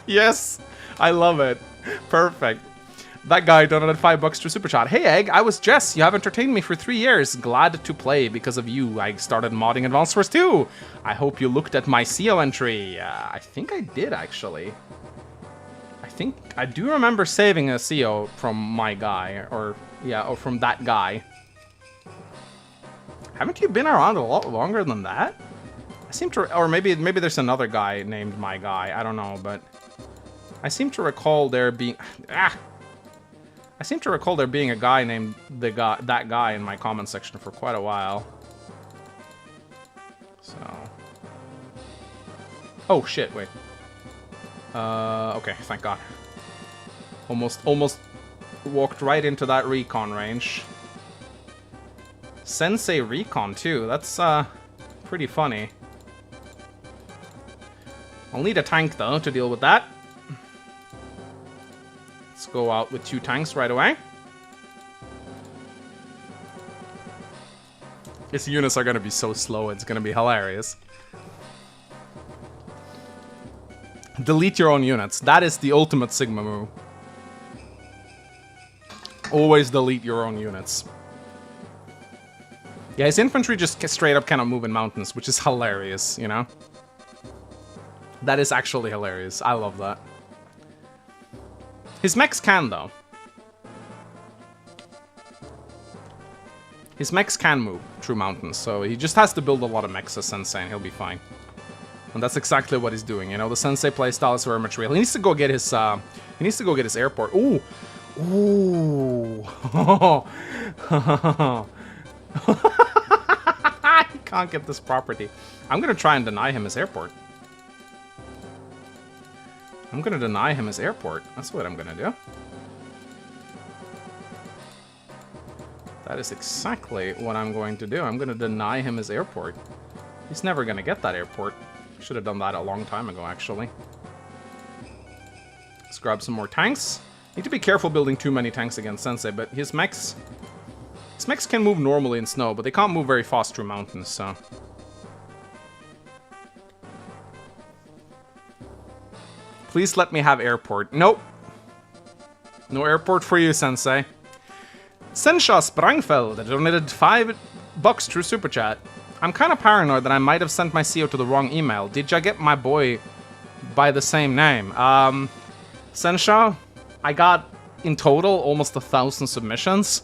Yes, I love it. Perfect. That guy donated $5 to Super Chat. Hey, Egg, I was Jess. You have entertained me for 3 years. Glad to play because of you. I started modding Advanced Wars 2. I hope you looked at my SEO entry. I think I did, actually. I do remember saving a CO from my guy, or from that guy. Haven't you been around a lot longer than that? I seem to, or maybe there's another guy named my guy. I don't know, but I seem to recall there being I seem to recall there being a guy named that guy in my comment section for quite a while. So, oh shit! Wait. Okay, thank God. Almost walked right into that recon range. Sensei recon too. That's pretty funny. I'll need a tank though to deal with that. Let's go out with 2 tanks right away. These units are gonna be so slow, it's gonna be hilarious. Delete your own units. That is the ultimate Sigma move. Always delete your own units. Yeah, his infantry just straight up cannot move in mountains, which is hilarious, you know? That is actually hilarious. I love that. His mechs can, though. His mechs can move through mountains, so he just has to build a lot of mechs as Sensei and he'll be fine. And that's exactly what he's doing, you know? The Sensei playstyle is very much real. He needs to go get his, airport. Ooh! Ooh! He can't get this property. I'm gonna try and deny him his airport. That's what I'm gonna do. That is exactly what I'm going to do. I'm gonna deny him his airport. He's never gonna get that airport. Should have done that a long time ago, actually. Let's grab some more tanks. Need to be careful building too many tanks against Sensei, but his mechs can move normally in snow, but they can't move very fast through mountains, so. Please let me have airport. Nope. No airport for you, Sensei. Sensha Sprangfeld donated $5 through Super Chat. I'm kind of paranoid that I might have sent my CO to the wrong email. Did ya get my boy by the same name? Sensha, I got, in total, almost 1,000 submissions.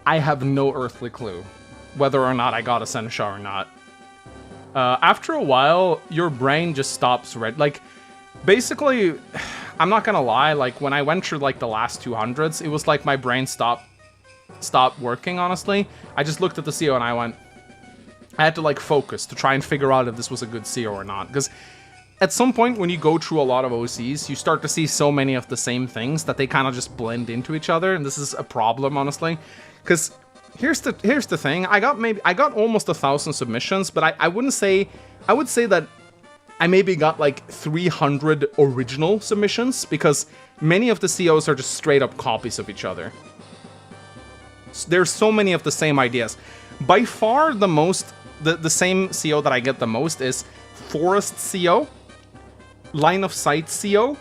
I have no earthly clue whether or not I got a Sensha or not. After a while, your brain just stops like, basically, I'm not gonna lie, like, when I went through, like, the last 200s, it was like my brain stopped working, honestly. I just looked at the CO and I had to, like, focus to try and figure out if this was a good CO or not, because at some point when you go through a lot of OCs, you start to see so many of the same things that they kind of just blend into each other, and this is a problem, honestly. Because here's the thing, I got almost 1,000 submissions, but I would say that I maybe got like 300 original submissions, because many of the COs are just straight up copies of each other. There's so many of the same ideas. By far the same CO that I get the most is Forest CO, Line of Sight CO,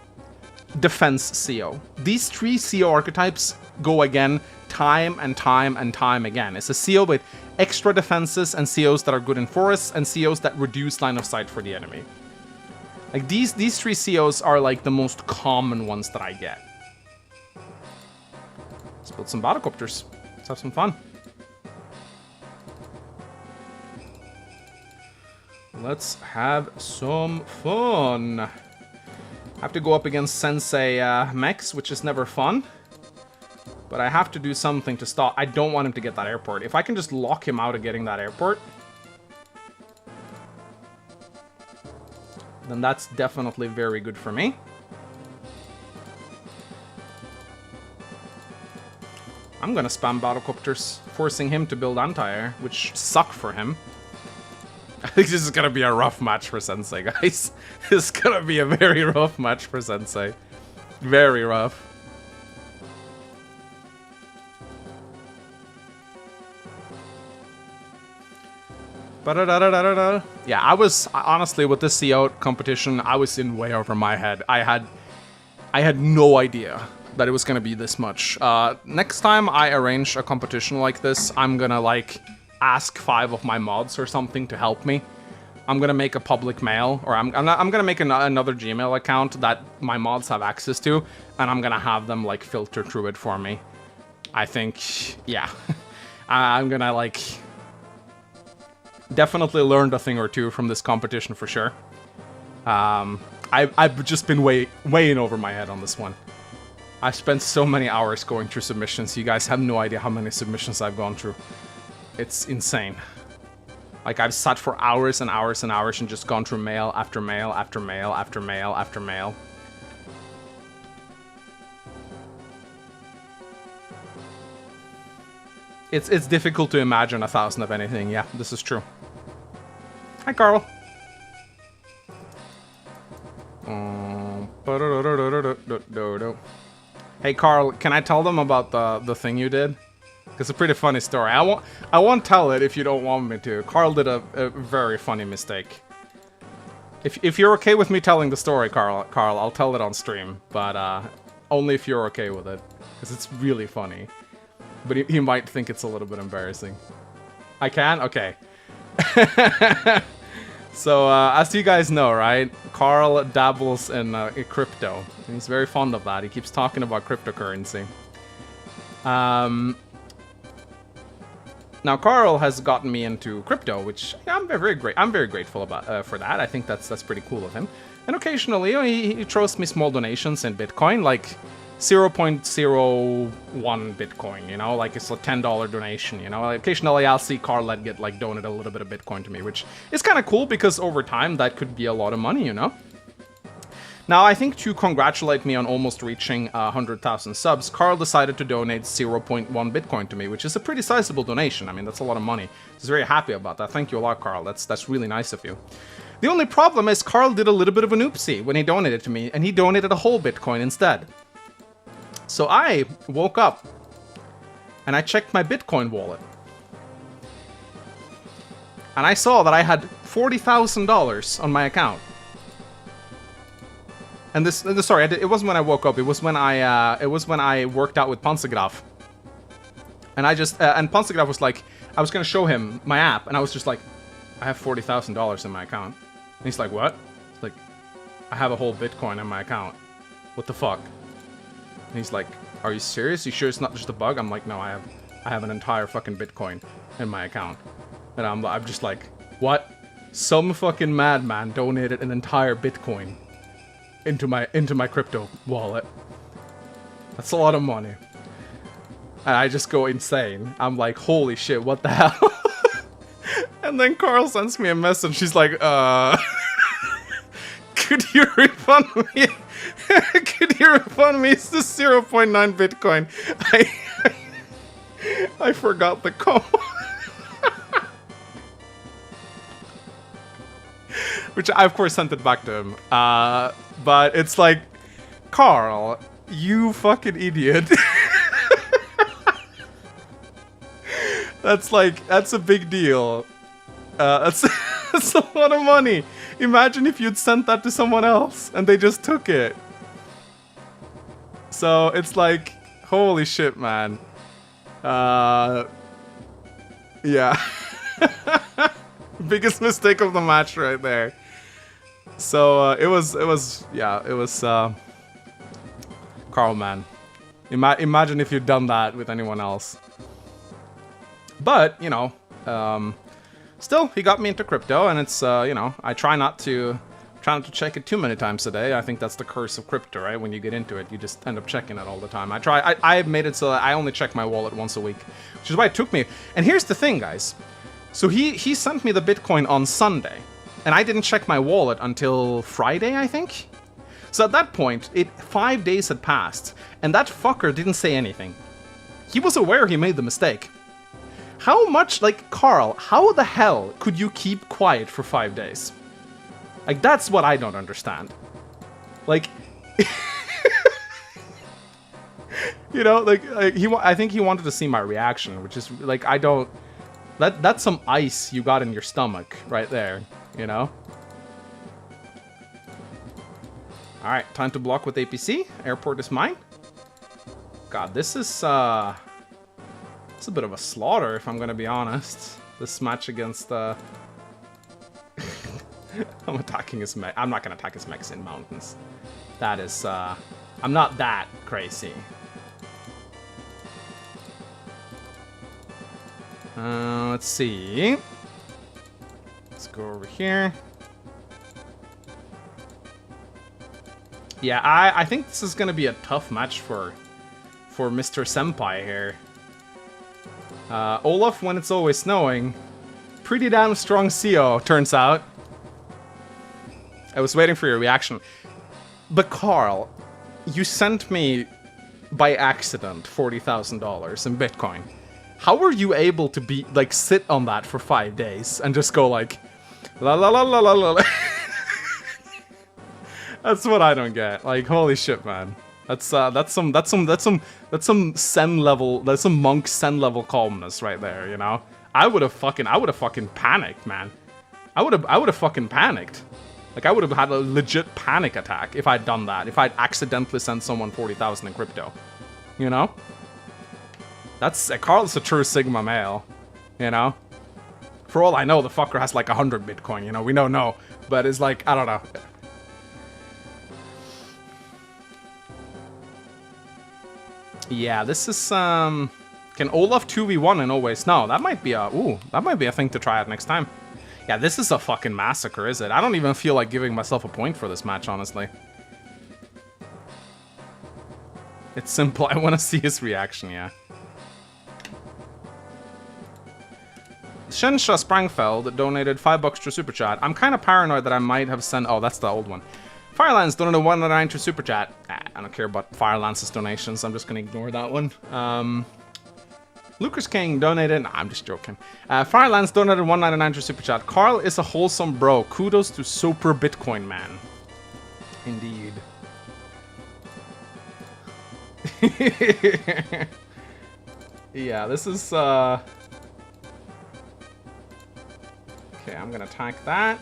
Defense CO. These 3 CO archetypes go again time and time and time again. It's a CO with extra defenses and COs that are good in forests and COs that reduce line of sight for the enemy. Like, these 3 COs are, like, the most common ones that I get. Let's build some battlecopters. Let's have some fun. Let's have some fun. I have to go up against Sensei Mex, which is never fun. But I have to do something to stop. I don't want him to get that airport. If I can just lock him out of getting that airport, then that's definitely very good for me. I'm gonna spam battlecopters, forcing him to build anti-air, which suck for him. I think this is gonna be a rough match for Sensei, guys. This is gonna be a very rough match for Sensei. Very rough. Yeah, I was honestly with this CO competition, I was in way over my head. I had no idea that it was gonna be this much. Next time I arrange a competition like this, I'm gonna like ask 5 of my mods or something to help me. I'm gonna make a public mail, or I'm gonna make another Gmail account that my mods have access to, and I'm gonna have them like filter through it for me. I think, yeah, I'm gonna like definitely learned a thing or two from this competition for sure. I've just been way in over my head on this one. I've spent so many hours going through submissions. You guys have no idea how many submissions I've gone through. It's insane. Like, I've sat for hours and hours and hours and just gone through mail after mail after mail after mail after mail. It's difficult to imagine 1,000 of anything. Yeah, this is true. Hi, Carl. Hey, Carl, can I tell them about the thing you did? It's a pretty funny story. I won't tell it if you don't want me to. Carl did a very funny mistake. If you're okay with me telling the story, Carl, I'll tell it on stream. But only if you're okay with it, because it's really funny. But he might think it's a little bit embarrassing. I can? Okay. So, as you guys know, right? Carl dabbles in crypto. He's very fond of that. He keeps talking about cryptocurrency. Now, Carl has gotten me into crypto, which I'm very grateful about for that. I think that's pretty cool of him. And occasionally, you know, he throws me small donations in Bitcoin, like 0.01 Bitcoin, you know, like it's a $10 donation, you know. Like, occasionally I'll see Carl get like donate a little bit of Bitcoin to me, which is kind of cool because over time that could be a lot of money, you know. Now, I think to congratulate me on almost reaching 100,000 subs, Carl decided to donate 0.1 Bitcoin to me, which is a pretty sizable donation. I mean, that's a lot of money. I was very happy about that. Thank you a lot, Carl. That's really nice of you. The only problem is Carl did a little bit of an oopsie when he donated to me, and he donated a whole Bitcoin instead. So I woke up and I checked my Bitcoin wallet. And I saw that I had $40,000 on my account. And sorry, it wasn't when I woke up. It was when I worked out with Pansegraf. And I just and Pansegraf was like, I was gonna show him my app, and I was just like, I have $40,000 in my account. And he's like, what? It's like, I have a whole Bitcoin in my account. What the fuck? And he's like, are you serious? You sure it's not just a bug? I'm like, no, I have an entire fucking Bitcoin in my account. And I'm just like, what? Some fucking madman donated an entire Bitcoin into my crypto wallet. That's a lot of money. And I just go insane. I'm like, holy shit, what the hell? And then Carl sends me a message. She's like, could you refund me? Could you refund me? It's the 0.9 Bitcoin. I forgot the code. Which I, of course, sent it back to him. But it's like, Carl, you fucking idiot. That's a big deal. That's a lot of money. Imagine if you'd sent that to someone else and they just took it. So it's like, holy shit, man. Yeah. Biggest mistake of the match right there. So it was Carl, man. Imagine if you'd done that with anyone else. But, you know, still, he got me into crypto, and it's, you know, I try not to check it too many times a day. I think that's the curse of crypto, right? When you get into it, you just end up checking it all the time. I made it so that I only check my wallet once a week, which is why it took me. And here's the thing, guys. So he sent me the Bitcoin on Sunday, and I didn't check my wallet until Friday, I think. So at that point, 5 days had passed, and that fucker didn't say anything. He was aware he made the mistake. How much, like, Carl, how the hell could you keep quiet for 5 days? Like, that's what I don't understand. Like, you know, like I think he wanted to see my reaction, which is, like, I don't... That's some ice you got in your stomach right there, you know? Alright, time to block with APC. Airport is mine. God, this is, it's a bit of a slaughter, if I'm gonna be honest. This match against, I'm attacking his mech. I'm not gonna attack his mechs in mountains. That is, I'm not that crazy. Let's see. Let's go over here. Yeah, I think this is gonna be a tough match for Mr. Senpai here. Olaf, when it's always snowing, pretty damn strong CO, turns out. I was waiting for your reaction. But Carl, you sent me by accident $40,000 in Bitcoin. How were you able to be like sit on that for 5 days and just go like la la la la la la? That's what I don't get. Like, holy shit, man. That's some Zen level, that's some monk Zen level calmness right there, you know? I would have fucking panicked, man. I would have fucking panicked. Like, I would have had a legit panic attack if I'd done that. If I'd accidentally sent someone 40,000 in crypto. You know? That's, Carl's a true Sigma male. You know? For all I know, the fucker has like 100 Bitcoin, you know? We don't know. But it's like, I don't know. Yeah, this is, can Olaf 2v1 and always no? That might be a, that might be a thing to try out next time. Yeah, this is a fucking massacre, is it? I don't even feel like giving myself a point for this match, honestly. It's simple, I want to see his reaction, yeah. Shensha Sprangfeld donated $5 to Super Chat. I'm kind of paranoid that I might have sent, oh, that's the old one. Firelance donated $1.99 to Super Chat. I don't care about Firelance's donations. I'm just going to ignore that one. Lucas King donated... Nah, I'm just joking. Firelance donated $1.99 to Super Chat. Carl is a wholesome bro. Kudos to Super Bitcoin Man. Indeed. Yeah, this is... Okay, I'm going to attack that.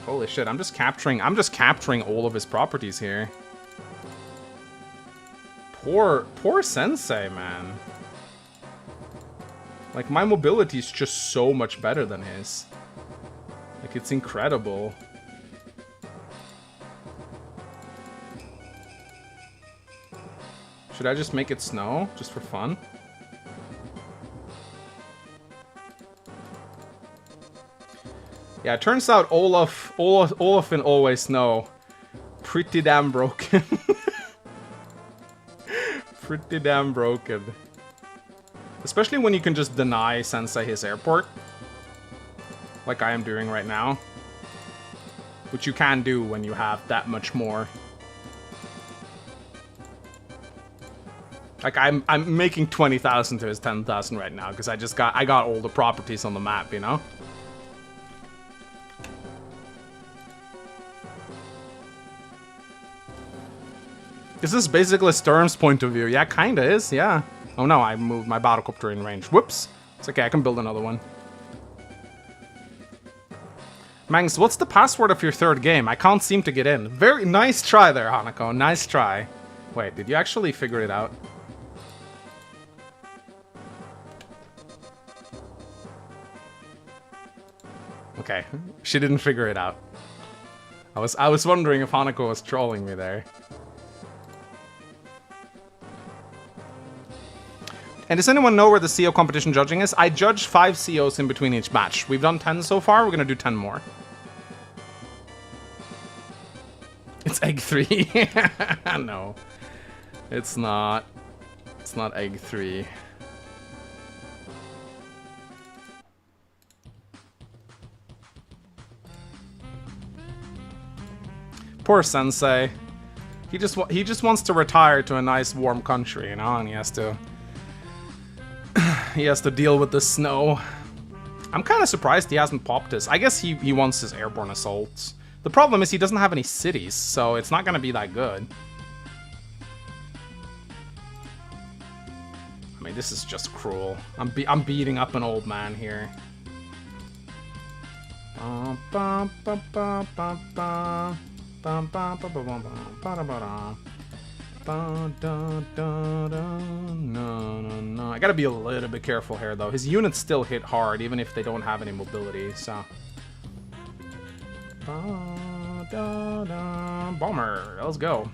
Holy shit, I'm just capturing all of his properties here. Poor Sensei, man. Like, my mobility is just so much better than his. Like, it's incredible. Should I just make it snow, just for fun? Yeah, it turns out Olaf and Always Snow, pretty damn broken. Pretty damn broken. Especially when you can just deny Sensei his airport. Like I am doing right now. Which you can do when you have that much more. Like I'm making 20,000 to his 10,000 right now because I got all the properties on the map, you know? This is basically Sturm's point of view. Yeah, kinda is, yeah. Oh no, I moved my battlecopter in range. Whoops. It's okay, I can build another one. Mangs, what's the password of your third game? I can't seem to get in. Very nice try there, Hanako. Nice try. Wait, did you actually figure it out? Okay, she didn't figure it out. I was wondering if Hanako was trolling me there. And does anyone know where the CO competition judging is? I judge 5 COs in between each match. We've done 10 so far. We're gonna do 10 more. It's egg 3. No, it's not. It's not egg 3. Poor Sensei. He just wants to retire to a nice warm country, you know, and he has to deal with the snow. I'm kind of surprised he hasn't popped this. I guess he wants his airborne assaults. The problem is he doesn't have any cities, so it's not gonna be that good. I mean, this is just cruel. I'm beating up an old man here. No. I gotta be a little bit careful here, though. His units still hit hard, even if they don't have any mobility, so... Bomber, let's go.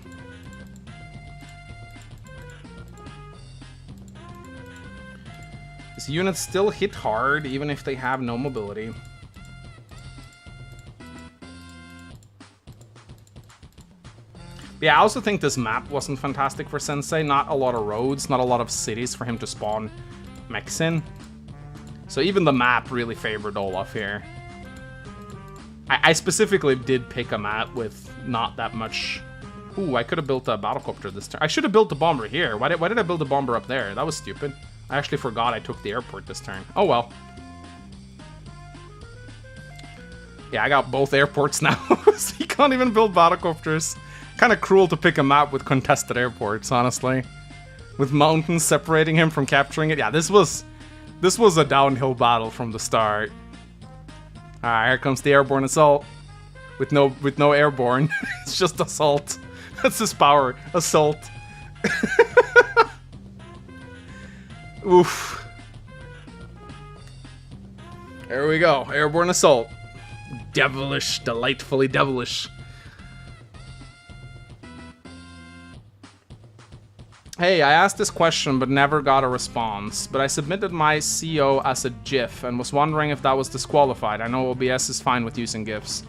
His units still hit hard, even if they have no mobility. Yeah, I also think this map wasn't fantastic for Sensei. Not a lot of roads, not a lot of cities for him to spawn mechs in. So even the map really favored Olaf here. I specifically did pick a map with not that much... Ooh, I could have built a battlecopter this turn. I should have built a bomber here. Why did I build a bomber up there? That was stupid. I actually forgot I took the airport this turn. Oh well. Yeah, I got both airports now. So he can't even build battlecopters. Kind of cruel to pick a map with contested airports, honestly. With mountains separating him from capturing it. Yeah, this was a downhill battle from the start. Alright, here comes the airborne assault. With no airborne. It's just assault. That's his power. Assault. Oof. There we go. Airborne assault. Devilish. Delightfully devilish. Hey, I asked this question but never got a response, but I submitted my CO as a GIF and was wondering if that was disqualified. I know OBS is fine with using GIFs.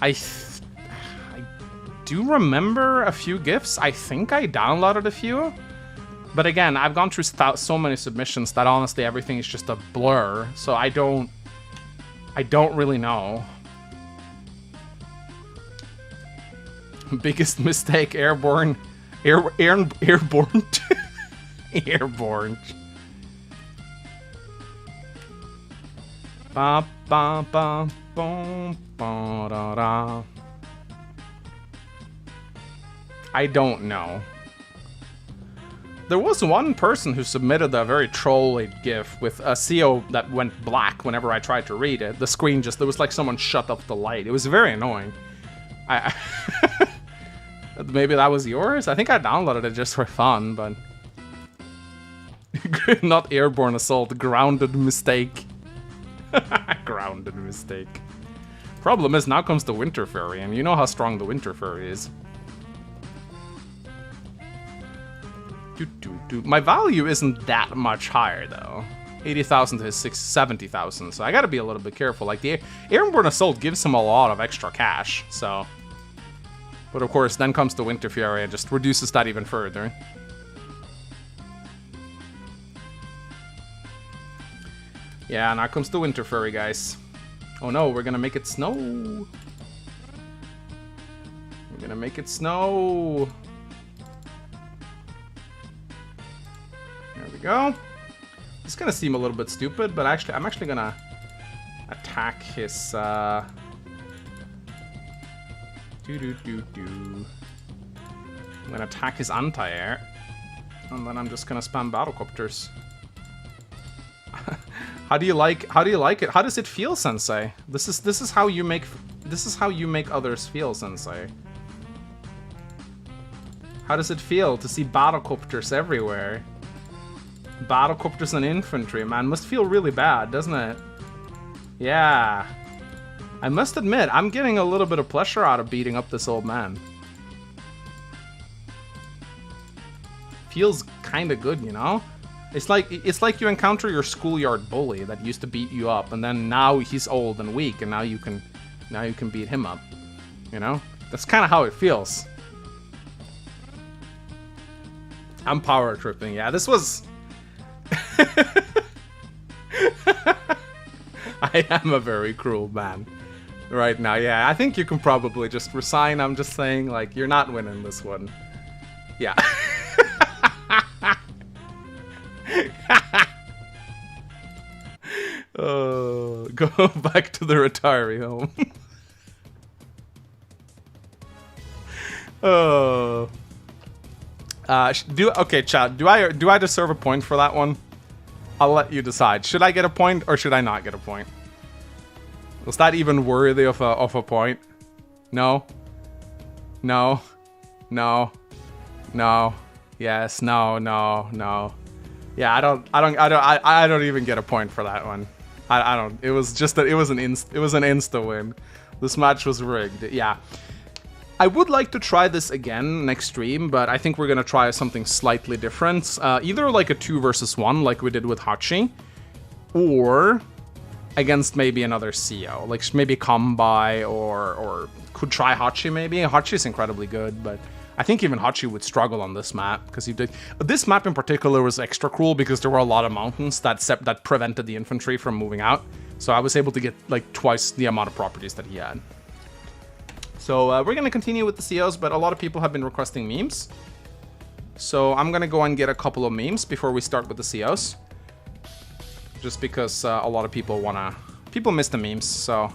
I do remember a few GIFs. I think I downloaded a few. But again, I've gone through so many submissions that honestly everything is just a blur, so I don't really know. Biggest mistake, airborne. Airborne. Airborne. Ba ba ba boom ba da da. I don't know. There was one person who submitted a very trolly GIF with a CO that went black whenever I tried to read it. The screen just, there was like someone shut off the light. It was very annoying. Maybe that was yours? I think I downloaded it just for fun, but... Not airborne assault, grounded mistake. Grounded mistake. Problem is, now comes the Winter Fury, and you know how strong the Winter Fury is. My value isn't that much higher, though. 80,000 to his 70,000, so I gotta be a little bit careful. Like, the airborne assault gives him a lot of extra cash, so... But of course, then comes the Winter Fury and just reduces that even further. Yeah, now comes the Winter Fury, guys. Oh no, we're gonna make it snow. We're gonna make it snow. There we go. It's gonna seem a little bit stupid, but actually, I'm actually gonna attack his, I'm gonna attack his anti-air, and then I'm just gonna spam battlecopters. How do you like it? How does it feel, Sensei? This is how you make others feel, Sensei. How does it feel to see battlecopters everywhere? Battlecopters and infantry, man, must feel really bad, doesn't it? Yeah. I must admit, I'm getting a little bit of pleasure out of beating up this old man. Feels kind of good, you know? It's like you encounter your schoolyard bully that used to beat you up, and then now he's old and weak, and now you can beat him up. You know? That's kind of how it feels. I'm power tripping. Yeah, this was... I am a very cruel man right now. Yeah, I think you can probably just resign. I'm just saying, like, you're not winning this one. Yeah. Go back to the retiree home. Okay, chat. Do I deserve a point for that one? I'll let you decide. Should I get a point or should I not get a point? Was that even worthy of a point? No. No. No. No. Yes. No. No. No. Yeah. I don't even get a point for that one. I don't. It was just that it was an insta win. This match was rigged. Yeah. I would like to try this again next stream, but I think we're gonna try something slightly different. Either like a 2 versus 1, like we did with Hachi, or against maybe another CO, like maybe Kombai, or could try Hachi maybe. Hachi's incredibly good, but I think even Hachi would struggle on this map because he did. This map in particular was extra cruel because there were a lot of mountains that prevented the infantry from moving out. So I was able to get like twice the amount of properties that he had. So we're going to continue with the COs, but a lot of people have been requesting memes. So I'm going to go and get a couple of memes before we start with the COs. Just because a lot of people people miss the memes, so.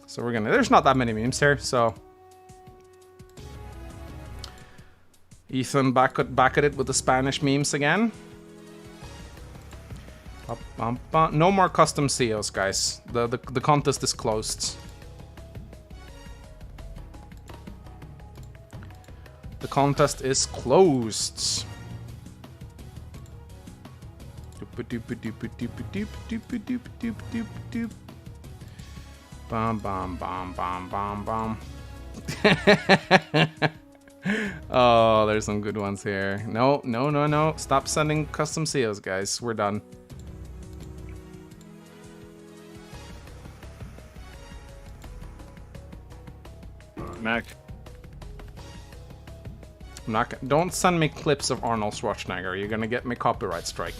So we're there's not that many memes here, so. Ethan back at it with the Spanish memes again. No more custom COs, guys. The contest is closed. The contest is closed. Bum bum bum bum bum bum. Oh, there's some good ones here. No, no, no, no. Stop sending custom COs, guys. We're done. Mac. Don't send me clips of Arnold Schwarzenegger. You're gonna get me copyright strike.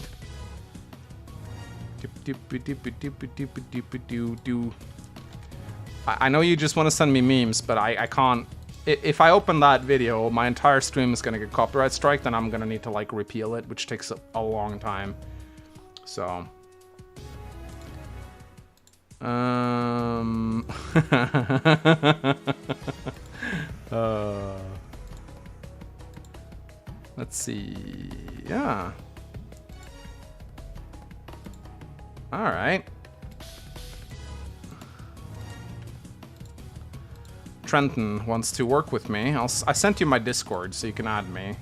I know you just want to send me memes, but I can't. If I open that video, my entire stream is gonna get copyright striked, and I'm gonna need to like repeal it, which takes a long time. So, let's see. Yeah. All right. Trenton wants to work with me. I sent you my Discord, so you can add me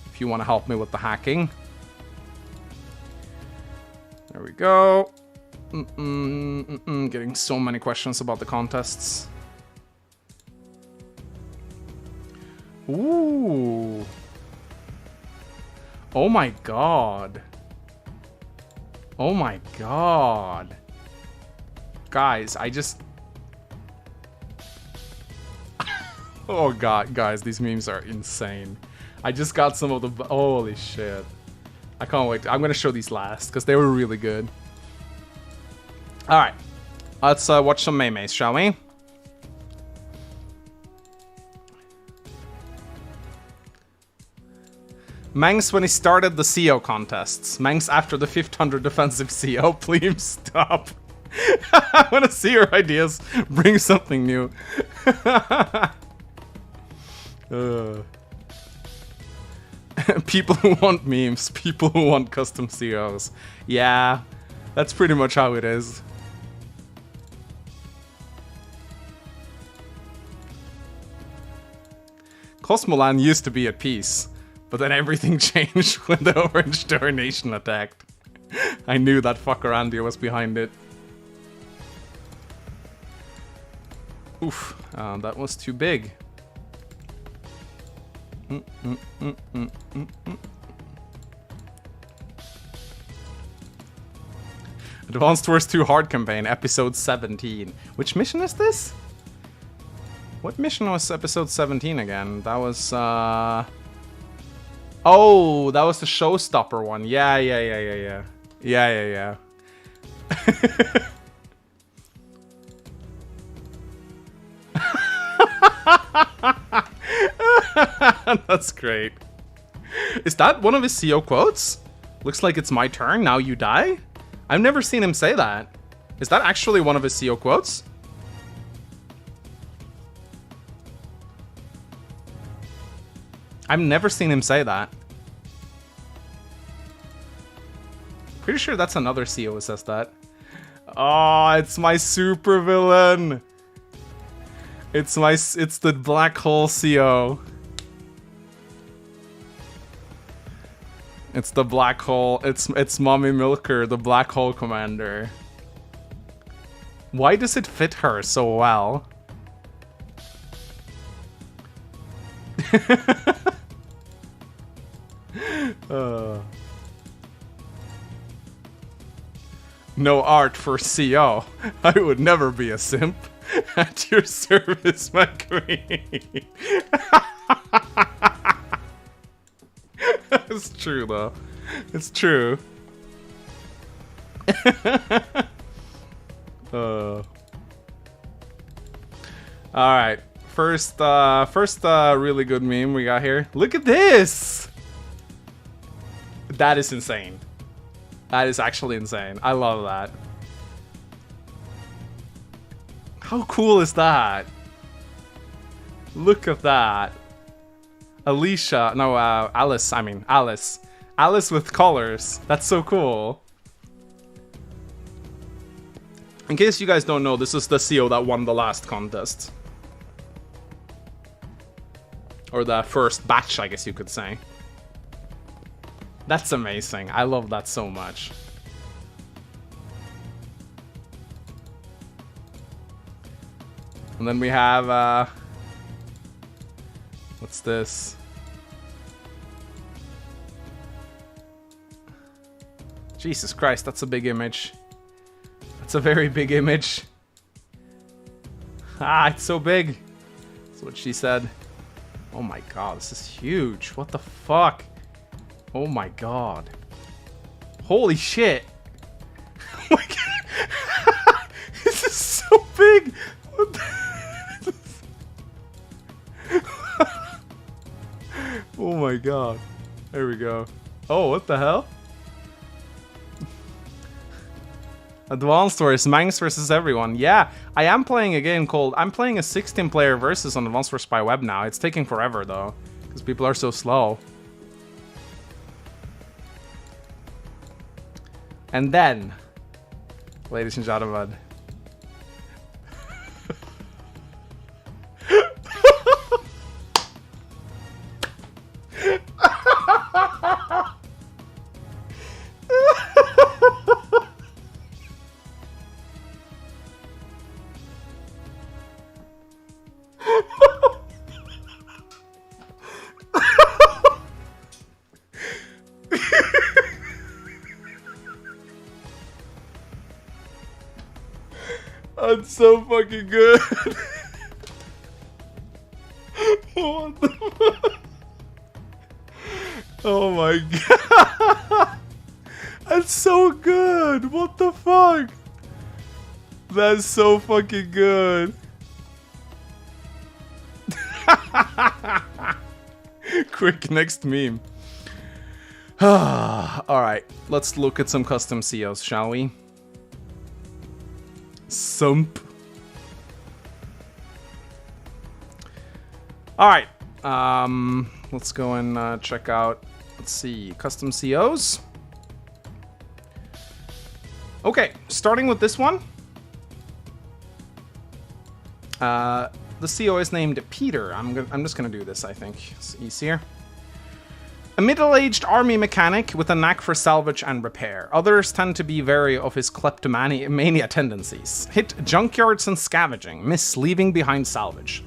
if you want to help me with the hacking. There we go. Getting so many questions about the contests. Ooh. Oh my god. Oh my god. Guys, I just... Oh god, guys, these memes are insane. I just got some of the... Holy shit. I can't wait. I'm gonna show these last, because they were really good. Alright. Let's watch some memes, shall we? Mangs when he started the CO contests. Mangs after the 500 defensive CO. Please stop. I want to see your ideas. Bring something new. People who want memes. People who want custom COs. Yeah, that's pretty much how it is. Cosmoland used to be at peace, but then everything changed when the Orange Door Nation attacked. I knew that fucker Andy was behind it. Oof, that was too big. Advanced Wars 2 Hard Campaign, episode 17. Which mission is this? What mission was episode 17 again? That was, oh, that was the showstopper one. Yeah. That's great. Is that one of his CO quotes? Looks like it's my turn, now you die? I've never seen him say that. Is that actually one of his CO quotes? I've never seen him say that. Pretty sure that's another CO who says that. Oh, it's my super villain. It's the black hole CO. It's the black hole. It's Mommy Milker, the black hole commander. Why does it fit her so well? No art for CO. I would never be a simp. At your service, my queen. It's true, though. It's true. Alright. First really good meme we got here. Look at this! That is insane. That is actually insane. I love that. How cool is that? Look at that. Alicia, no, Alice with colors. That's so cool. In case you guys don't know, this is the CO that won the last contest. Or the first batch, I guess you could say. That's amazing. I love that so much. And then we have, what's this? Jesus Christ, that's a big image. That's a very big image. Ah, it's so big. That's what she said. Oh my god, this is huge. What the fuck? Oh my god. Holy shit. Oh my god. This is so big. What the oh my god. There we go. Oh, what the hell? Advanced Wars, Mangs versus everyone. Yeah, I am playing a game called... I'm playing a 16-player versus on Advanced Wars by web now. It's taking forever, though, because people are so slow. And then, ladies and gentlemen... That's so fucking good. What the fuck? Oh my god. That's so good. What the fuck? That's so fucking good. Quick, next meme. Alright, let's look at some custom COs, shall we? Sump. Alright, let's go and check out, let's see, custom COs. Okay, starting with this one. The CO is named Peter. I'm just gonna do this, I think. It's easier. A middle-aged army mechanic with a knack for salvage and repair. Others tend to be wary of his kleptomania tendencies. Hit junkyards and scavenging. Miss leaving behind salvage.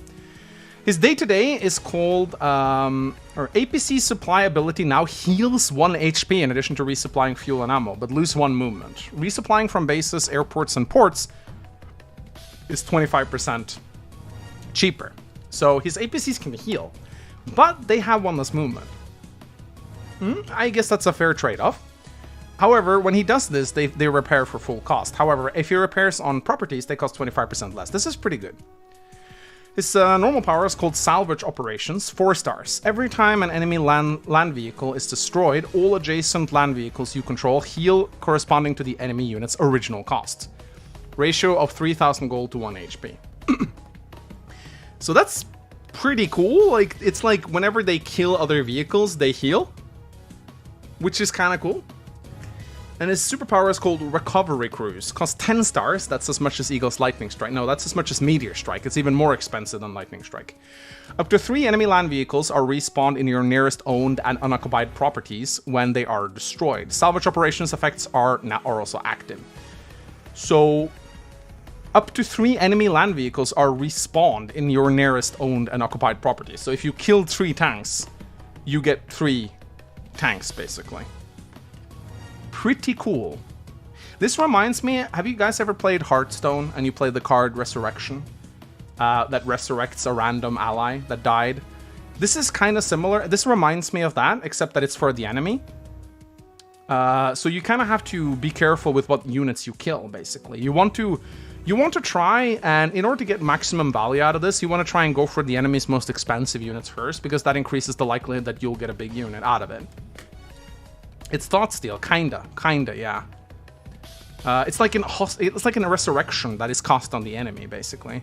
His day-to-day is called, or APC supply ability now heals 1 HP in addition to resupplying fuel and ammo, but lose 1 movement. Resupplying from bases, airports, and ports is 25% cheaper. So his APCs can heal, but they have 1 less movement. I guess that's a fair trade-off. However, when he does this, they repair for full cost. However, if he repairs on properties, they cost 25% less. This is pretty good. His normal power is called Salvage Operations, 4 stars. Every time an enemy land vehicle is destroyed, all adjacent land vehicles you control heal corresponding to the enemy unit's original cost. Ratio of 3,000 gold to 1 HP. So that's pretty cool. Like, it's like whenever they kill other vehicles, they heal, which is kind of cool. And his superpower is called Recovery Cruise. Costs 10 stars. That's as much as Eagle's Lightning Strike. No, that's as much as Meteor Strike. It's even more expensive than Lightning Strike. Up to 3 enemy land vehicles are respawned in your nearest owned and unoccupied properties when they are destroyed. Salvage operations effects are also active. So, up to 3 enemy land vehicles are respawned in your nearest owned and occupied properties. So if you kill 3 tanks, you get 3 tanks, basically. Pretty cool. This reminds me, have you guys ever played Hearthstone and you play the card Resurrection? That resurrects a random ally that died. This is kind of similar. This reminds me of that, except that it's for the enemy. So you kind of have to be careful with what units you kill, basically. You want to try, and in order to get maximum value out of this, you want to try and go for the enemy's most expensive units first, because that increases the likelihood that you'll get a big unit out of it. It's thought steal, kinda, yeah. It's like in a resurrection that is cost on the enemy, basically.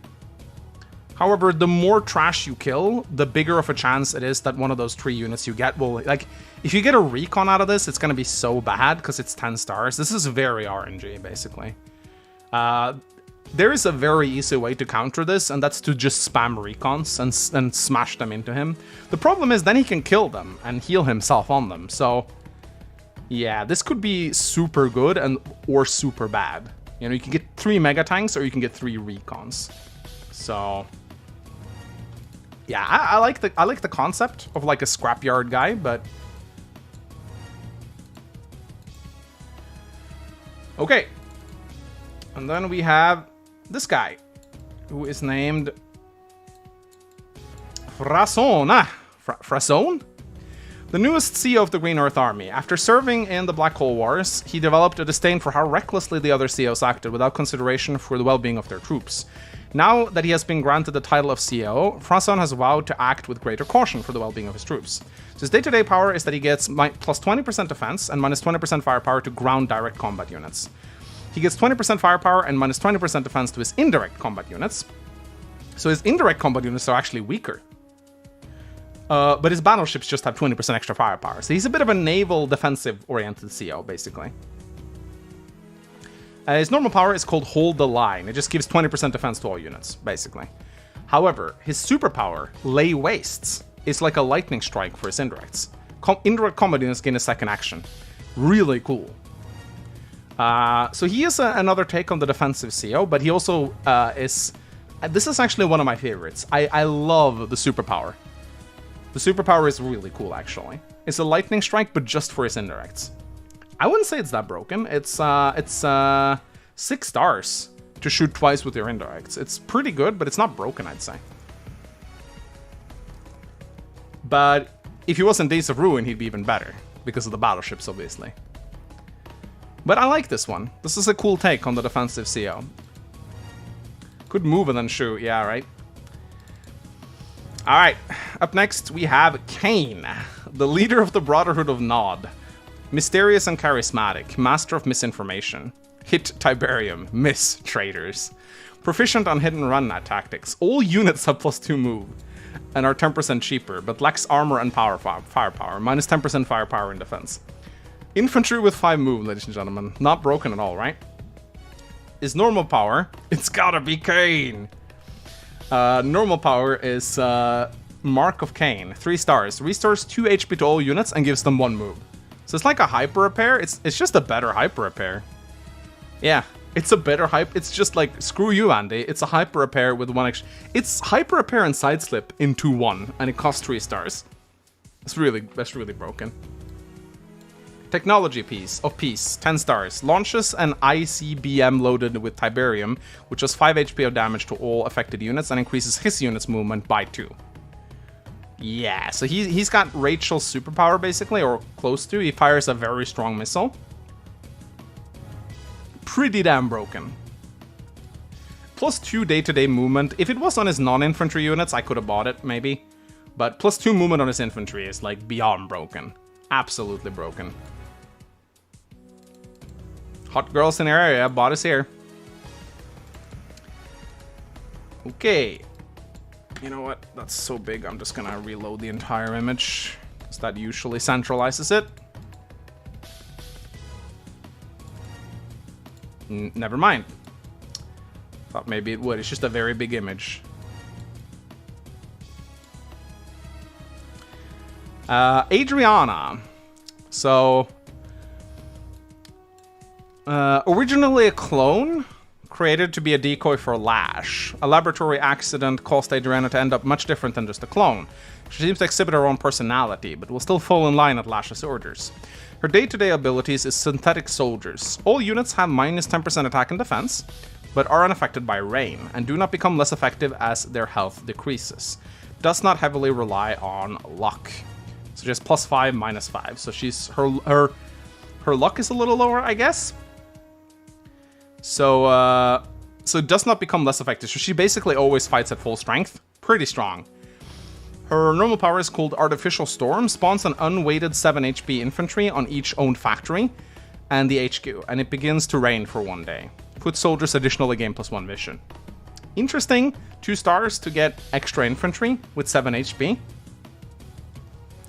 However, the more trash you kill, the bigger of a chance it is that one of those 3 units you get will, like, if you get a recon out of this, it's gonna be so bad because it's 10 stars. This is very RNG, basically. There is a very easy way to counter this, and that's to just spam recons and smash them into him. The problem is then he can kill them and heal himself on them, so yeah, this could be super good or super bad. You know, you can get 3 mega tanks or you can get 3 recons. So yeah, I like the concept of like a scrapyard guy, but okay. And then we have this guy, who is named Frasson. Frasson? The newest CEO of the Green Earth Army. After serving in the Black Hole Wars, he developed a disdain for how recklessly the other CEOs acted without consideration for the well-being of their troops. Now that he has been granted the title of CEO, Frasson has vowed to act with greater caution for the well-being of his troops. So his day-to-day power is that he gets plus 20% defense and minus 20% firepower to ground direct combat units. He gets 20% firepower and minus 20% defense to his indirect combat units. So his indirect combat units are actually weaker. But his battleships just have 20% extra firepower. So he's a bit of a naval defensive-oriented CEO, basically. His normal power is called Hold the Line. It just gives 20% defense to all units, basically. However, his superpower, Lay Wastes, is like a lightning strike for his indirects. Indirect combat units gain a second action. Really cool. So he is another take on the defensive CEO, but he also is... This is actually one of my favorites. I love the superpower. The superpower is really cool, actually. It's a lightning strike, but just for his indirects. I wouldn't say it's that broken. It's 6 stars to shoot twice with your indirects. It's pretty good, but it's not broken, I'd say. But if he was in Days of Ruin, he'd be even better, because of the battleships, obviously. But I like this one. This is a cool take on the defensive CEO. Could move and then shoot, yeah, right? Alright, up next we have Kane, the leader of the Brotherhood of Nod. Mysterious and charismatic, master of misinformation. Hit Tiberium, miss traitors. Proficient on hit and run tactics. All units have +2 move and are 10% cheaper, but lacks armor and firepower. Minus 10% firepower and defense. Infantry with 5 move, ladies and gentlemen. Not broken at all, right? His normal power, it's gotta be Kane. Normal power is Mark of Cain, 3 stars. Restores 2 HP to all units and gives them 1 move. So it's like a hyper repair. It's just a better hyper repair. Yeah, it's a better hype. It's just like, screw you, Andy. It's a hyper repair with 1 extra. It's hyper repair and side slip into 1, and it costs 3 stars. That's really broken. Technology piece of peace, 10 stars. Launches an ICBM loaded with Tiberium, which does 5 HP of damage to all affected units and increases his unit's movement by 2. Yeah, so he's got Rachel's superpower basically, or close to. He fires a very strong missile. Pretty damn broken. Plus 2 day-to-day movement. If it was on his non-infantry units, I could have bought it, maybe. But plus 2 movement on his infantry is like beyond broken. Absolutely broken. Hot girls in our area, bot is here. Okay. You know what? That's so big, I'm just gonna reload the entire image, because that usually centralizes it. Never mind. Thought maybe it would. It's just a very big image. Adriana. So, originally a clone, created to be a decoy for Lash. A laboratory accident caused Adriana to end up much different than just a clone. She seems to exhibit her own personality, but will still fall in line at Lash's orders. Her day-to-day abilities is Synthetic Soldiers. All units have minus 10% attack and defense, but are unaffected by rain, and do not become less effective as their health decreases. Does not heavily rely on luck. So just plus 5, minus 5. So she's her luck is a little lower, I guess. So so it does not become less effective. So she basically always fights at full strength. Pretty strong. Her normal power is called Artificial Storm. Spawns an unweighted 7 HP infantry on each owned factory and the HQ, and it begins to rain for 1 day. Put soldiers additionally gain plus 1 vision. Interesting. 2 stars to get extra infantry with 7 HP.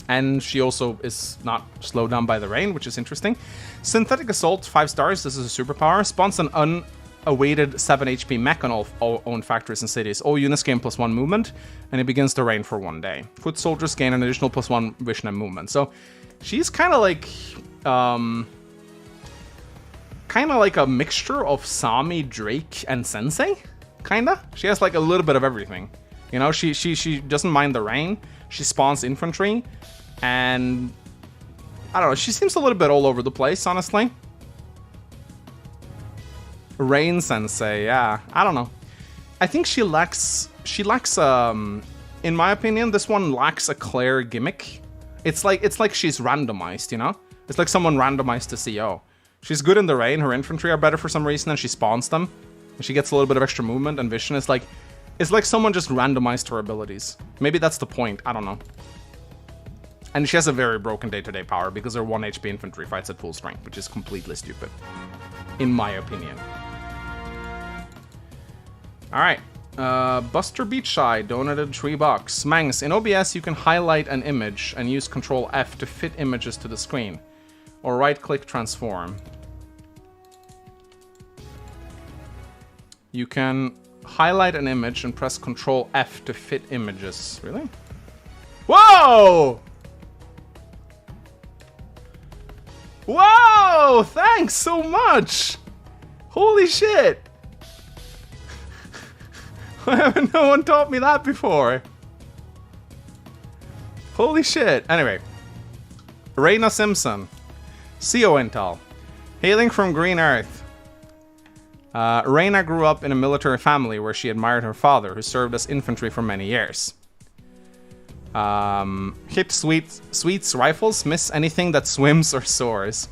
And she also is not slowed down by the rain, which is interesting. Synthetic Assault, 5 stars. This is a superpower. Spawns an unawaited 7 HP mech on all owned factories and cities. All units gain plus 1 movement, and it begins to rain for 1 day. Foot soldiers gain an additional plus 1 vision and movement. So she's kind of like a mixture of Sami, Drake, and Sensei. Kinda. She has like a little bit of everything. You know, she doesn't mind the rain. She spawns infantry, and I don't know, she seems a little bit all over the place, honestly. Rain Sensei, yeah, I don't know. I think she lacks, in my opinion, this one lacks a clear gimmick. It's like she's randomized, you know? It's like someone randomized the CO. She's good in the rain, her infantry are better for some reason, and she spawns them. And she gets a little bit of extra movement and vision. It's like someone just randomized her abilities. Maybe that's the point, I don't know. And she has a very broken day-to-day power because her 1 HP infantry fights at full strength, which is completely stupid, in my opinion. Alright, Buster Beachside donated $3. Mangs, in OBS you can highlight an image and use Control F to fit images to the screen. Or right-click transform. You can highlight an image and press Control F to fit images. Really? Whoa! Whoa! Thanks so much! Holy shit! No one taught me that before. Holy shit. Anyway. Reina Simpson. CO Intel. Hailing from Green Earth. Reina grew up in a military family where she admired her father, who served as infantry for many years. Hit Sweet's rifles, miss anything that swims or soars.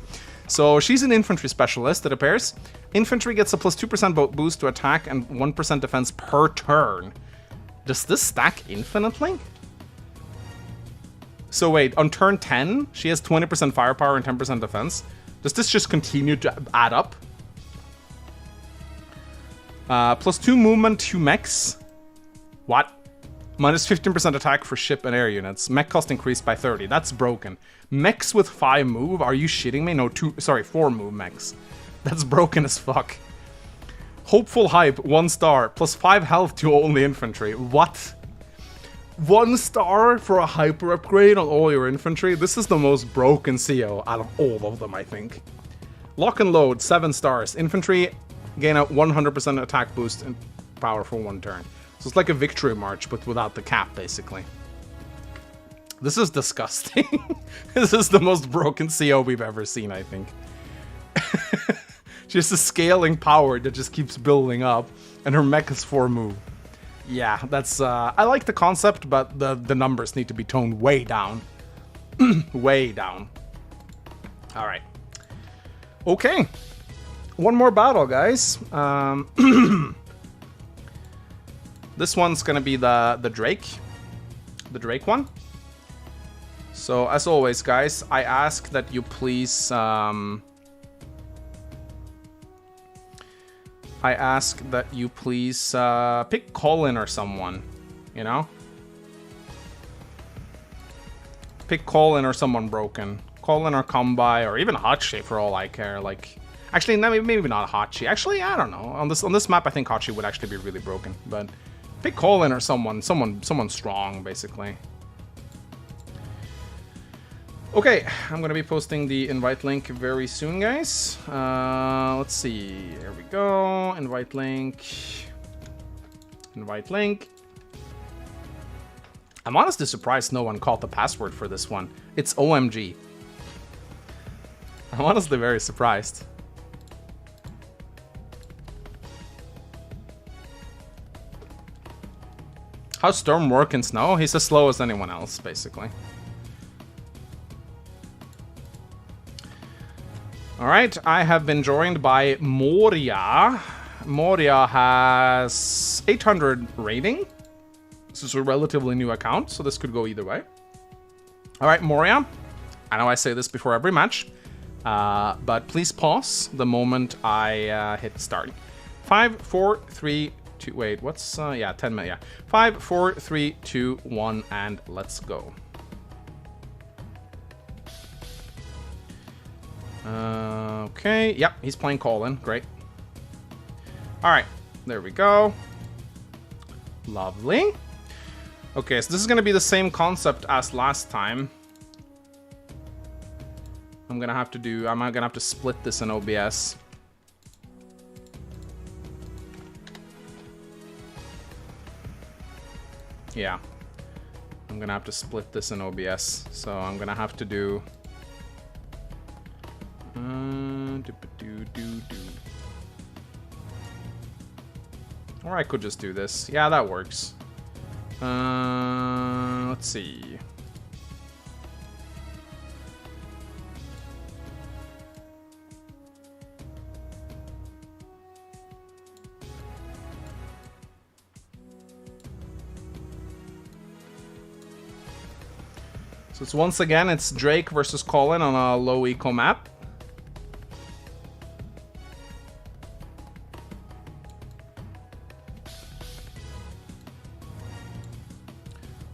So she's an infantry specialist, it appears. Infantry gets a plus 2% boost to attack and 1% defense per turn. Does this stack infinitely? So wait, on turn 10, she has 20% firepower and 10% defense. Does this just continue to add up? Plus 2 movement, 2 mechs. What? Minus 15% attack for ship and air units. Mech cost increased by 30. That's broken. Mechs with 5 move? Are you shitting me? No, 4 move mechs. That's broken as fuck. Hopeful hype, 1 star, plus 5 health to only infantry. What? 1 star for a hyper upgrade on all your infantry? This is the most broken CO out of all of them, I think. Lock and load, 7 stars. Infantry gain a 100% attack boost and power for 1 turn. So it's like a victory march, but without the cap, basically. This is disgusting. This is the most broken CO we've ever seen, I think. Just a scaling power that just keeps building up, and her mech is 4 move. Yeah, that's, I like the concept, but the numbers need to be toned way down. Way down. Alright. Okay. 1 more battle, guys. This one's gonna be the Drake. The Drake one. So, as always, guys, I ask that you please, pick Colin or someone, you know? Pick Colin or someone broken. Colin or Combi or even Hachi for all I care. Like, actually, no, maybe not Hachi. Actually, I don't know. On this map, I think Hachi would actually be really broken. But pick Colin or someone strong, basically. Okay, I'm gonna be posting the invite link very soon, guys. Let's see. Here we go. Invite link. Invite link. I'm honestly surprised no one caught the password for this one. It's OMG. I'm honestly very surprised. How's Storm work in snow? He's as slow as anyone else, basically. Alright, I have been joined by Moria. Moria has 800 rating. This is a relatively new account, so this could go either way. Alright, Moria. I know I say this before every match, but please pause the moment I hit start. 5, 4, 3, 2, wait, what's, yeah, 10 minutes, yeah. 5, 4, 3, 2, 1, and let's go. Okay, yep, he's playing Colin, great. Alright, there we go. Lovely. Okay, so this is gonna be the same concept as last time. I'm gonna have to split this in OBS. Yeah. I'm gonna have to split this in OBS, so I'm gonna have to do... Or I could just do this. Yeah, that works. Let's see. So it's once again, it's Drake versus Colin on a low eco map.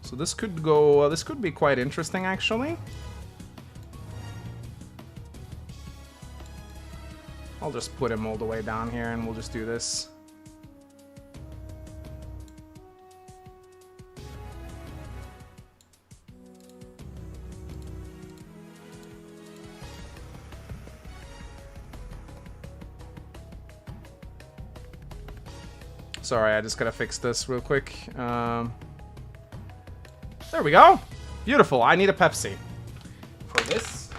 So this could go, this could be quite interesting, actually. I'll just put him all the way down here and we'll just do this. Sorry, I just gotta fix this real quick. There we go. Beautiful. I need a Pepsi for this.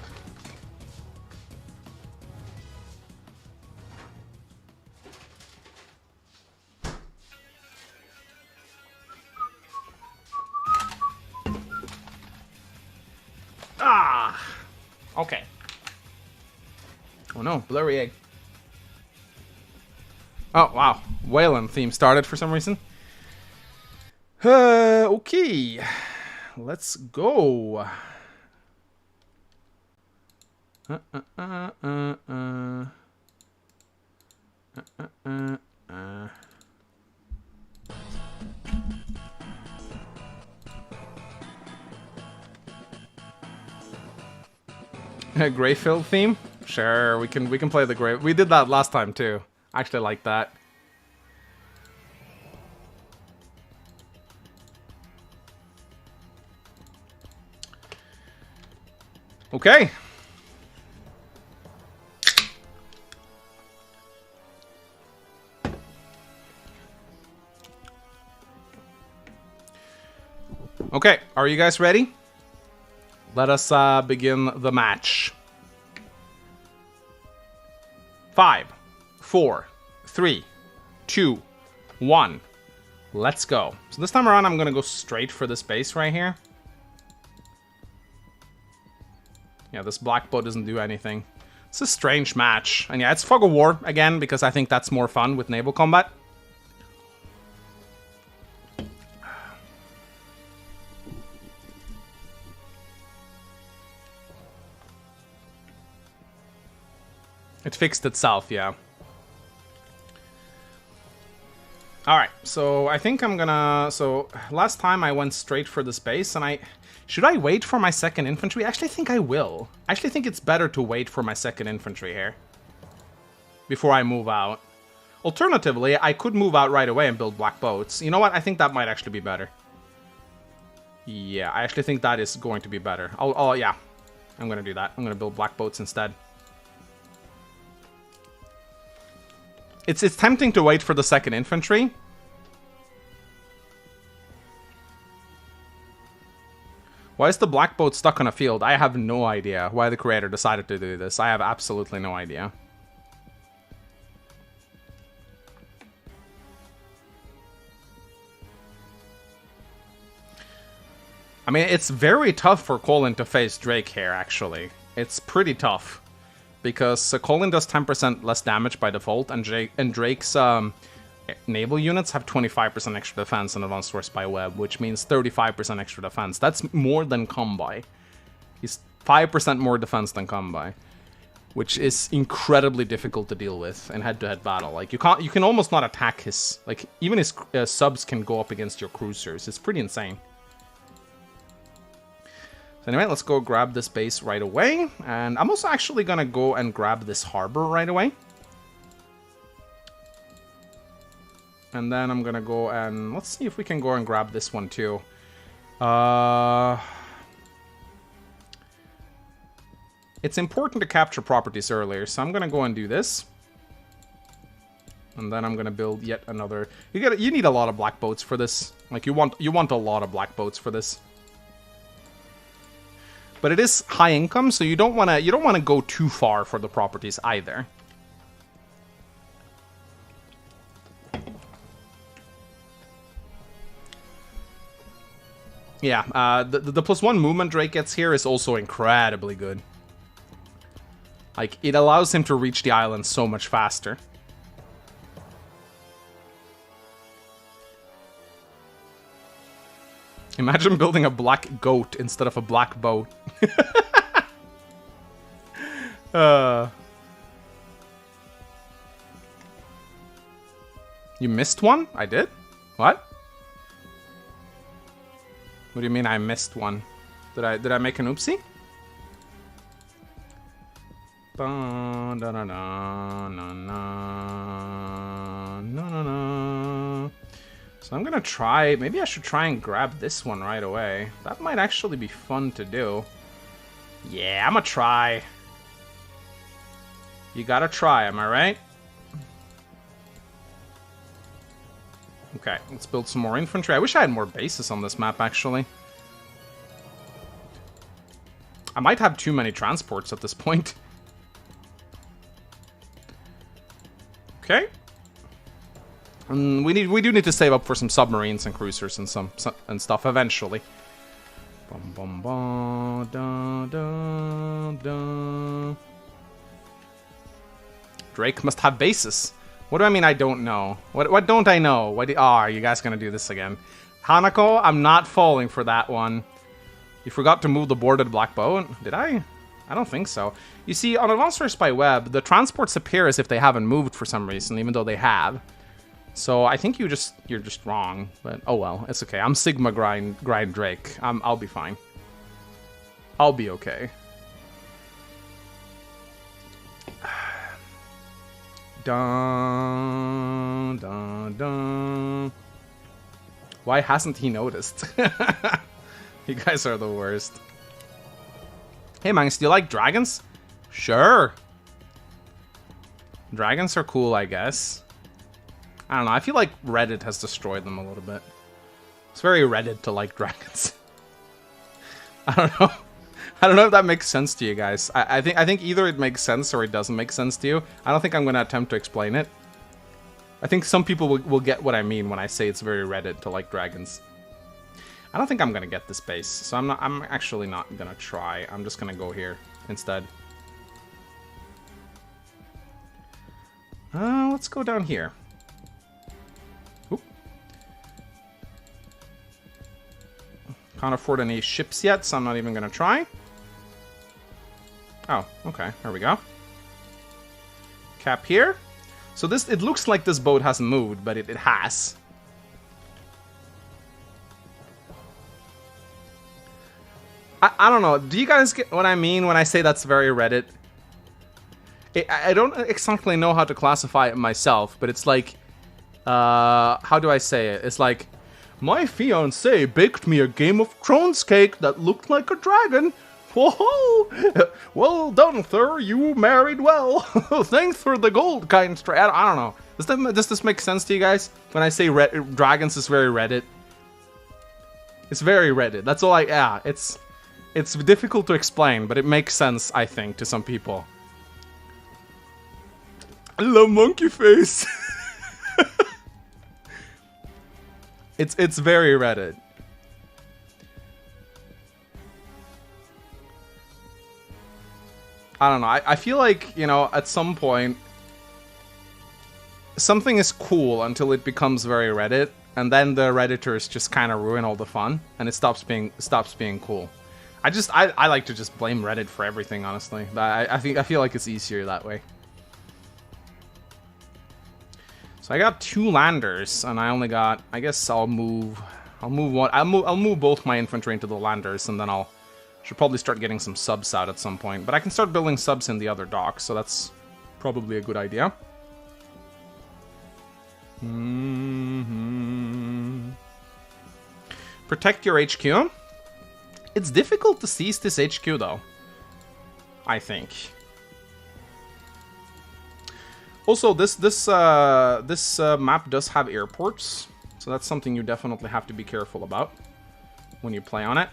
Ah! Okay. Oh no, blurry egg. Oh, wow. Wayland theme started for some reason. Okay. Let's go. Greyfield theme? Sure, we can play the Grey. We did that last time too. I actually like that. Okay. Okay, are you guys ready? Let us begin the match. 5, 4, 3, 2, 1. Let's go. So this time around, I'm going to go straight for this base right here. Yeah, this black bow doesn't do anything. It's a strange match. And yeah, it's Fog of War again, because I think that's more fun with naval combat. It fixed itself, yeah. Alright, so I think I'm gonna... So, last time I went straight for this base, and I... Should I wait for my second infantry? I actually think I will. I actually think it's better to wait for my second infantry here. Before I move out. Alternatively, I could move out right away and build black boats. You know what? I think that might actually be better. Yeah, I actually think that is going to be better. Oh, yeah. I'm gonna do that. I'm gonna build black boats instead. It's tempting to wait for the second infantry. Why is the black boat stuck on a field? I have no idea why the creator decided to do this. I have absolutely no idea. I mean, it's very tough for Colin to face Drake here, actually. It's pretty tough. Because Colin does 10% less damage by default, and Drake's naval units have 25% extra defense in Advanced Force by Web, which means 35% extra defense. That's more than Combi. He's 5% more defense than Combi, which is incredibly difficult to deal with in head-to-head battle. Like, you can almost not attack his... Like, even his subs can go up against your cruisers. It's pretty insane. So anyway, let's go grab this base right away. And I'm also actually going to go and grab this harbor right away. And then I'm going to go and... Let's see if we can go and grab this one too. It's important to capture properties earlier, so I'm going to go and do this. And then I'm going to build yet another... You need a lot of black boats for this. Like, you want a lot of black boats for this. But it is high income, so you don't want to go too far for the properties either. Yeah, the +1 movement Drake gets here is also incredibly good. Like, it allows him to reach the island so much faster. Imagine building a black goat instead of a black boat. You missed one? I did? What? What do you mean I missed one? Did I make an oopsie? So I'm gonna try, maybe I should try and grab this one right away. That might actually be fun to do. Yeah, I'm gonna try. You gotta try, am I right? Okay, let's build some more infantry. I wish I had more bases on this map, actually. I might have too many transports at this point. Okay. We do need to save up for some submarines and cruisers and some stuff eventually. Bum, bum, bum, da, da, da. Drake must have bases. What do I mean I don't know? What don't I know? Oh, are you guys gonna do this again? Hanako, I'm not falling for that one. You forgot to move the boarded black boat? Did I? I don't think so. You see, on Advanced Force by Web, the transports appear as if they haven't moved for some reason, even though they have. So I think you're just wrong, but oh well, it's okay. I'm Sigma grind Drake. I'll be fine. I'll be okay. Dun, dun, dun. Why hasn't he noticed? You guys are the worst. Hey, Mangs, do you like dragons? Sure. Dragons are cool, I guess. I don't know. I feel like Reddit has destroyed them a little bit. It's very Reddit to like dragons. I don't know. I don't know if that makes sense to you guys. I think either it makes sense or it doesn't make sense to you. I don't think I'm going to attempt to explain it. I think some people will get what I mean when I say it's very Reddit to like dragons. I don't think I'm going to get this base, so I'm actually not going to try. I'm just going to go here instead. Let's go down here. Oop. Can't afford any ships yet, so I'm not even going to try. Oh, okay. There we go. Cap here. So this, it looks like this boat hasn't moved, but it has. I don't know. Do you guys get what I mean when I say that's very Reddit? I don't exactly know how to classify it myself, but it's like, how do I say it? It's like, my fiancé baked me a Game of Thrones cake that looked like a dragon. Whoa! Well done, sir. You married well. Thanks for the gold, kind straight. I don't know. Does this make sense to you guys? When I say dragons is very Reddit. It's very Reddit. That's all yeah, it's difficult to explain, but it makes sense, I think, to some people. I love monkey face. It's very Reddit. I don't know. I feel like, you know, at some point something is cool until it becomes very Reddit, and then the Redditors just kind of ruin all the fun, and it stops being cool. I like to just blame Reddit for everything, honestly. I feel like it's easier that way. So I got 2 landers, and I only got. I guess I'll move one. I'll move both my infantry into the landers, and then should probably start getting some subs out at some point. But I can start building subs in the other docks, so that's probably a good idea. Protect your HQ. It's difficult to seize this HQ, though, I think. Also, this map does have airports, so that's something you definitely have to be careful about when you play on it.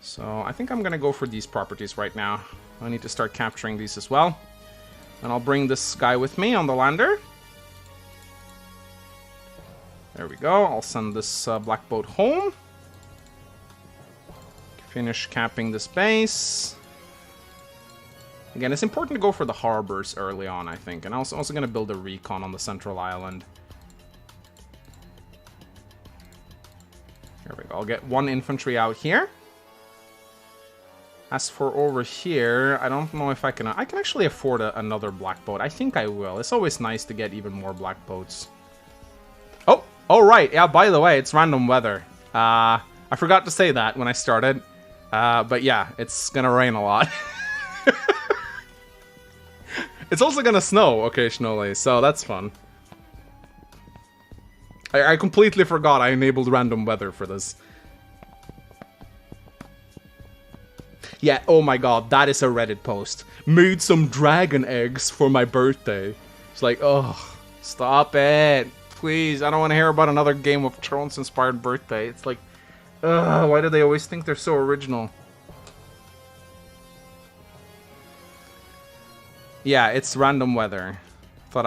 So I think I'm gonna go for these properties right now. I need to start capturing these as well, and I'll bring this guy with me on the lander. There we go. I'll send this black boat home. Finish capping this base. Again, it's important to go for the harbors early on, I think. And I'm also going to build a recon on the central island. Here we go. I'll get 1 infantry out here. As for over here, I don't know if I can actually afford another black boat. I think I will. It's always nice to get even more black boats. Oh, right. Yeah, by the way, it's random weather. I forgot to say that when I started. But yeah, it's gonna rain a lot. It's also gonna snow occasionally, so that's fun. I completely forgot I enabled random weather for this. Yeah, oh my god, that is a Reddit post. Made some dragon eggs for my birthday. It's like, oh, stop it. Please, I don't want to hear about another Game of Thrones inspired birthday. It's like, why do they always think they're so original? Yeah, it's random weather. Thought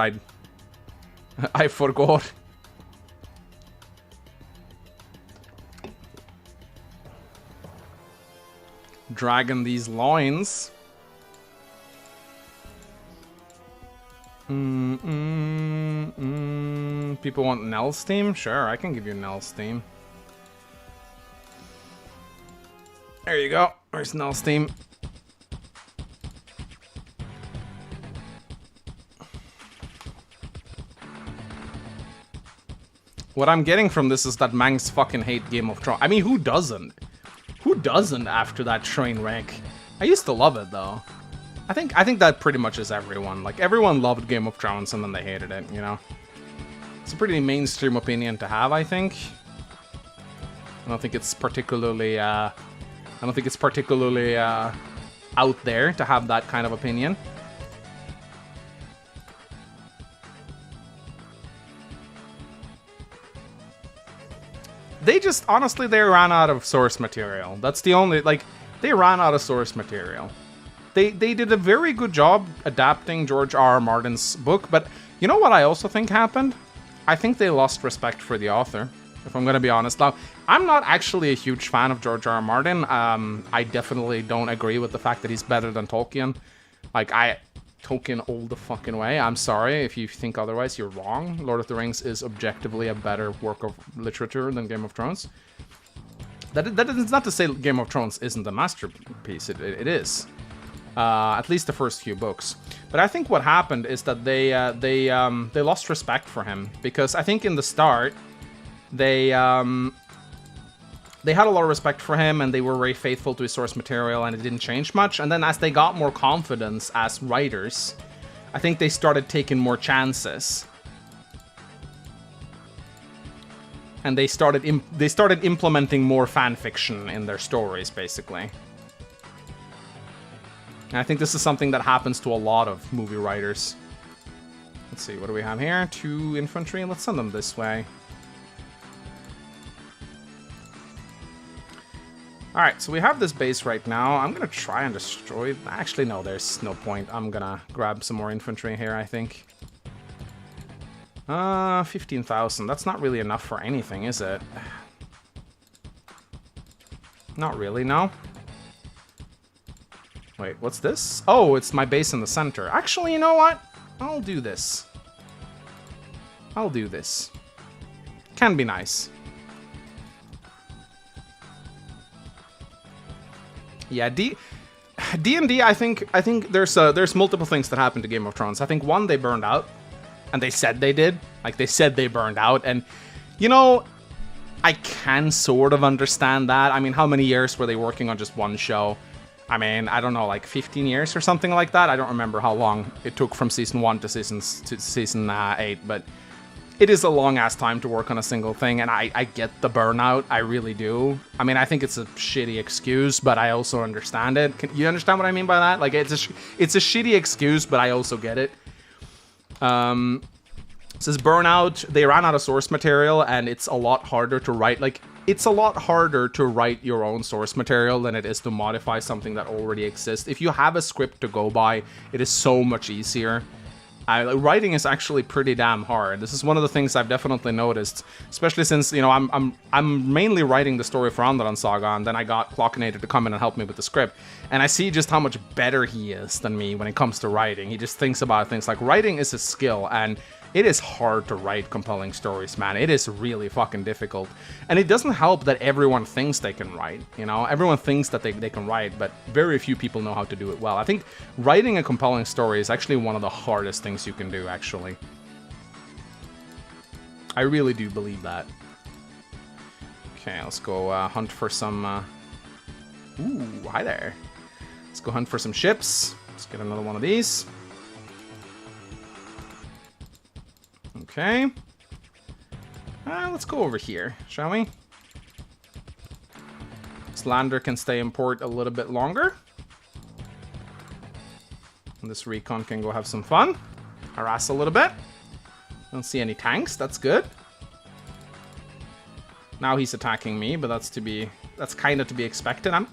I forgot. Dragging these loins. People want Nell's team? Sure, I can give you Nell's team. There you go. Where's Nell's team? What I'm getting from this is that Mangs fucking hate Game of Thrones. I mean, who doesn't? Who doesn't after that train wreck? I used to love it, though. I think that pretty much is everyone. Like, everyone loved Game of Thrones and then they hated it, you know? It's a pretty mainstream opinion to have, I think. I don't think it's particularly I don't think it's particularly out there to have that kind of opinion. They just, honestly, they ran out of source material. That's the only, like, they ran out of source material. They did a very good job adapting George R.R. Martin's book, but you know what I also think happened? I think they lost respect for the author, if I'm going to be honest. Now, I'm not actually a huge fan of George R.R. Martin. I definitely don't agree with the fact that he's better than Tolkien. Like, Tolkien all the fucking way. I'm sorry if you think otherwise, you're wrong. Lord of the Rings is objectively a better work of literature than Game of Thrones. That is not to say Game of Thrones isn't a masterpiece. It is. At least the first few books. But I think what happened is that they lost respect for him, because I think in the start they had a lot of respect for him and they were very faithful to his source material and it didn't change much. And then as they got more confidence as writers, I think they started taking more chances. And they started implementing more fan fiction in their stories, basically. And I think this is something that happens to a lot of movie writers. Let's see, what do we have here? 2 infantry. Let's send them this way. Alright, so we have this base right now. I'm gonna try and destroy... Actually, no, there's no point. I'm gonna grab some more infantry here, I think. 15,000. That's not really enough for anything, is it? Not really, no. Wait, what's this? Oh, it's my base in the center. Actually, you know what? I'll do this. I'll do this. Can be nice. Yeah, D&D, I think there's multiple things that happened to Game of Thrones. I think one, they burned out, and they said they did. Like, they said they burned out, and you know, I can sort of understand that. I mean, how many years were they working on just one show? I mean, I don't know, like 15 years or something like that. I don't remember how long it took from season 1 to season 8, but it is a long-ass time to work on a single thing, and I get the burnout. I really do. I mean, I think it's a shitty excuse, but I also understand it. You understand what I mean by that? Like, it's a shitty excuse, but I also get it. It says burnout. They ran out of source material, and it's a lot harder to write. Like, it's a lot harder to write your own source material than it is to modify something that already exists. If you have a script to go by, it is so much easier. Writing is actually pretty damn hard. This is one of the things I've definitely noticed, especially since, you know, I'm mainly writing the story for Underland Saga, and then I got Clockinator to come in and help me with the script, and I see just how much better he is than me when it comes to writing. He just thinks about things like writing is a skill, and it is hard to write compelling stories, man. It is really fucking difficult. And it doesn't help that everyone thinks they can write, you know? Everyone thinks that they can write, but very few people know how to do it well. I think writing a compelling story is actually one of the hardest things you can do, actually. I really do believe that. Okay, let's go hunt for some... Ooh, hi there. Let's go hunt for some ships. Let's get another one of these. Okay. Let's go over here, shall we? This lander can stay in port a little bit longer. And this recon can go have some fun. Harass a little bit. Don't see any tanks, that's good. Now he's attacking me, but that's kind of to be expected. I'm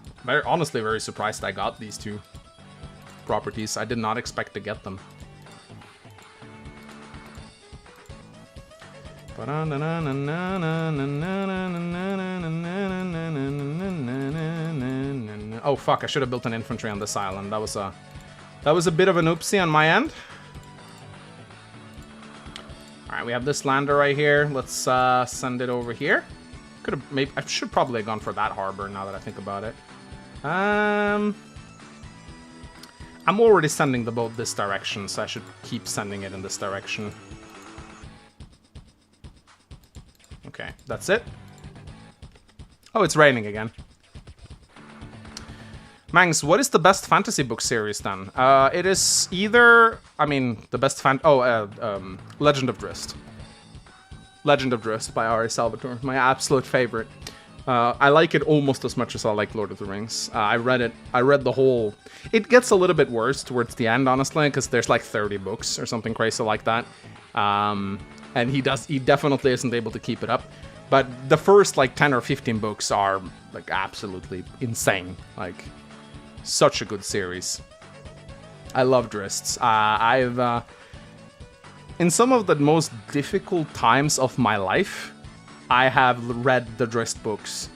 honestly very surprised I got these 2 properties. I did not expect to get them. Oh fuck, I should have built an infantry on this island. That was a bit of an oopsie on my end. Alright, we have this lander right here. Let's send it over here. I should probably have gone for that harbor now that I think about it. I'm already sending the boat this direction, so I should keep sending it in this direction. Okay, that's it. Oh, it's raining again. Mangs, what is the best fantasy book series then? It is either, I mean, the best Legend of Drizzt. Legend of Drizzt by R.A. Salvatore, my absolute favorite. I like it almost as much as I like Lord of the Rings. I read it. I read the whole... It gets a little bit worse towards the end, honestly, because there's like 30 books or something crazy like that. And he definitely isn't able to keep it up. But the first like 10 or 15 books are like absolutely insane. Like, such a good series. I love Drizzt. In some of the most difficult times of my life, I have read the Drizzt books.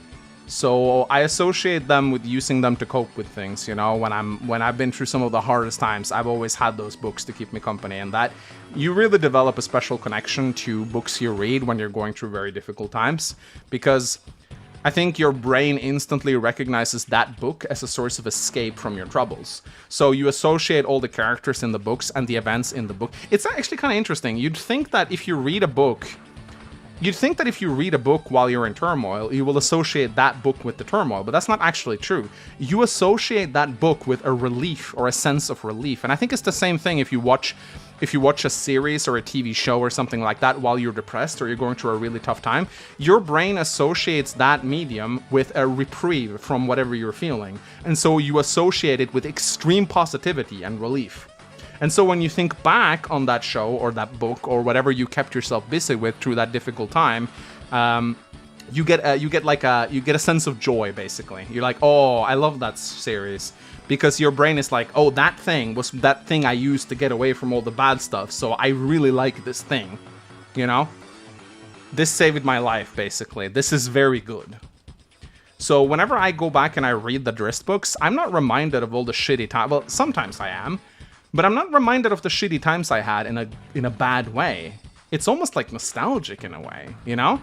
So I associate them with using them to cope with things, you know, when I've been through some of the hardest times, I've always had those books to keep me company, and that you really develop a special connection to books you read when you're going through very difficult times, because I think your brain instantly recognizes that book as a source of escape from your troubles. So you associate all the characters in the books and the events in the book. It's actually kind of interesting. You'd think that if you read a book while you're in turmoil, you will associate that book with the turmoil, but that's not actually true. You associate that book with a relief or a sense of relief. And I think it's the same thing if you watch a series or a TV show or something like that while you're depressed or you're going through a really tough time. Your brain associates that medium with a reprieve from whatever you're feeling. And so you associate it with extreme positivity and relief. And so when you think back on that show or that book or whatever you kept yourself busy with through that difficult time, you get a sense of joy, basically. You're like, oh, I love that series, because your brain is like, oh, that thing was that thing I used to get away from all the bad stuff, so I really like this thing, you know? This saved my life, basically. This is very good. So whenever I go back and I read the Drizzt books, I'm not reminded of all the shitty times. Well, sometimes I am. But I'm not reminded of the shitty times I had in a bad way. It's almost like nostalgic in a way, you know?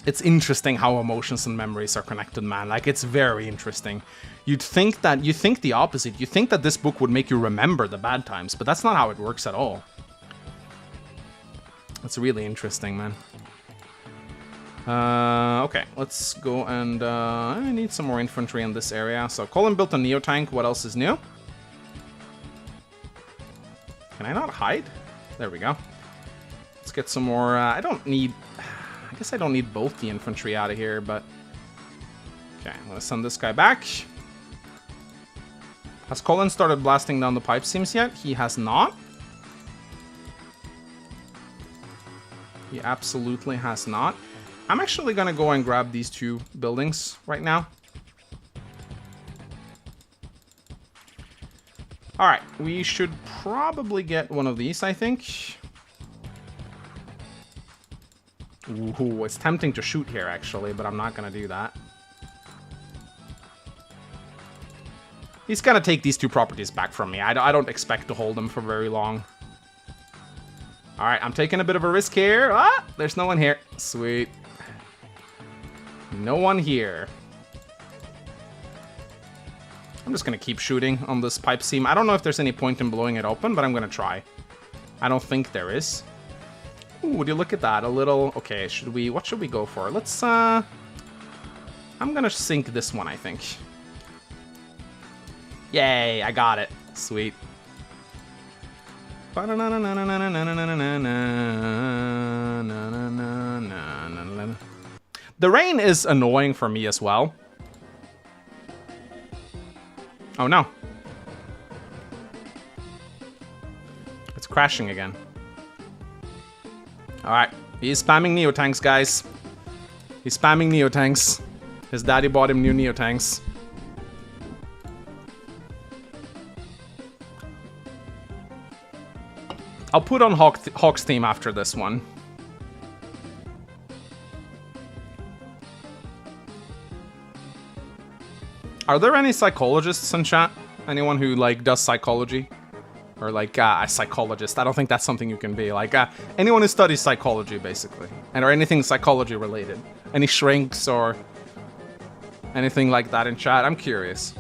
It's interesting how emotions and memories are connected, man. Like, it's very interesting. You think the opposite. You think that this book would make you remember the bad times, but that's not how it works at all. It's really interesting, man. Okay, let's go and I need some more infantry in this area. So Colin built a Neo-tank. What else is new? Can I not hide? There we go. Let's get some more... I guess I don't need both the infantry out of here, but... Okay, I'm gonna send this guy back. Has Colin started blasting down the pipe seams yet? He has not. He absolutely has not. I'm actually gonna go and grab these two buildings right now. Alright, we should probably get one of these, I think. Ooh, it's tempting to shoot here, actually, but I'm not gonna do that. He's gonna take these two properties back from me. I don't expect to hold them for very long. Alright, I'm taking a bit of a risk here. Ah, there's no one here. Sweet. No one here. I'm just gonna keep shooting on this pipe seam. I don't know if there's any point in blowing it open, but I'm gonna try. I don't think there is. Ooh, would you look at that? A little... Okay, what should we go for? Let's, I'm gonna sink this one, I think. Yay, I got it. Sweet. The rain is annoying for me as well. Oh no. It's crashing again. Alright, he's spamming Neo-tanks, guys. He's spamming Neo-tanks. His daddy bought him new Neo-tanks. I'll put on Hawk's team after this one. Are there any psychologists in chat? Anyone who, like, does psychology? Or, like, a psychologist. I don't think that's something you can be. Like, anyone who studies psychology, basically. And or anything psychology related. Any shrinks or anything like that in chat. I'm curious.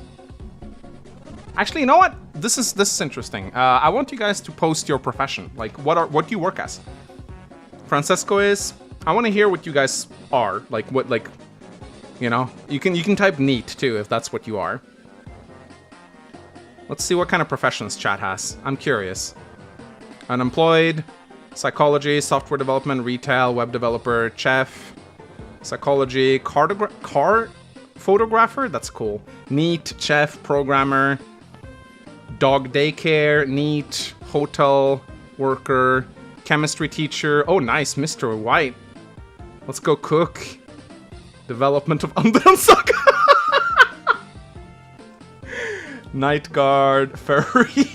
Actually, you know what? This is interesting. I want you guys to post your profession. Like, what do you work as? Francesco is... I want to hear what you guys are. Like, what, like... You know, you can type neat too if that's what you are. Let's see what kind of professions chat has. I'm curious. Unemployed, psychology, software development, retail, web developer, chef, Psychology, car photographer? That's cool. Neat, chef, programmer, dog daycare, neat, hotel worker, chemistry teacher. Oh, nice, Mr. White. Let's go cook. Development of Undead Saga. Night guard, furry,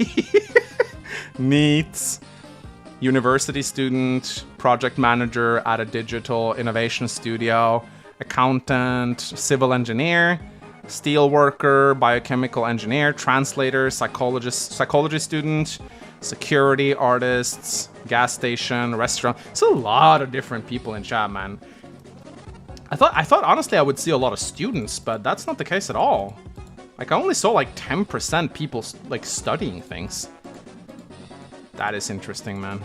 neat, university student, project manager at a digital innovation studio, accountant, civil engineer, steel worker, biochemical engineer, translator, psychology student, security artists, gas station, restaurant. It's a lot of different people in chat, man. I thought honestly I would see a lot of students, but that's not the case at all. Like, I only saw like 10% people like studying things. That is interesting, man.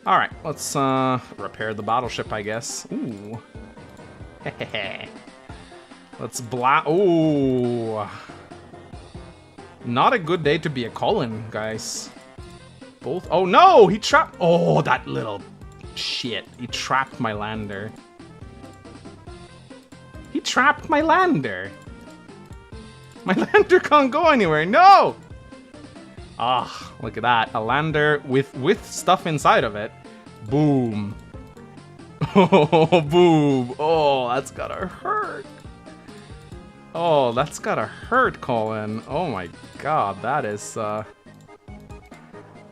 All right, let's repair the battleship, I guess. Ooh. Let's ooh. Not a good day to be a Colin, guys. Both. Oh no, he trapped. Oh, that little shit. He trapped my lander. He trapped my lander. My lander can't go anywhere. No. Ah, look at that. A lander with stuff inside of it. Boom. Oh, boom. Oh, that's gotta hurt. Oh, that's gotta hurt, Colin. Oh my god, that is,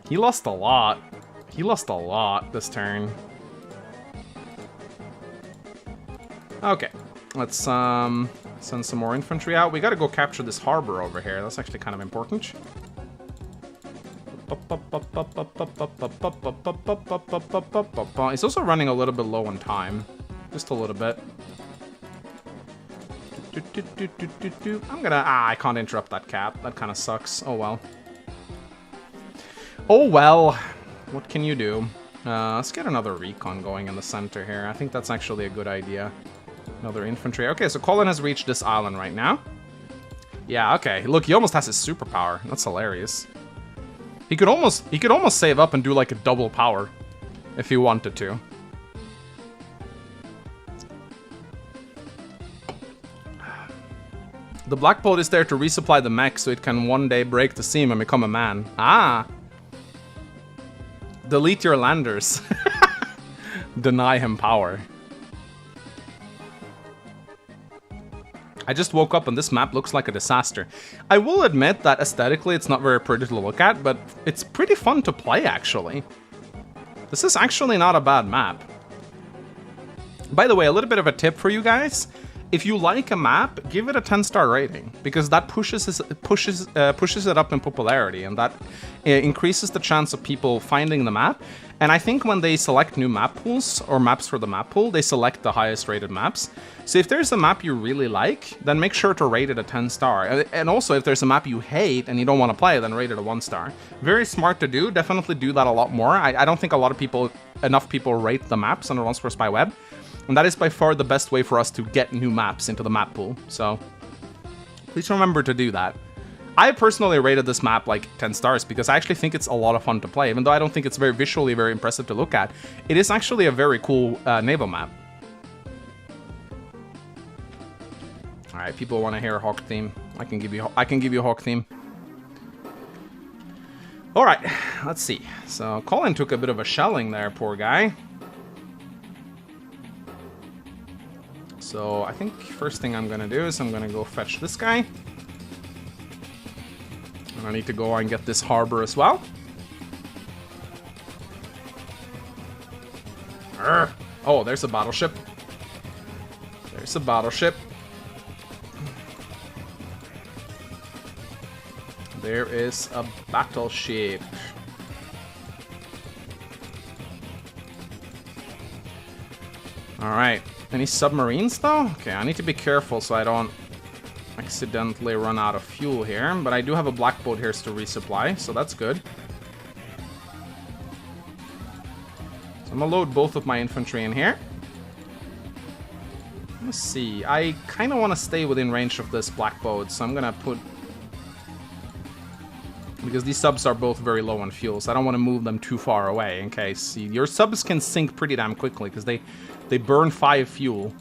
he lost a lot. He lost a lot this turn. Okay, let's, send some more infantry out. We gotta go capture this harbor over here. That's actually kind of important. He's also running a little bit low on time. Just a little bit. I'm gonna... I can't interrupt that cap. That kind of sucks. Oh well. Oh well. What can you do? Let's get another recon going in the center here. I think that's actually a good idea. Another infantry. Okay, so Colin has reached this island right now. Yeah, okay. Look, he almost has his superpower. That's hilarious. He could almost save up and do like a double power if he wanted to. The black boat is there to resupply the mech so it can one day break the seam and become a man. Ah. Delete your landers. Deny him power. I just woke up and this map looks like a disaster. I will admit that aesthetically it's not very pretty to look at, but it's pretty fun to play actually. This is actually not a bad map. By the way, a little bit of a tip for you guys. If you like a map, give it a 10-star rating, because that pushes it up in popularity, and that increases the chance of people finding the map. And I think when they select new map pools, or maps for the map pool, they select the highest rated maps. So if there's a map you really like, then make sure to rate it a 10-star. And also, if there's a map you hate and you don't want to play, then rate it a 1-star. Very smart to do. Definitely do that a lot more. I don't think enough people rate the maps on the Runs for Spy Web. And that is by far the best way for us to get new maps into the map pool. So please remember to do that. I personally rated this map like 10 stars because I actually think it's a lot of fun to play. Even though I don't think it's very visually very impressive to look at, it is actually a very cool naval map. All right, people want to hear a Hawk theme. I can give you a Hawk theme. All right, let's see. So Colin took a bit of a shelling there, poor guy. So I think first thing I'm gonna do is I'm gonna go fetch this guy. And I need to go and get this harbor as well. Urgh. Oh, there's a battleship. There's a battleship. There is a battleship. Alright. Any submarines though? Okay, I need to be careful so I don't accidentally run out of fuel here. But I do have a black boat here to resupply, so that's good. So I'm gonna load both of my infantry in here. Let's see. I kind of want to stay within range of this black boat, so I'm gonna put Because these subs are both very low on fuel, so I don't want to move them too far away in case... Your subs can sink pretty damn quickly, because they burn 5 fuel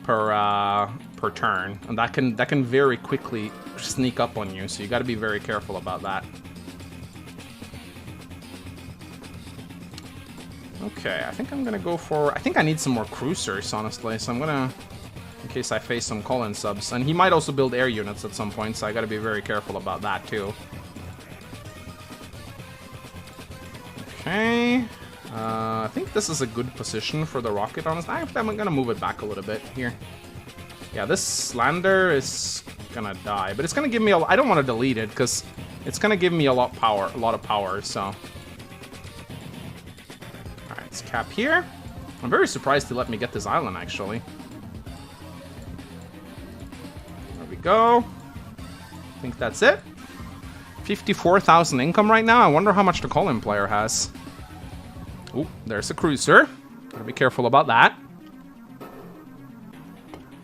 per turn, and that can very quickly sneak up on you, so you got to be very careful about that. Okay, I think I'm gonna go for... I think I need some more cruisers, honestly, so I'm gonna... In case I face some Colin subs. And he might also build air units at some point, so I gotta be very careful about that, too. Okay. I think this is a good position for the rocket, honestly. I'm gonna move it back a little bit here. Yeah, this lander is gonna die, but it's gonna give me a... I don't want to delete it, because it's gonna give me a lot of power, so... Let's cap here. I'm very surprised he let me get this island, actually. There we go. I think that's it. 54,000 income right now. I wonder how much the Colin player has. Oh, there's a cruiser. Gotta be careful about that.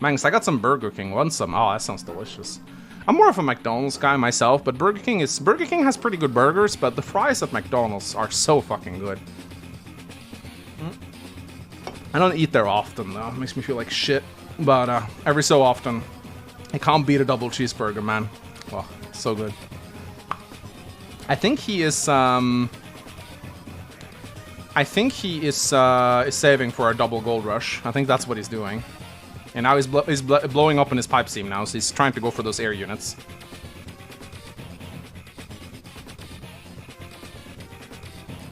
Mangs, I got some Burger King. Want some? Oh, that sounds delicious. I'm more of a McDonald's guy myself, but Burger King has pretty good burgers, but the fries at McDonald's are so fucking good. I don't eat there often, though. It makes me feel like shit. But every so often, I can't beat a double cheeseburger, man. Well, so good. I think he is... saving for a double gold rush. I think that's what he's doing. And now he's blowing up in his pipe seam now, so he's trying to go for those air units.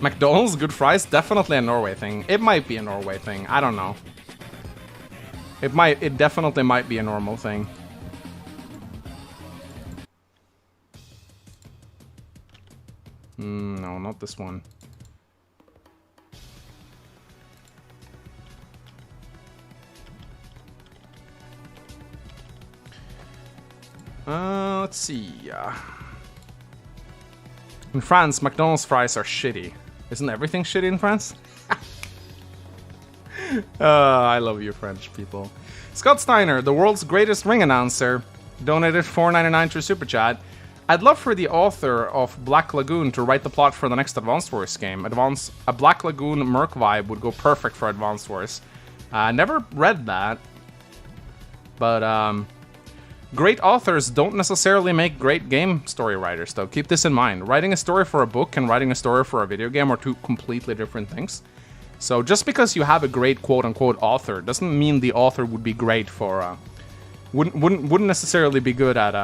McDonald's, good fries? Definitely a Norway thing. It might be a Norway thing. I don't know. It definitely might be a normal thing. No, not this one. Let's see. In France, McDonald's fries are shitty. Isn't everything shitty in France? I love you French people. Scott Steiner, the world's greatest ring announcer, donated $4.99 through Super Chat. I'd love for the author of Black Lagoon to write the plot for the next Advanced Wars game. A Black Lagoon Merc vibe would go perfect for Advanced Wars. Never read that. But, great authors don't necessarily make great game story writers, though. Keep this in mind. Writing a story for a book and writing a story for a video game are two completely different things. So just because you have a great quote-unquote author doesn't mean the author would be great for... wouldn't necessarily be good at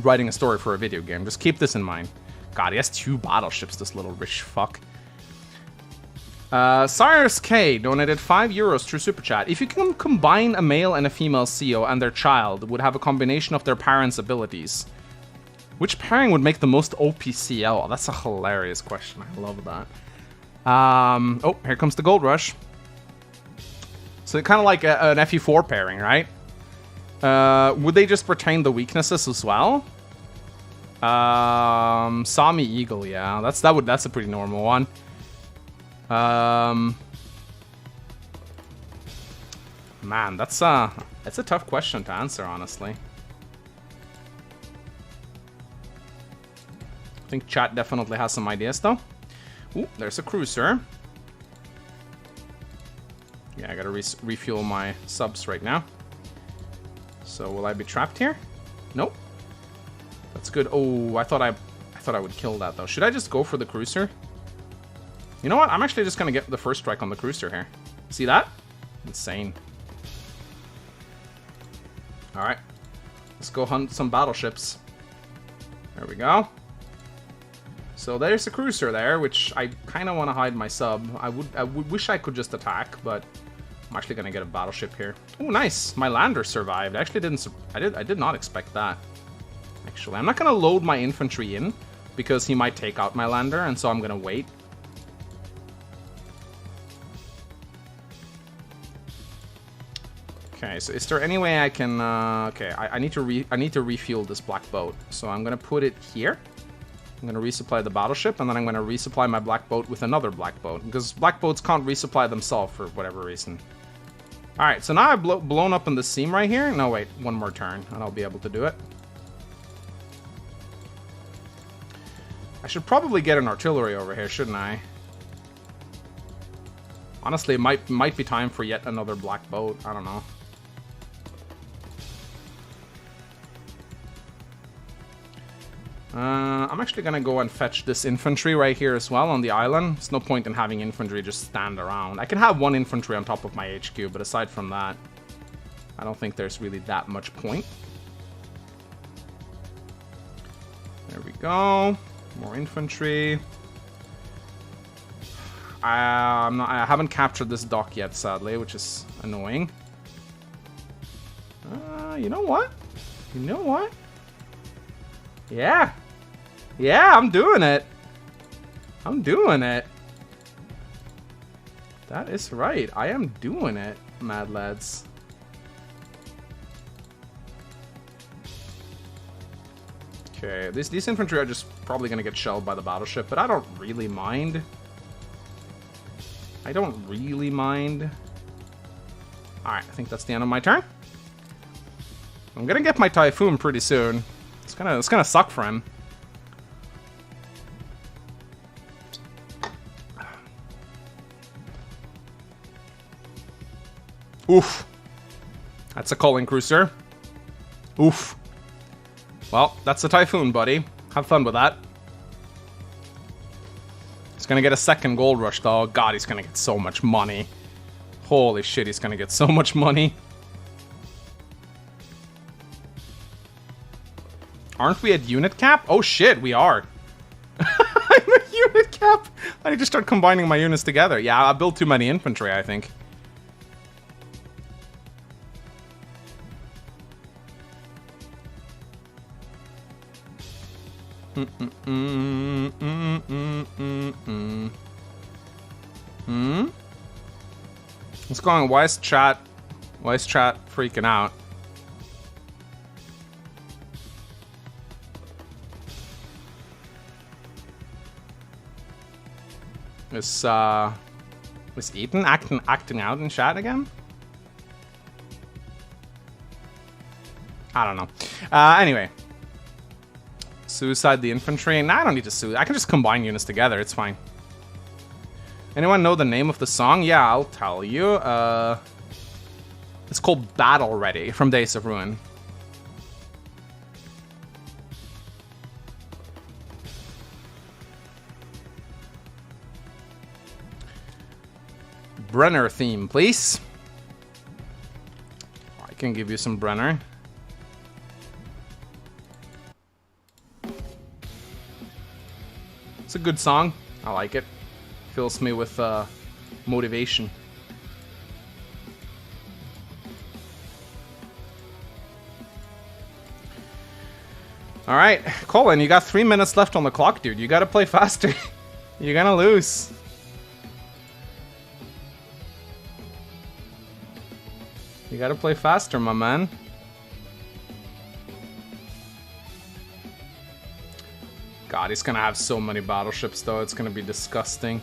writing a story for a video game. Just keep this in mind. God, he has 2 battleships, this little rich fuck. Cyrus K donated €5 through Super Chat. If you can combine a male and a female CEO and their child would have a combination of their parents' abilities, which pairing would make the most OPCL? That's a hilarious question. I love that. Oh, here comes the Gold Rush. So kind of like an FE4 pairing, right? Would they just retain the weaknesses as well? Sami Eagle, yeah. That's a pretty normal one. Man, that's a tough question to answer, honestly. I think chat definitely has some ideas, though. Ooh, there's a cruiser. Yeah, I gotta refuel my subs right now. So will I be trapped here? Nope. That's good. Oh, I thought I would kill that though. Should I just go for the cruiser? You know what? I'm actually just gonna get the first strike on the cruiser here. See that? Insane. Alright. Let's go hunt some battleships. There we go. So there's a cruiser there, which I kind of want to hide my sub. I would wish I could just attack, but I'm actually gonna get a battleship here. Oh, nice! My lander survived. I actually didn't. I did not expect that. Actually, I'm not gonna load my infantry in because he might take out my lander, and so I'm gonna wait. Okay, so is there any way I can? Okay, I need to refuel this black boat. So I'm gonna put it here. I'm going to resupply the battleship, and then I'm going to resupply my black boat with another black boat, because black boats can't resupply themselves for whatever reason. Alright, so now I've blown up in the seam right here. No, wait, one more turn, and I'll be able to do it. I should probably get an artillery over here, shouldn't I? Honestly, it might be time for yet another black boat. I don't know. I'm actually gonna go and fetch this infantry right here as well on the island. There's no point in having infantry just stand around. I can have one infantry on top of my HQ, but aside from that, I don't think there's really that much point. There we go. More infantry. I haven't captured this dock yet, sadly, which is annoying. You know what? You know what? Yeah. Yeah, I'm doing it. I'm doing it. That is right. I am doing it, mad lads. Okay, these infantry are just probably gonna get shelled by the battleship, but I don't really mind. I don't really mind. Alright, I think that's the end of my turn. I'm gonna get my Typhoon pretty soon. It's gonna suck for him. Oof. That's a Culling Cruiser. Oof. Well, that's the Typhoon, buddy. Have fun with that. He's gonna get a second gold rush, though. God, he's gonna get so much money. Holy shit, he's gonna get so much money. Aren't we at unit cap? Oh shit, we are. I'm at unit cap. I need to start combining my units together. Yeah, I built too many infantry, I think. What's going on? Why is chat freaking out? Is Ethan acting out in chat again? I don't know. Anyway. Suicide the infantry? Nah, I don't need to suicide. I can just combine units together. It's fine. Anyone know the name of the song? Yeah, I'll tell you. It's called Battle Ready from Days of Ruin. Brenner theme, please. I can give you some Brenner. It's a good song. I like it. Fills me with motivation. All right, Colin, you got 3 minutes left on the clock, dude. You gotta play faster. You're gonna lose. You gotta play faster, my man. God, he's gonna have so many battleships, though. It's gonna be disgusting.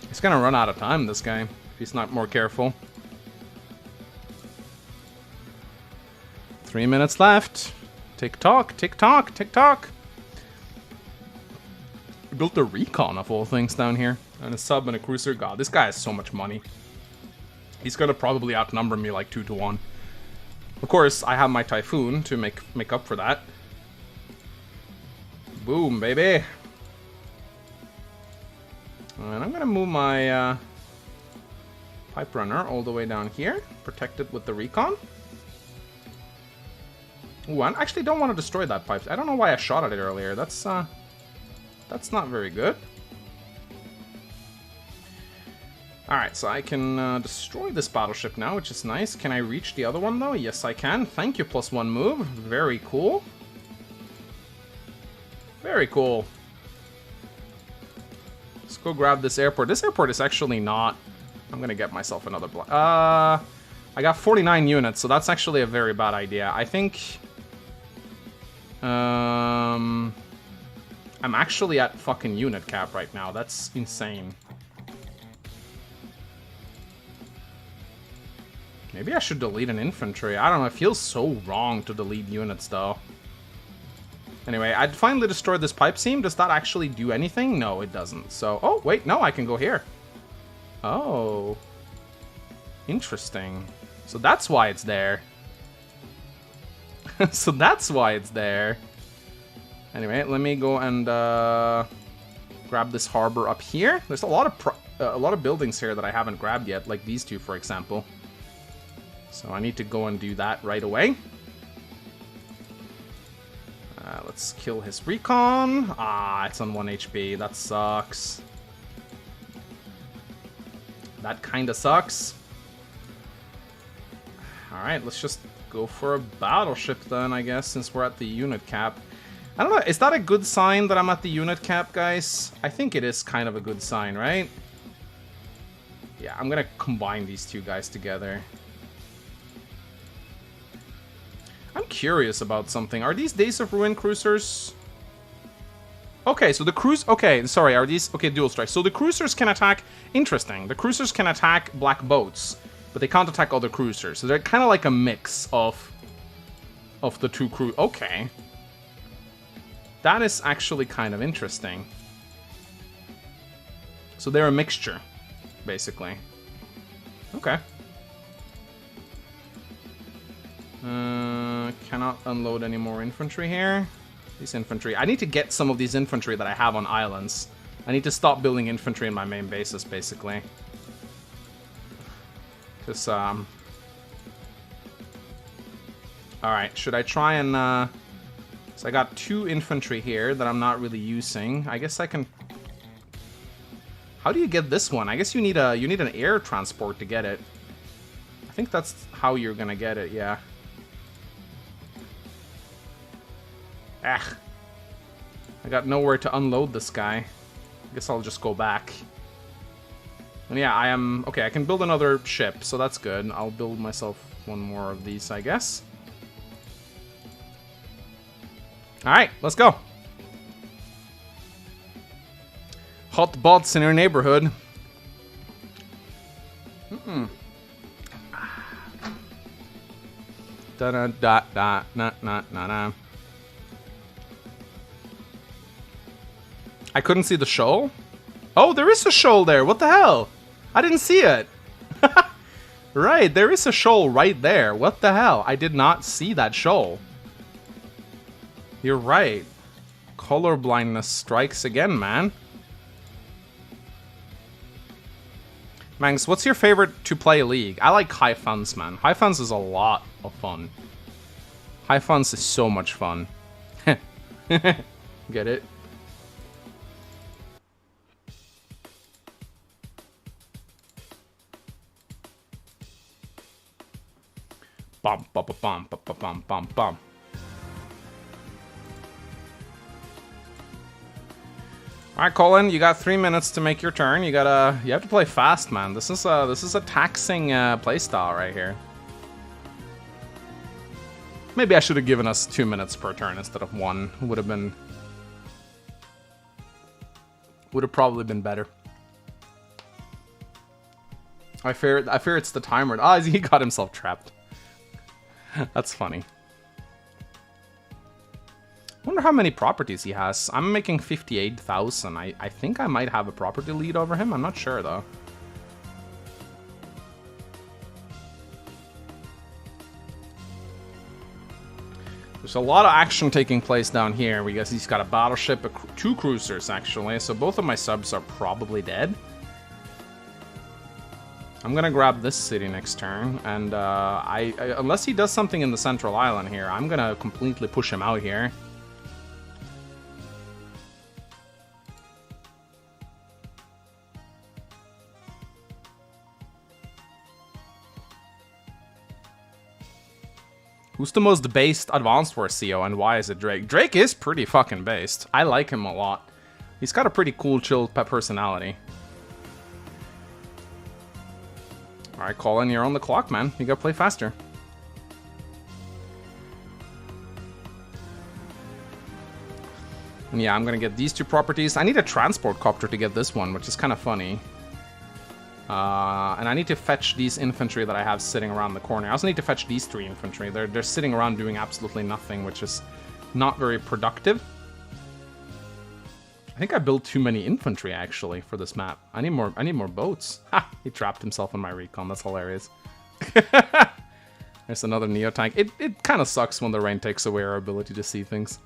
He's gonna run out of time, this guy, if he's not more careful. 3 minutes left. Tick tock, tick tock, tick tock. We built a recon of all things down here. And a sub and a cruiser. God, this guy has so much money. He's gonna probably outnumber me like 2 to 1. Of course, I have my Typhoon to make up for that. Boom, baby. And I'm gonna move my pipe runner all the way down here, protect it with the recon. Ooh, I actually don't want to destroy that pipe. I don't know why I shot at it earlier. That's not very good. Alright, so I can destroy this battleship now, which is nice. Can I reach the other one, though? Yes, I can. Thank you, +1 move. Very cool. Very cool. Let's go grab this airport. This airport is actually not... I'm gonna get myself another block. I got 49 units, so that's actually a very bad idea. I think... I'm actually at fucking unit cap right now. That's insane. Maybe I should delete an infantry. I don't know, it feels so wrong to delete units, though. Anyway, I'd finally destroyed this pipe seam. Does that actually do anything? No, it doesn't. So, oh, wait, no, I can go here. Oh. Interesting. So that's why it's there. So that's why it's there. Anyway, let me go and grab this harbor up here. There's a lot of buildings here that I haven't grabbed yet, like these two, for example. So I need to go and do that right away. Let's kill his recon. Ah, it's on 1 HP. That sucks. That kinda sucks. Alright, let's just go for a battleship then, I guess, since we're at the unit cap. I don't know, is that a good sign that I'm at the unit cap, guys? I think it is kind of a good sign, right? Yeah, I'm gonna combine these two guys together. I'm curious about something. Are these Days of Ruin cruisers? Okay, so the cruise... Okay, sorry, are these... Okay, dual strike. So the cruisers can attack... Interesting. The cruisers can attack black boats, but they can't attack other cruisers. So they're kind of like a mix of the two crew... Okay. That is actually kind of interesting. So they're a mixture, basically. Okay. Cannot unload any more infantry here. These infantry. I need to get some of these infantry that I have on islands. I need to stop building infantry in my main bases, basically. Because, Alright, should I try and, So I got 2 infantry here that I'm not really using. I guess I can... How do you get this one? I guess you need an air transport to get it. I think that's how you're gonna get it, yeah. Ah. I got nowhere to unload this guy. I guess I'll just go back. And yeah, I am... Okay, I can build another ship, so that's good. I'll build myself one more of these, I guess. Alright, let's go. Hot bots in your neighborhood. Da da da da na na na na. I couldn't see the shoal? Oh, there is a shoal there. What the hell? I didn't see it. Right, there is a shoal right there. What the hell? I did not see that shoal. You're right. Color blindness strikes again, man. Mangs, what's your favorite to play league? I like High Funds, man. High Funds is a lot of fun. High Funds is so much fun. Get it? Bum bum bum bum bum bum bum bum. All right, Colin, you got 3 minutes to make your turn. You have to play fast, man. This is a taxing playstyle right here. Maybe I should have given us 2 minutes per turn instead of 1. Would have probably been better. I fear it's the timer. Ah, he got himself trapped. That's funny. Wonder how many properties he has. I'm making 58,000. I think I might have a property lead over him. I'm not sure though. There's a lot of action taking place down here. We guess he's got a battleship, 2 cruisers actually. So both of my subs are probably dead. I'm gonna grab this city next turn, and unless he does something in the central island here, I'm gonna completely push him out here. Who's the most based Advanced Wars CO, and why is it Drake? Drake is pretty fucking based. I like him a lot. He's got a pretty cool, chill personality. Alright, Colin, you're on the clock, man. You gotta play faster. And yeah, I'm gonna get these 2 properties. I need a transport copter to get this one, which is kind of funny. And I need to fetch these infantry that I have sitting around the corner. I also need to fetch these 3 infantry. They're sitting around doing absolutely nothing, which is not very productive. I think I built too many infantry, actually, for this map. I need more boats. Ha! He trapped himself in my recon. That's hilarious. There's another Neo-tank. It kind of sucks when the rain takes away our ability to see things.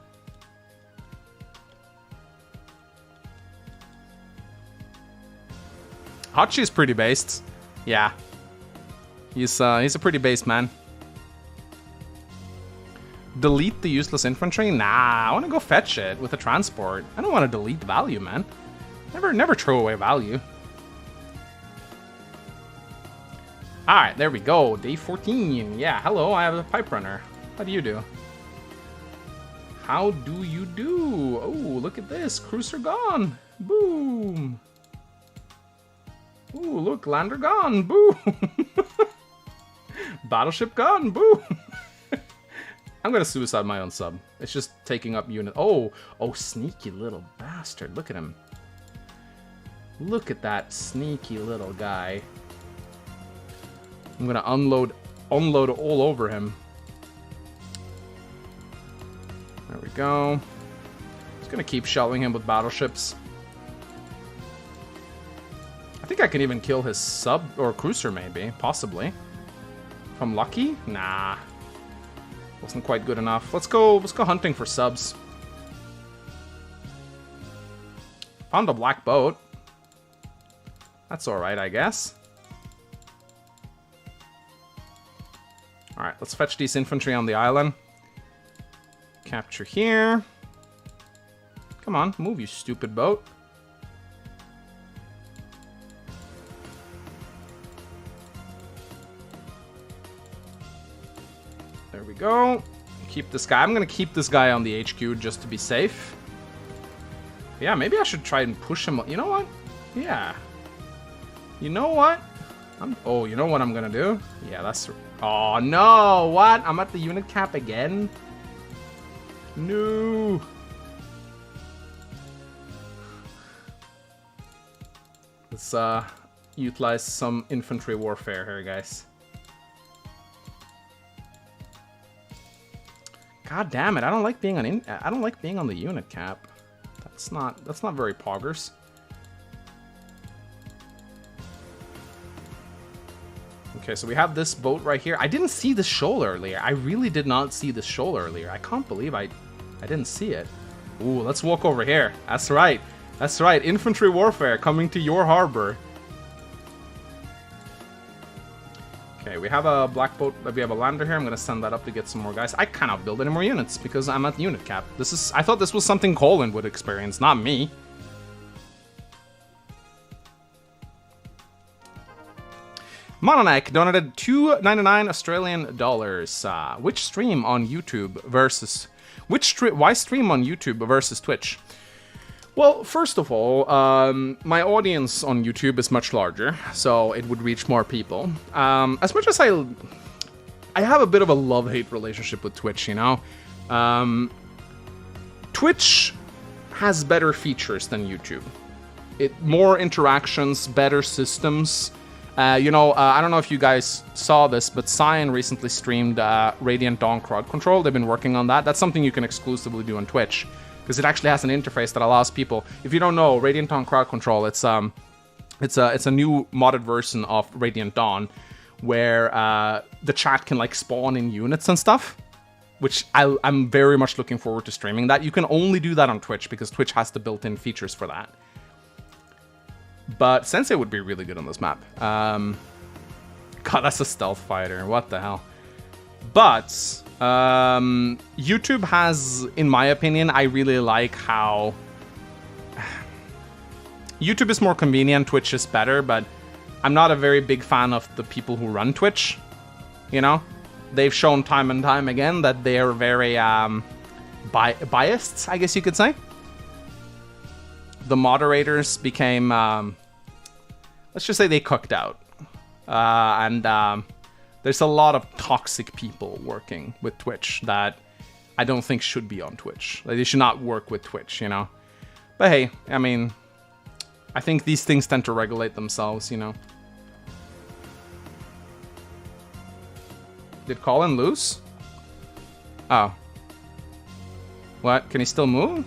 Hachi's pretty based. Yeah. He's a pretty based man. Delete the useless infantry? Nah, I want to go fetch it with a transport. I don't want to delete value, man. Never throw away value. Alright, there we go. Day 14. Yeah, hello, I have a pipe runner. How do you do? How do you do? Oh, look at this. Cruiser gone. Boom. Ooh, look, lander gone. Boom. Battleship gone. Boom. I'm gonna suicide my own sub. It's just taking up unit. Oh, sneaky little bastard. Look at him. Look at that sneaky little guy. I'm gonna unload all over him. There we go. Just gonna keep shelling him with battleships. I think I can even kill his sub or cruiser, maybe, possibly. If I'm lucky? Nah. Wasn't quite good enough. Let's go hunting for subs. Found a black boat. That's alright, I guess. Alright, let's fetch these infantry on the island. Capture here. Come on, move, you stupid boat. There we go. Keep this guy. I'm gonna keep this guy on the HQ just to be safe. Yeah, maybe I should try and push him. You know what? Yeah. You know what? Oh, you know what I'm gonna do? Yeah, that's... Oh, no! What? I'm at the unit cap again? No! Let's, utilize some infantry warfare here, guys. God damn it! I don't like being on I don't like being on the unit cap. That's not very poggers. Okay, so we have this boat right here. I didn't see this shoal earlier. I really did not see this shoal earlier. I can't believe I didn't see it. Ooh, let's walk over here. That's right. That's right. Infantry warfare coming to your harbor. Okay, we have a black boat. We have a lander here. I'm gonna send that up to get some more guys. I cannot build any more units because I'm at unit cap. I thought this was something Colin would experience, not me. Mononek donated $2.99 Australian dollars. Which stream on YouTube versus why stream on YouTube versus Twitch? Well, first of all, my audience on YouTube is much larger, so it would reach more people. As much as I have a bit of a love-hate relationship with Twitch, you know? Twitch has better features than YouTube. More interactions, better systems. I don't know if you guys saw this, but Cyan recently streamed Radiant Dawn Crowd Control. They've been working on that. That's something you can exclusively do on Twitch, because it actually has an interface that allows people. If you don't know, Radiant Dawn Crowd Control, it's a new modded version of Radiant Dawn, where the chat can like spawn in units and stuff, which I'm very much looking forward to streaming that. You can only do that on Twitch because Twitch has the built-in features for that. But Sensei would be really good on this map. God, that's a stealth fighter. What the hell? But YouTube has, in my opinion, I really like how YouTube is more convenient, Twitch is better, but I'm not a very big fan of the people who run Twitch. You know? They've shown time and time again that they're very biased, I guess you could say. The moderators became, let's just say they cooked out. There's a lot of toxic people working with Twitch that I don't think should be on Twitch. Like, they should not work with Twitch, you know? But hey, I mean, I think these things tend to regulate themselves, you know? Did Colin lose? Oh. What? Can he still move?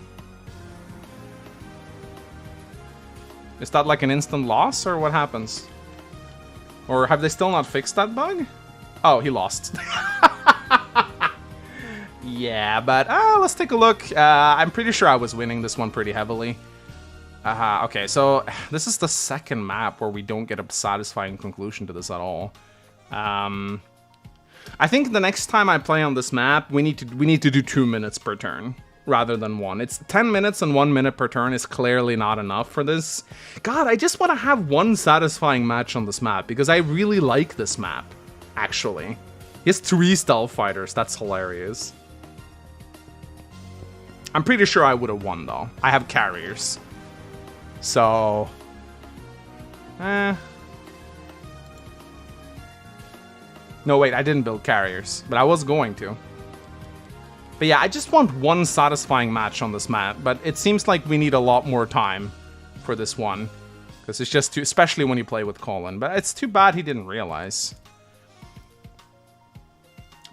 Is that like an instant loss, or what happens? Or have they still not fixed that bug? Oh, he lost. Yeah, but let's take a look. I'm pretty sure I was winning this one pretty heavily. Okay, so this is the second map where we don't get a satisfying conclusion to this at all. I think the next time I play on this map, we need to do 2 minutes per turn rather than 1. It's 10 minutes and 1 minute per turn is clearly not enough for this. God, I just want to have one satisfying match on this map because I really like this map, actually. He has 3 stealth fighters. That's hilarious. I'm pretty sure I would have won, though. I have carriers. So... No, wait, I didn't build carriers, but I was going to. But yeah, I just want one satisfying match on this map, but it seems like we need a lot more time for this one. Because it's just too... Especially when you play with Colin. But it's too bad he didn't realize.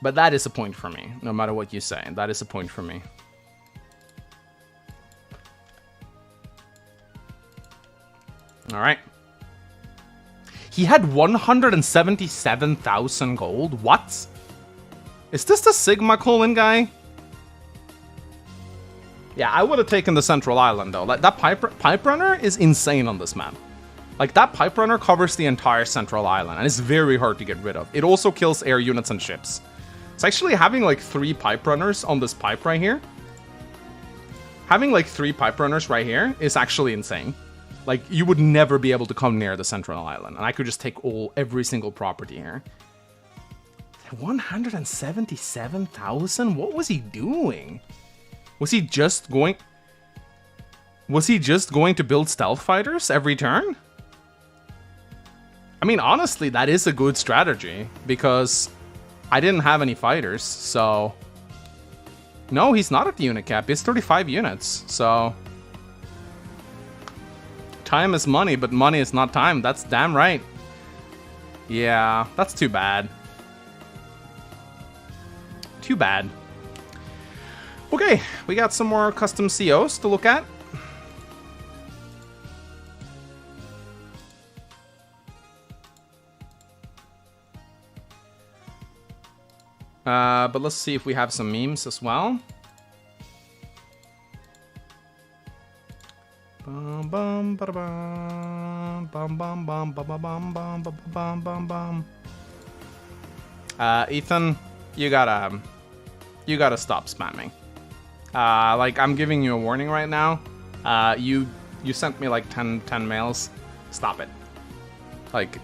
But that is a point for me, no matter what you say. That is a point for me. Alright. He had 177,000 gold? What? Is this the Sigma Colin guy? Yeah, I would have taken the Central Island, though. Like, that pipe runner is insane on this map. Like, that pipe runner covers the entire Central Island, and it's very hard to get rid of. It also kills air units and ships. It's actually having, like, 3 pipe runners on this pipe right here. Having, like, 3 pipe runners right here is actually insane. Like, you would never be able to come near the Central Island. And I could just take every single property here. 177,000? What was he doing? Was he just going to build stealth fighters every turn? I mean, honestly, that is a good strategy. Because I didn't have any fighters, so... No, he's not at the unit cap. He has 35 units, so... Time is money, but money is not time. That's damn right. Yeah, that's too bad. Too bad. Okay, we got some more custom COs to look at. But let's see if we have some memes as well. Bum bum ba bum bum bum bum bum bum bum bum bum bum. Ethan, you gotta stop spamming. Like, I'm giving you a warning right now. You sent me like 10 mails. Stop it. Like,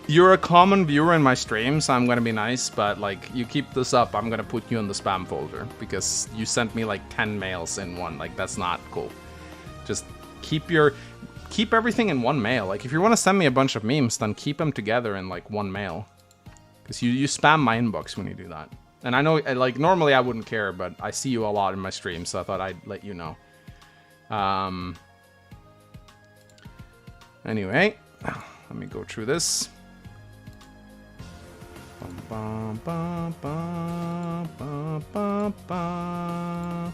you're a common viewer in my streams, so I'm gonna be nice, but like, you keep this up, I'm gonna put you in the spam folder because you sent me like 10 mails in one. Like, that's not cool. Just keep everything in one mail. Like, if you want to send me a bunch of memes, then keep them together in like one mail. Because you spam my inbox when you do that. And I know, like, normally I wouldn't care, but I see you a lot in my stream, so I thought I'd let you know. Anyway, let me go through this. Bum, bum, bum, bum, bum, bum.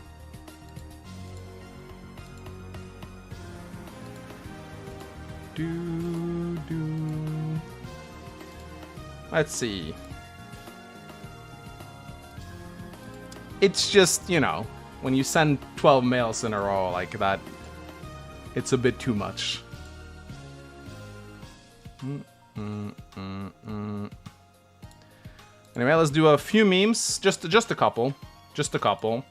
Let's see. It's just, you know, when you send 12 mails in a row like that, it's a bit too much. Anyway, let's do a few memes. Just a couple. Just a couple.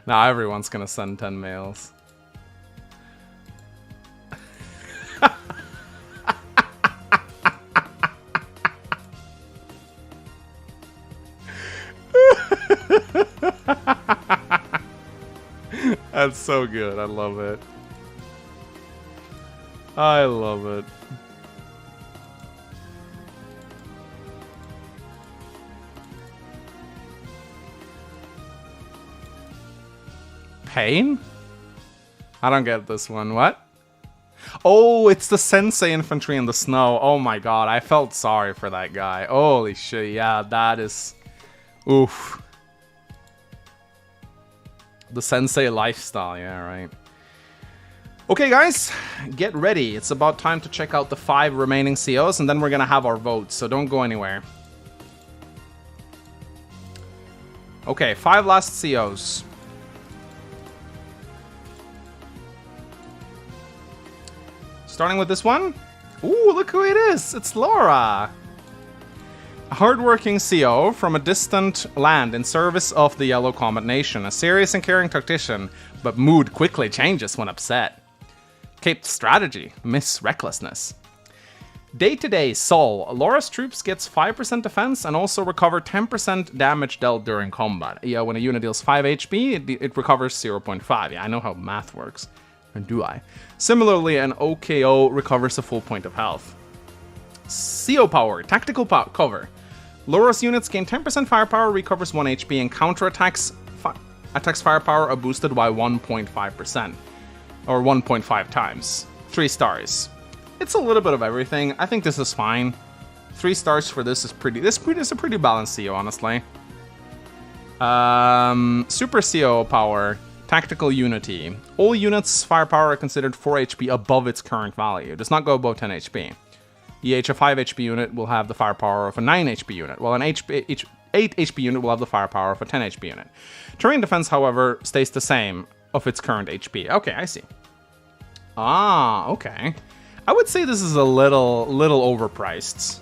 Now everyone's gonna send 10 mails. That's so good. I love it. I love it. Pain? I don't get this one. What? Oh, it's the Sensei infantry in the snow. Oh my god, I felt sorry for that guy. Holy shit, yeah, that is... Oof. The Sensei lifestyle, yeah, right. Okay, guys, get ready. It's about time to check out the 5 remaining COs, and then we're gonna have our votes, so don't go anywhere. Okay, 5 last COs. Starting with this one. Ooh, look who it is! It's Laura! A hardworking CO from a distant land in service of the Yellow Comet Nation. A serious and caring tactician, but mood quickly changes when upset. Caped strategy, miss recklessness. Day-to-day Sol. Laura's troops gets 5% defense and also recover 10% damage dealt during combat. Yeah, when a unit deals 5 HP, it recovers 0.5. Yeah, I know how math works. Or do I? Similarly, an OKO recovers a full point of health. CO power, tactical cover. Laura's units gain 10% firepower, recovers 1 HP, and counterattacks attacks firepower are boosted by 1.5%. Or 1.5 times. 3 stars. It's a little bit of everything. I think this is fine. 3 stars for this is pretty... This is a pretty balanced CO, honestly. Super CO power. Tactical unity. All units' firepower are considered 4 HP above its current value. It does not go above 10 HP. A 5 HP unit will have the firepower of a 9 HP unit, while an 8 HP unit will have the firepower of a 10 HP unit. Terrain defense, however, stays the same of its current HP. Okay, I see. Ah, okay. I would say this is a little overpriced.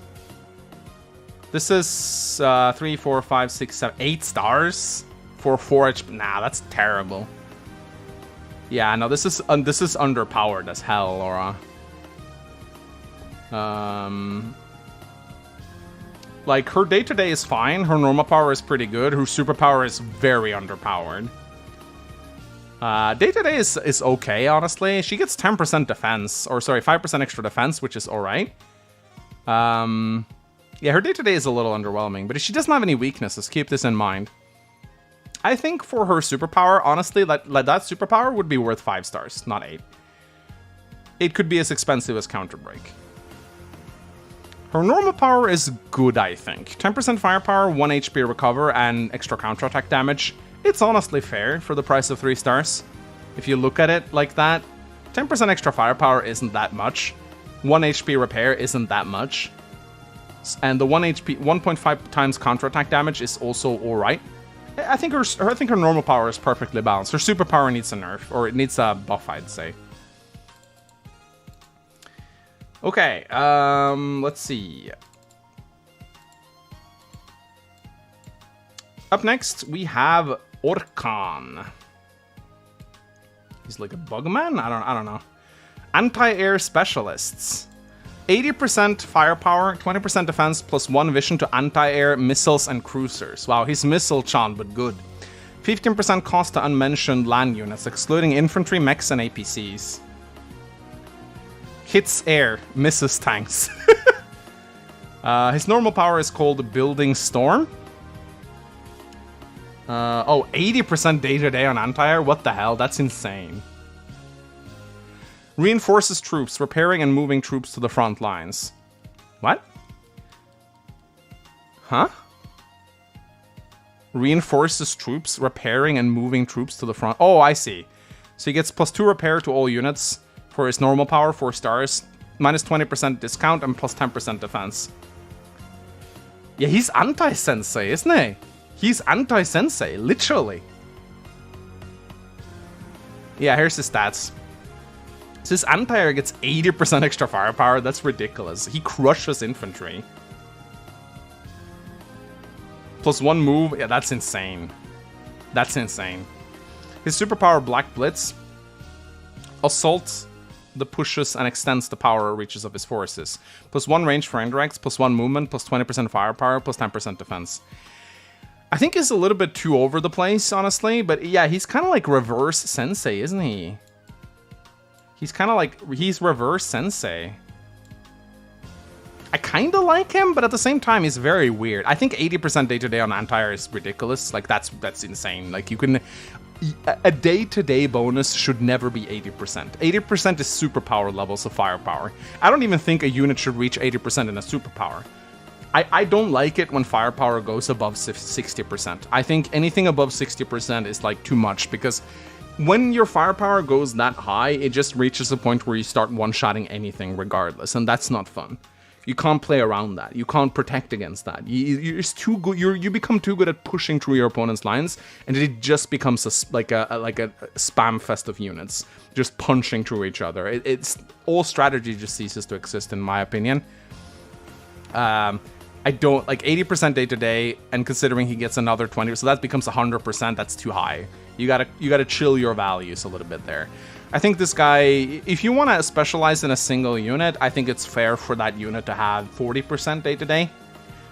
This is 3, 4, 5, 6, 7, 8 stars for 4 HP. Nah, that's terrible. Yeah, no, this is underpowered as hell, Laura. Like, her day-to-day is fine, her normal power is pretty good, her superpower is very underpowered. Day-to-day is okay, honestly. She gets 10% defense, or sorry, 5% extra defense, which is alright. Yeah, her day-to-day is a little underwhelming, but she doesn't have any weaknesses, keep this in mind. I think for her superpower, honestly, that superpower would be worth 5 stars, not 8. It could be as expensive as Counterbreak. Her normal power is good, I think. 10% firepower, 1 HP recover, and extra counterattack damage. It's honestly fair for the price of 3 stars. If you look at it like that, 10% extra firepower isn't that much. 1 HP repair isn't that much. And the 1.5 times counterattack damage is also alright. I think her normal power is perfectly balanced. Her superpower needs a nerf, or it needs a buff, I'd say. Okay, let's see. Up next, we have Orkan. He's like a bugman? I don't know. Anti-air specialists. 80% firepower, 20% defense, plus 1 vision to anti-air missiles and cruisers. Wow, he's missile-chan, but good. 15% cost to unmentioned land units, excluding infantry, mechs, and APCs. Hits air, misses tanks. His normal power is called Building Storm. 80% day-to-day on anti-air? What the hell? That's insane. Reinforces troops, repairing and moving troops to the front lines. What? Huh? Reinforces troops, repairing and moving troops to the front. Oh, I see. So he gets plus 2 repair to all units for his normal power, 4 stars. Minus 20% discount and plus 10% defense. Yeah, he's anti-sensei, isn't he? He's anti-sensei, literally. Yeah, here's his stats. So his anti-air gets 80% extra firepower. That's ridiculous. He crushes infantry. Plus 1 move. Yeah, that's insane. That's insane. His superpower, Black Blitz. Assault the pushes and extends the power reaches of his forces. Plus 1 range for indirects, plus 1 movement, plus 20% firepower, plus 10% defense. I think he's a little bit too over the place, honestly. But yeah, he's kind of like reverse sensei, isn't he? He's kind of like, he's reverse sensei. I kind of like him, but at the same time, he's very weird. I think 80% day-to-day on anti-air is ridiculous. Like, that's insane. Like, you can... a day-to-day bonus should never be 80%. 80% is superpower levels of firepower. I don't even think a unit should reach 80% in a superpower. I don't like it when firepower goes above 60%. I think anything above 60% is like too much, because when your firepower goes that high, it just reaches a point where you start one-shotting anything regardless, and that's not fun. You can't play around that. You can't protect against that. You're too good. You become too good at pushing through your opponent's lines, and it just becomes like a spam fest of units, just punching through each other. It's all strategy just ceases to exist, in my opinion. I don't like 80% day to day, and considering he gets another 20, so that becomes 100%. That's too high. You gotta chill your values a little bit there. I think this guy, if you want to specialize in a single unit, I think it's fair for that unit to have 40% day to day,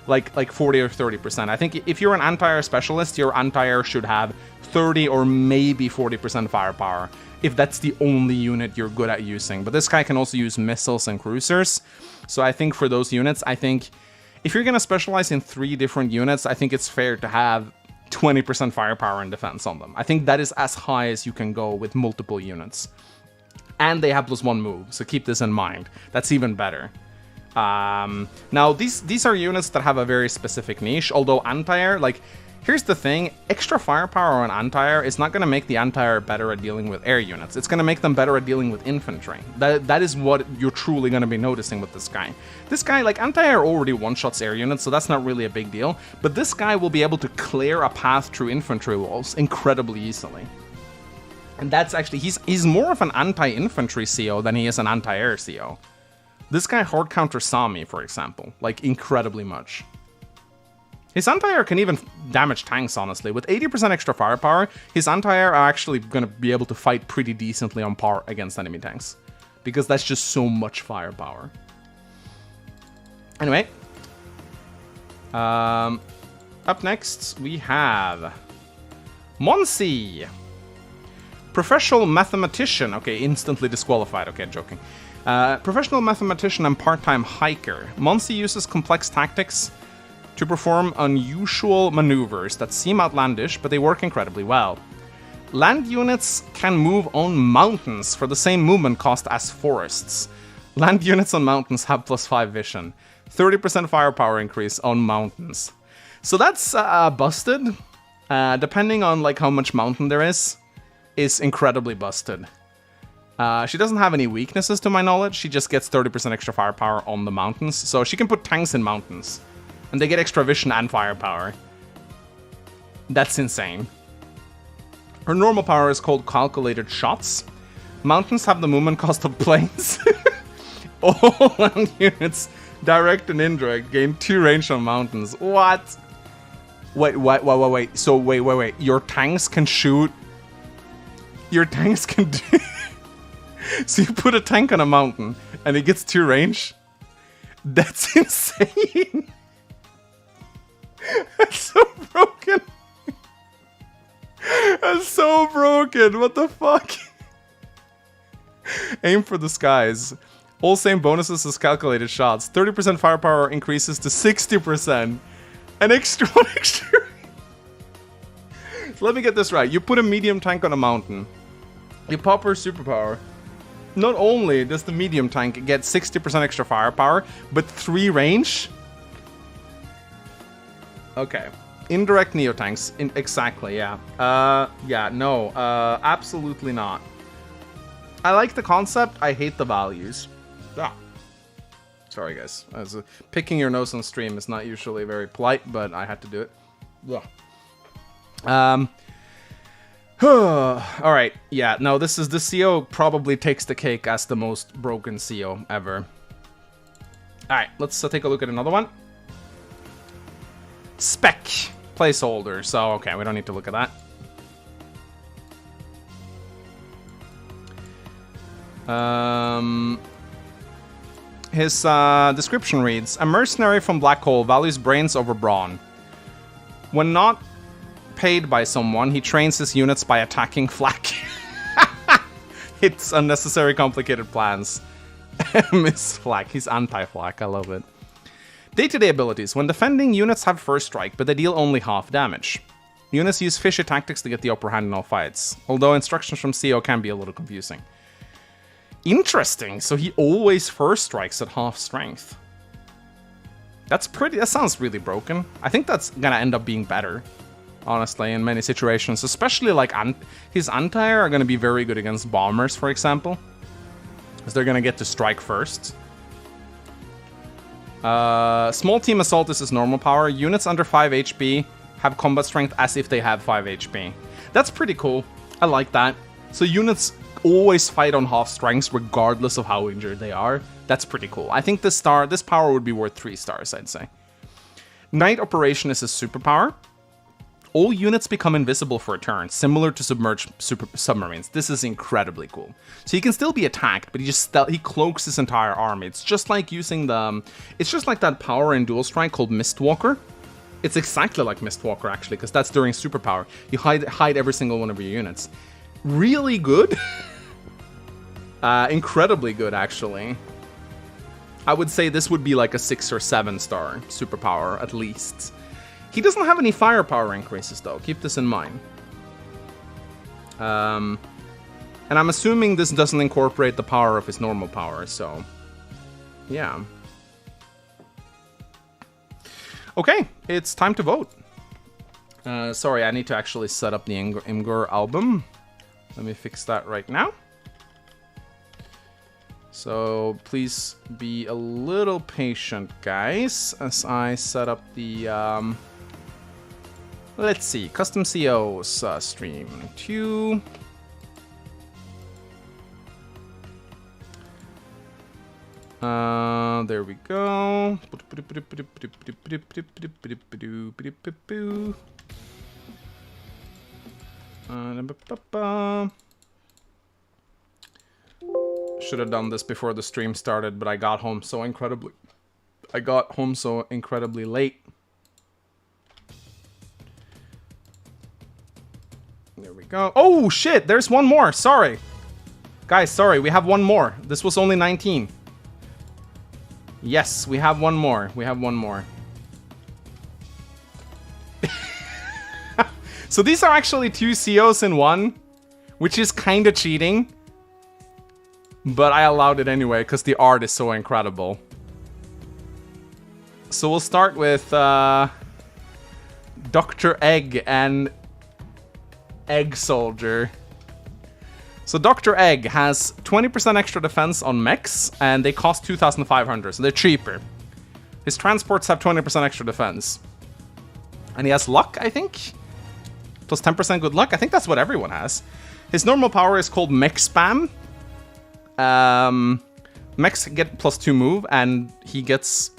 like 40 or 30%. I think if you're an anti-air specialist, your anti-air should have 30 or maybe 40% firepower, if that's the only unit you're good at using. But this guy can also use missiles and cruisers, so I think for those units, I think if you're gonna specialize in 3 different units, I think it's fair to have 20% firepower and defense on them. I think that is as high as you can go with multiple units. And they have +1 move, so keep this in mind. That's even better. Now, these are units that have a very specific niche, although anti-air, like, here's the thing, extra firepower on anti-air is not going to make the anti-air better at dealing with air units. It's going to make them better at dealing with infantry. That is what you're truly going to be noticing with this guy. This guy, like, anti-air already one-shots air units, so that's not really a big deal. But this guy will be able to clear a path through infantry walls incredibly easily. And that's actually, he's more of an anti-infantry CO than he is an anti-air CO. This guy hard counters Sami, for example, like, incredibly much. His anti-air can even damage tanks, honestly. With 80% extra firepower, his anti-air are actually going to be able to fight pretty decently on par against enemy tanks, because that's just so much firepower. Anyway. Up next, we have Monsi. Professional mathematician. Okay, instantly disqualified. Okay, joking. Professional mathematician and part-time hiker. Monsi uses complex tactics to perform unusual maneuvers that seem outlandish, but they work incredibly well. Land units can move on mountains for the same movement cost as forests. Land units on mountains have +5 vision. 30% firepower increase on mountains. So that's busted. Depending on like how much mountain there is incredibly busted. She doesn't have any weaknesses to my knowledge. She just gets 30% extra firepower on the mountains. So she can put tanks in mountains. And they get extra vision and firepower. That's insane. Her normal power is called Calculated Shots. Mountains have the movement cost of planes. All land units, direct and indirect, gain 2 range on mountains. What? Wait. So, wait. Your tanks can shoot... Your tanks can do... So you put a tank on a mountain, and it gets 2 range? That's insane! That's so broken. That's so broken. What the fuck? Aim for the skies. All same bonuses as calculated shots. 30% firepower increases to 60%. An extra one extra. So let me get this right. You put a medium tank on a mountain. You pop her superpower. Not only does the medium tank get 60% extra firepower, but 3 range. Okay. Indirect Neotanks. Exactly, yeah. No. Absolutely not. I like the concept. I hate the values. Ah. Sorry, guys. Picking your nose on stream is not usually very polite, but I had to do it. Yeah. Alright. Yeah, no, this CO probably takes the cake as the most broken CO ever. Alright, let's take a look at another one. Spec placeholder. So, okay, we don't need to look at that. His description reads, a mercenary from Black Hole values brains over brawn. When not paid by someone, he trains his units by attacking flak. It's unnecessary complicated plans. Miss Flak. He's anti-flak. I love it. Day-to-day abilities. When defending, units have first strike, but they deal only half damage. Units use fishy tactics to get the upper hand in all fights, although instructions from CO can be a little confusing. Interesting, so he always first strikes at half strength. That sounds really broken. I think that's gonna end up being better, honestly, in many situations. Especially like his anti-air are gonna be very good against bombers, for example. Because they're gonna get to strike first. Small team assault is his normal power. Units under 5 HP have combat strength as if they have 5 HP. That's pretty cool. I like that. So units always fight on half strengths regardless of how injured they are. That's pretty cool. I think this power would be worth 3 stars, I'd say. Night Operation is his superpower. All units become invisible for a turn, similar to submerged submarines. This is incredibly cool. So he can still be attacked, but he cloaks his entire army. It's just like using it's just like that power in Dual Strike called Mistwalker. It's exactly like Mistwalker actually, because that's during superpower. You hide every single one of your units. Really good. Incredibly good, actually. I would say this would be like a 6 or 7 star superpower, at least. He doesn't have any firepower increases, though. Keep this in mind. And I'm assuming this doesn't incorporate the power of his normal power, so... yeah. Okay, it's time to vote. Sorry, I need to actually set up the Imgur album. Let me fix that right now. So please be a little patient, guys, as I set up the, let's see, custom COs stream 2. There we go. Should have done this before the stream started, but I got home so incredibly late. There we go. Oh shit, there's one more. Sorry. Guys, sorry, we have one more. This was only 19. Yes, we have one more. We have one more. So these are actually 2 COs in one, which is kind of cheating. But I allowed it anyway, because the art is so incredible. So we'll start with Dr. Egg and Egg Soldier. So Dr. Egg has 20% extra defense on mechs, and they cost 2,500, so they're cheaper. His transports have 20% extra defense. And he has luck, I think? Plus 10% good luck? I think that's what everyone has. His normal power is called Mech Spam. Mechs get plus 2 move, and he gets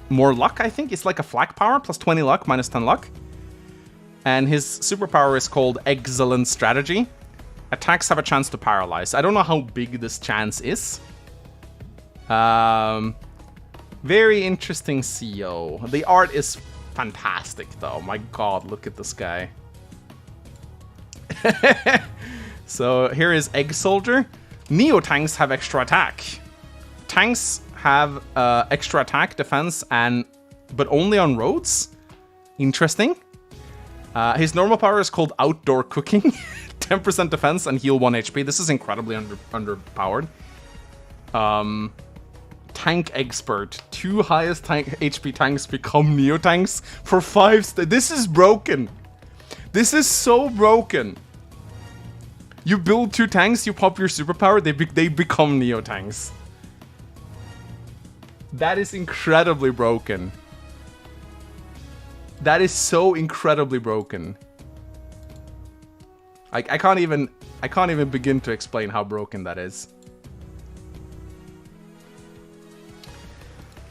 more luck, I think. It's like a flak power, plus 20 luck, minus 10 luck. And his superpower is called Excellent Strategy. Attacks have a chance to paralyze. I don't know how big this chance is. Very interesting CO. The art is fantastic, though. My god, look at this guy. So here is Egg Soldier. Neo tanks have extra attack. Tanks have extra attack, defense, but only on roads. Interesting. His normal power is called Outdoor Cooking. 10% defense and heal 1 HP. This is incredibly underpowered. Tank Expert. 2 highest HP tanks become Neo tanks for 5 This is broken. This is so broken. You build 2 tanks, you pop your superpower, they become Neo tanks. That is incredibly broken. That is so incredibly broken. I can't even begin to explain how broken that is.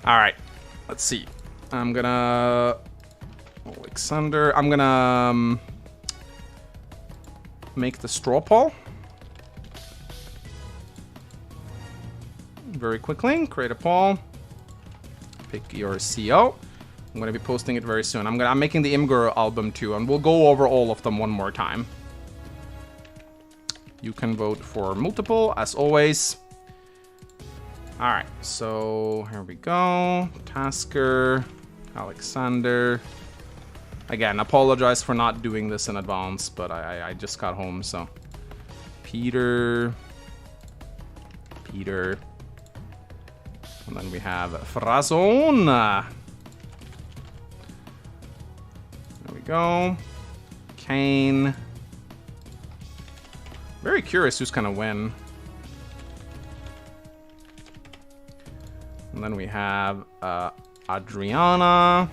All right, let's see. I'm gonna make the straw poll very quickly. Create a poll. Pick your CO. I'm gonna be posting it very soon. I'm making the Imgur album too, and we'll go over all of them one more time. You can vote for multiple, as always. All right, so here we go. Tasker, Alexander, Again, apologize for not doing this in advance, but I just got home, so. Peter. And then we have Frazon. There we go. Kane. Very curious who's gonna win. And then we have Adriana.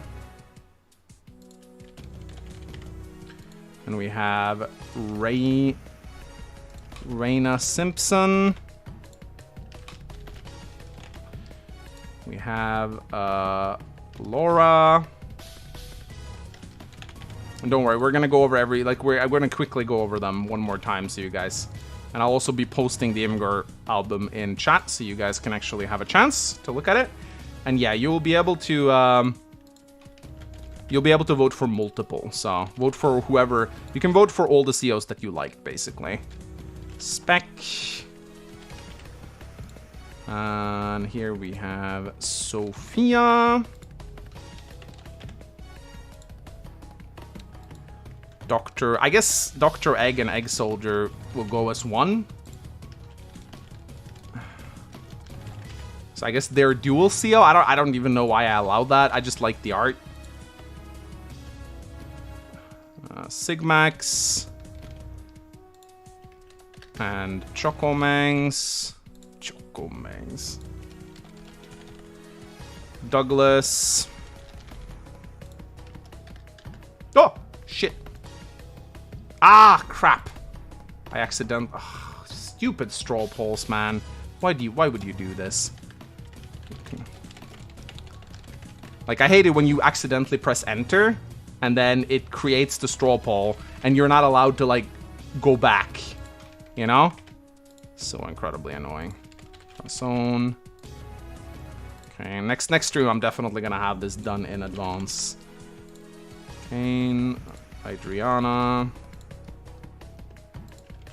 And we have Raina Simpson. We have Laura. And don't worry, we're gonna go over every, like, I'm gonna quickly go over them one more time so you guys. And I'll also be posting the Imgur album in chat so you guys can actually have a chance to look at it. And yeah, you will be able to vote for multiple. So vote for whoever. You can vote for all the COs that you like, basically. Spec. And here we have Sophia. I guess Dr. Egg and Egg Soldier will go as one. So I guess they're dual CO. I don't even know why I allowed that. I just like the art. Sigmax. And Chocomangs. Douglas. Oh, shit. Ah, crap. I accidentally... Oh, stupid straw polls, man. Why would you do this? Like, I hate it when you accidentally press enter, and then it creates the straw poll, and you're not allowed to, like, go back. You know? So incredibly annoying. Zone. Okay, next stream, I'm definitely gonna have this done in advance. Kane, Adriana,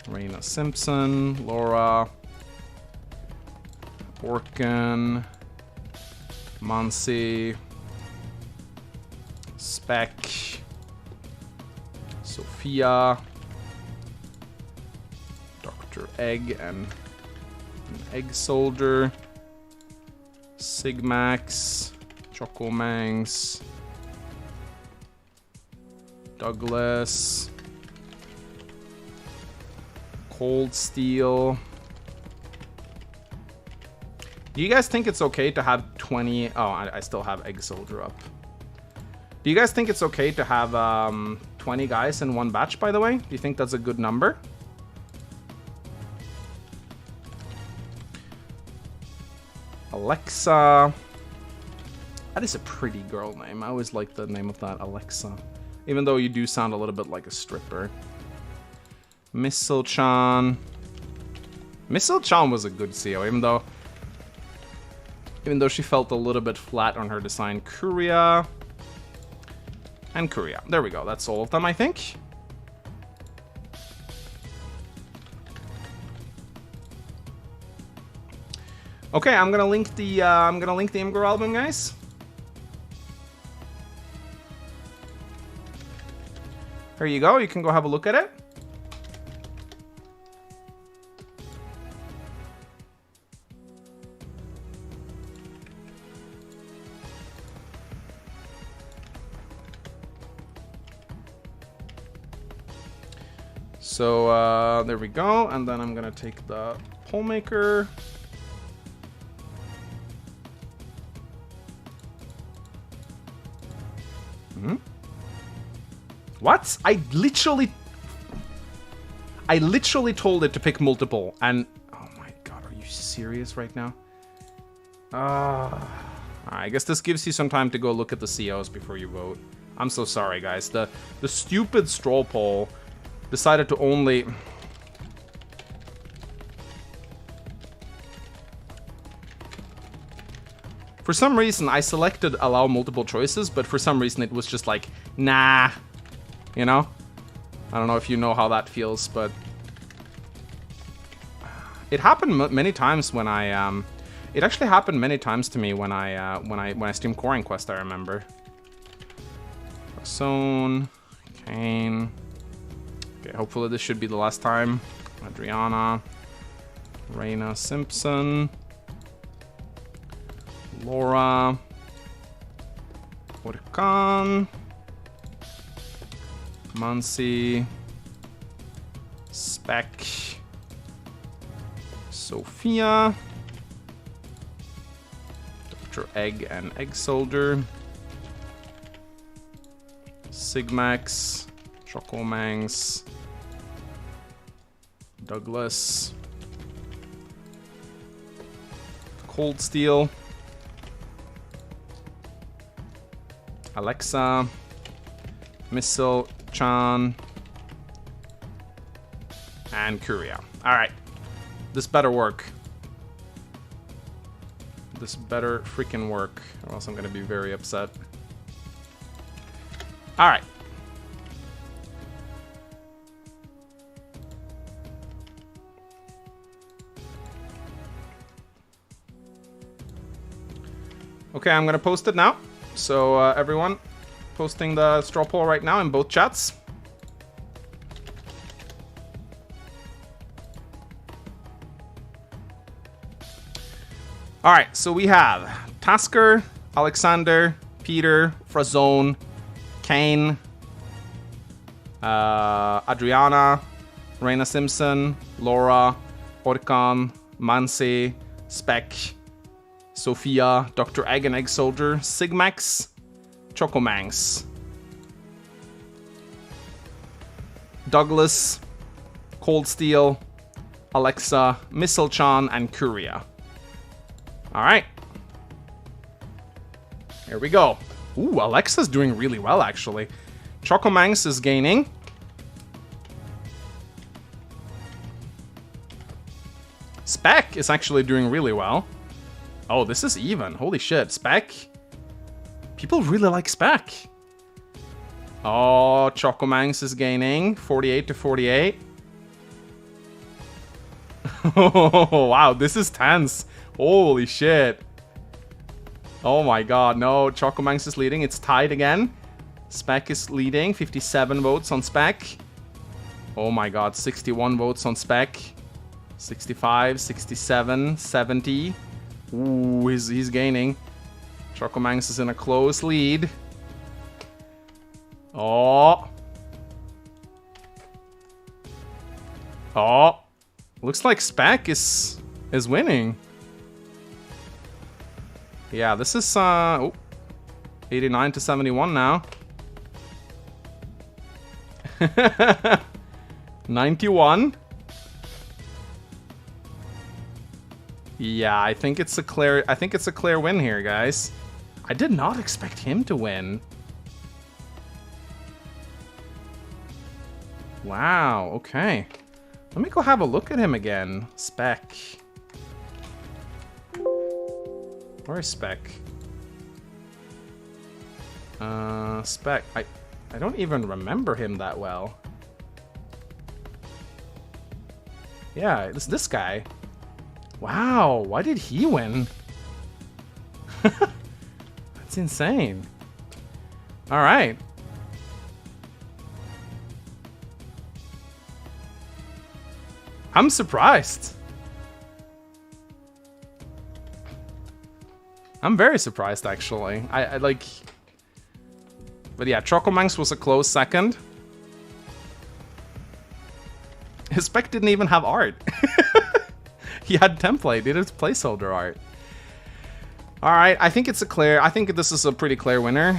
Raina Simpson, Laura, Orkin, Mansi, Spec, Sophia, Dr. Egg and Egg Soldier, Sigmax, Chocomangs, Douglas, Cold Steel. Do you guys think it's okay to have 20... Oh, I still have Egg Soldier up. Do you guys think it's okay to have 20 guys in one batch, by the way? Do you think that's a good number? Alexa. That is a pretty girl name. I always like the name of that, Alexa. Even though you do sound a little bit like a stripper. Mistleton. Mistleton was a good CO, even though she felt a little bit flat on her design. Curia. And Curia. There we go. That's all of them, I think. Okay, I'm gonna link the Imgur album, guys. Here you go. You can go have a look at it. So there we go, and then I'm gonna take the poll maker. What? I literally told it to pick multiple, and oh my god, are you serious right now? I guess this gives you some time to go look at the COs before you vote. I'm so sorry, guys. The stupid straw poll decided to only... For some reason, I selected allow multiple choices, but for some reason it was just like, nah. You know? I don't know if you know how that feels, but... It happened many times when I, It actually happened many times to me when I streamed Core Quest, I remember. Frosone, Kane. Okay, hopefully this should be the last time. Adriana, Reina Simpson, Laura, Orkan, Mansi, Spec, Sophia, Dr. Egg and Egg Soldier, Sigmax, Chocomangs, Douglas, Cold Steel, Alexa, Mistleton, and Curia. Alright. This better work. This better freaking work, or else I'm gonna be very upset. Alright. Okay, I'm gonna post it now. So everyone, posting the straw poll right now in both chats. Alright, so we have Tasker, Alexander, Peter, Frosone, Kane, Adriana, Reina Simpson, Laura, Orkan, Mansi, Spec, Sophia, Dr. Egg and Egg Soldier, Sigmax, Chocomangs, Douglas, Cold Steel, Alexa, Mistlechan, and Curia. Alright. Here we go. Ooh, Alexa's doing really well, actually. Chocomangs is gaining. Spec is actually doing really well. Oh, this is even. Holy shit. Spec. People really like Spec. Oh, Chocomangs is gaining. 48 to 48. Oh, wow. This is tense. Holy shit. Oh my god. No, Chocomangs is leading. It's tied again. Spec is leading. 57 votes on Spec. Oh my god. 61 votes on Spec. 65, 67, 70. Ooh, he's gaining. Chocomangs is in a close lead. Oh. Oh. Looks like Spec is winning. Yeah, this is 89 to 71 now. 91. Yeah, I think it's a clear win here, guys. I did not expect him to win. Wow, okay. Let me go have a look at him again. Spec. Where is Spec? Spec. I don't even remember him that well. Yeah, it's this guy. Wow, why did he win? That's insane. Alright. I'm surprised. I'm very surprised, actually. I like... But yeah, Chocomangs was a close second. His Spec didn't even have art. He had template, he did his placeholder art. Alright, I think this is a pretty clear winner.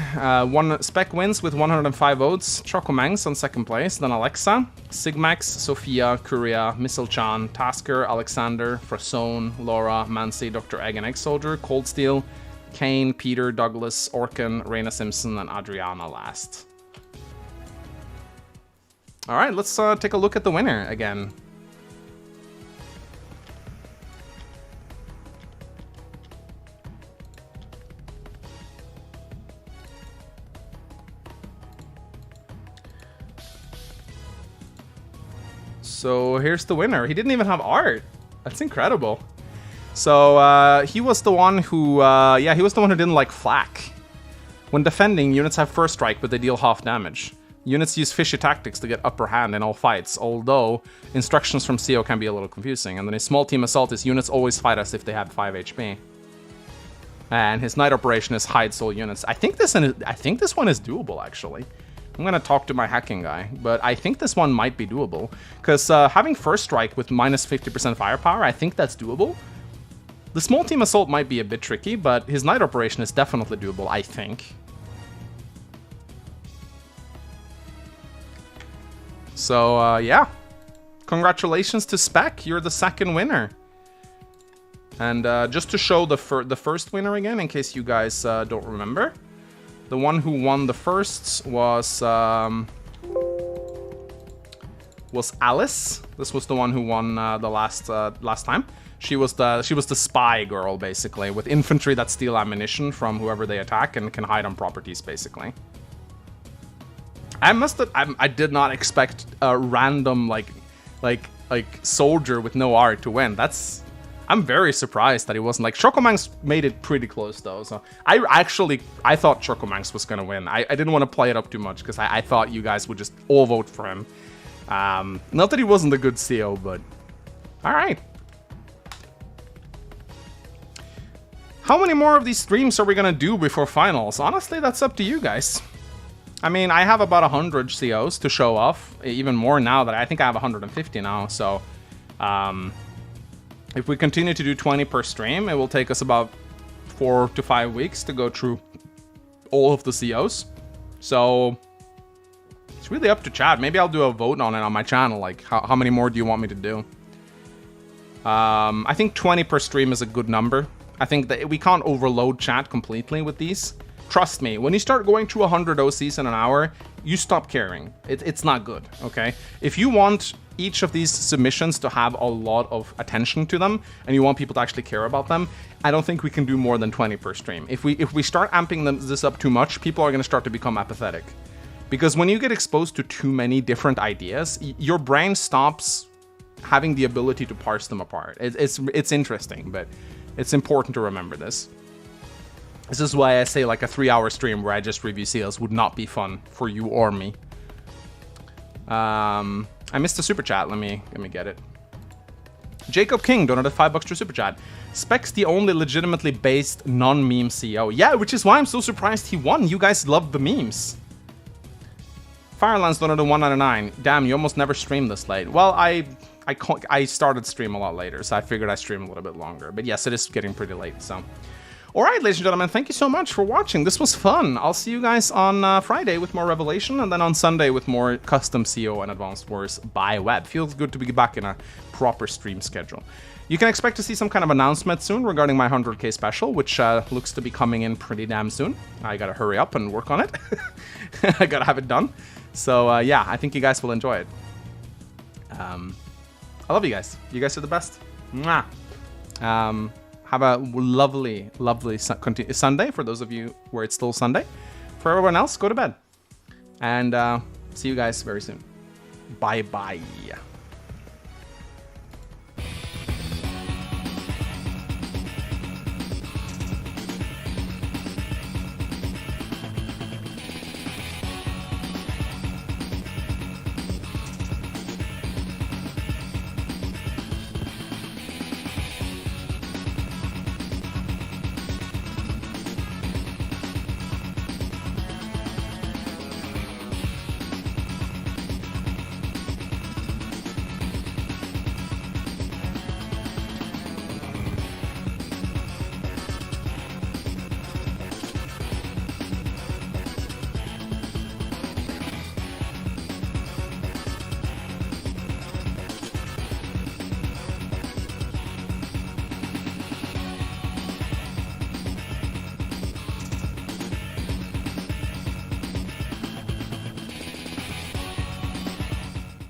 Spec wins with 105 votes. Chocomangs on second place, then Alexa, Sigmax, Sophia, Curia, Mistlechan, Tasker, Alexander, Frosone, Laura, Mansi, Dr. Egg and Egg Soldier, Cold Steel, Kane, Peter, Douglas, Orkan, Reina Simpson, and Adriana last. Alright, let's take a look at the winner again. So here's the winner. He didn't even have art. That's incredible. So he was the one who, he was the one who didn't like flak. When defending, units have first strike, but they deal half damage. Units use fishy tactics to get upper hand in all fights, although instructions from CO can be a little confusing. And then his small team assault is units always fight as if they had 5 HP. And his night operation is hides all units. I think this one is doable, actually. I'm gonna talk to my hacking guy, but I think this one might be doable. Because having first strike with minus 50% firepower, I think that's doable. The small team assault might be a bit tricky, but his night operation is definitely doable, I think. So, yeah. Congratulations to Spec, you're the second winner. And just to show the first winner again, in case you guys don't remember. The one who won the first was Alice. This was the one who won the last time. She was the spy girl, basically, with infantry that steal ammunition from whoever they attack and can hide on properties, basically. I did not expect a random like soldier with no art to win. I'm very surprised that he wasn't. Like, Chocomanx made it pretty close though, so I thought Chocomanx was gonna win. I didn't want to play it up too much because I thought you guys would just all vote for him. Not that he wasn't a good CO, but all right. How many more of these streams are we gonna do before finals? Honestly, that's up to you guys. I mean, I have about 100 COs to show off, even more now that I think I have 150 now, so if we continue to do 20 per stream, it will take us about 4 to 5 weeks to go through all of the COs. So it's really up to chat. Maybe I'll do a vote on it on my channel, like how many more do you want me to do? I think 20 per stream is a good number. I think that we can't overload chat completely with these. Trust me, when you start going to 100 OCs in an hour, you stop caring. It's not good, okay? If you want each of these submissions to have a lot of attention to them, and you want people to actually care about them, I don't think we can do more than 20 per stream. If we start amping this up too much, people are going to start to become apathetic. Because when you get exposed to too many different ideas, your brain stops having the ability to parse them apart. It's interesting, but it's important to remember this. This is why I say like a 3-hour stream where I just review seals would not be fun for you or me. I missed a super chat. Let me get it. Jacob King donated $5 to super chat. Spec's the only legitimately based non-meme CEO. Yeah, which is why I'm so surprised he won. You guys love the memes. Firelands donated $1.99. Damn, you almost never stream this late. Well, I started stream a lot later, so I figured I'd stream a little bit longer. But yes, it is getting pretty late, so. Alright, ladies and gentlemen, thank you so much for watching. This was fun. I'll see you guys on Friday with more Revelation, and then on Sunday with more custom CO and Advanced Wars by web. Feels good to be back in a proper stream schedule. You can expect to see some kind of announcement soon regarding my 100k special, which looks to be coming in pretty damn soon. I gotta hurry up and work on it. I gotta have it done. So yeah, I think you guys will enjoy it. I love you guys. You guys are the best. Mwah. Have a lovely, lovely Sunday for those of you where it's still Sunday. For everyone else, go to bed. And see you guys very soon. Bye-bye.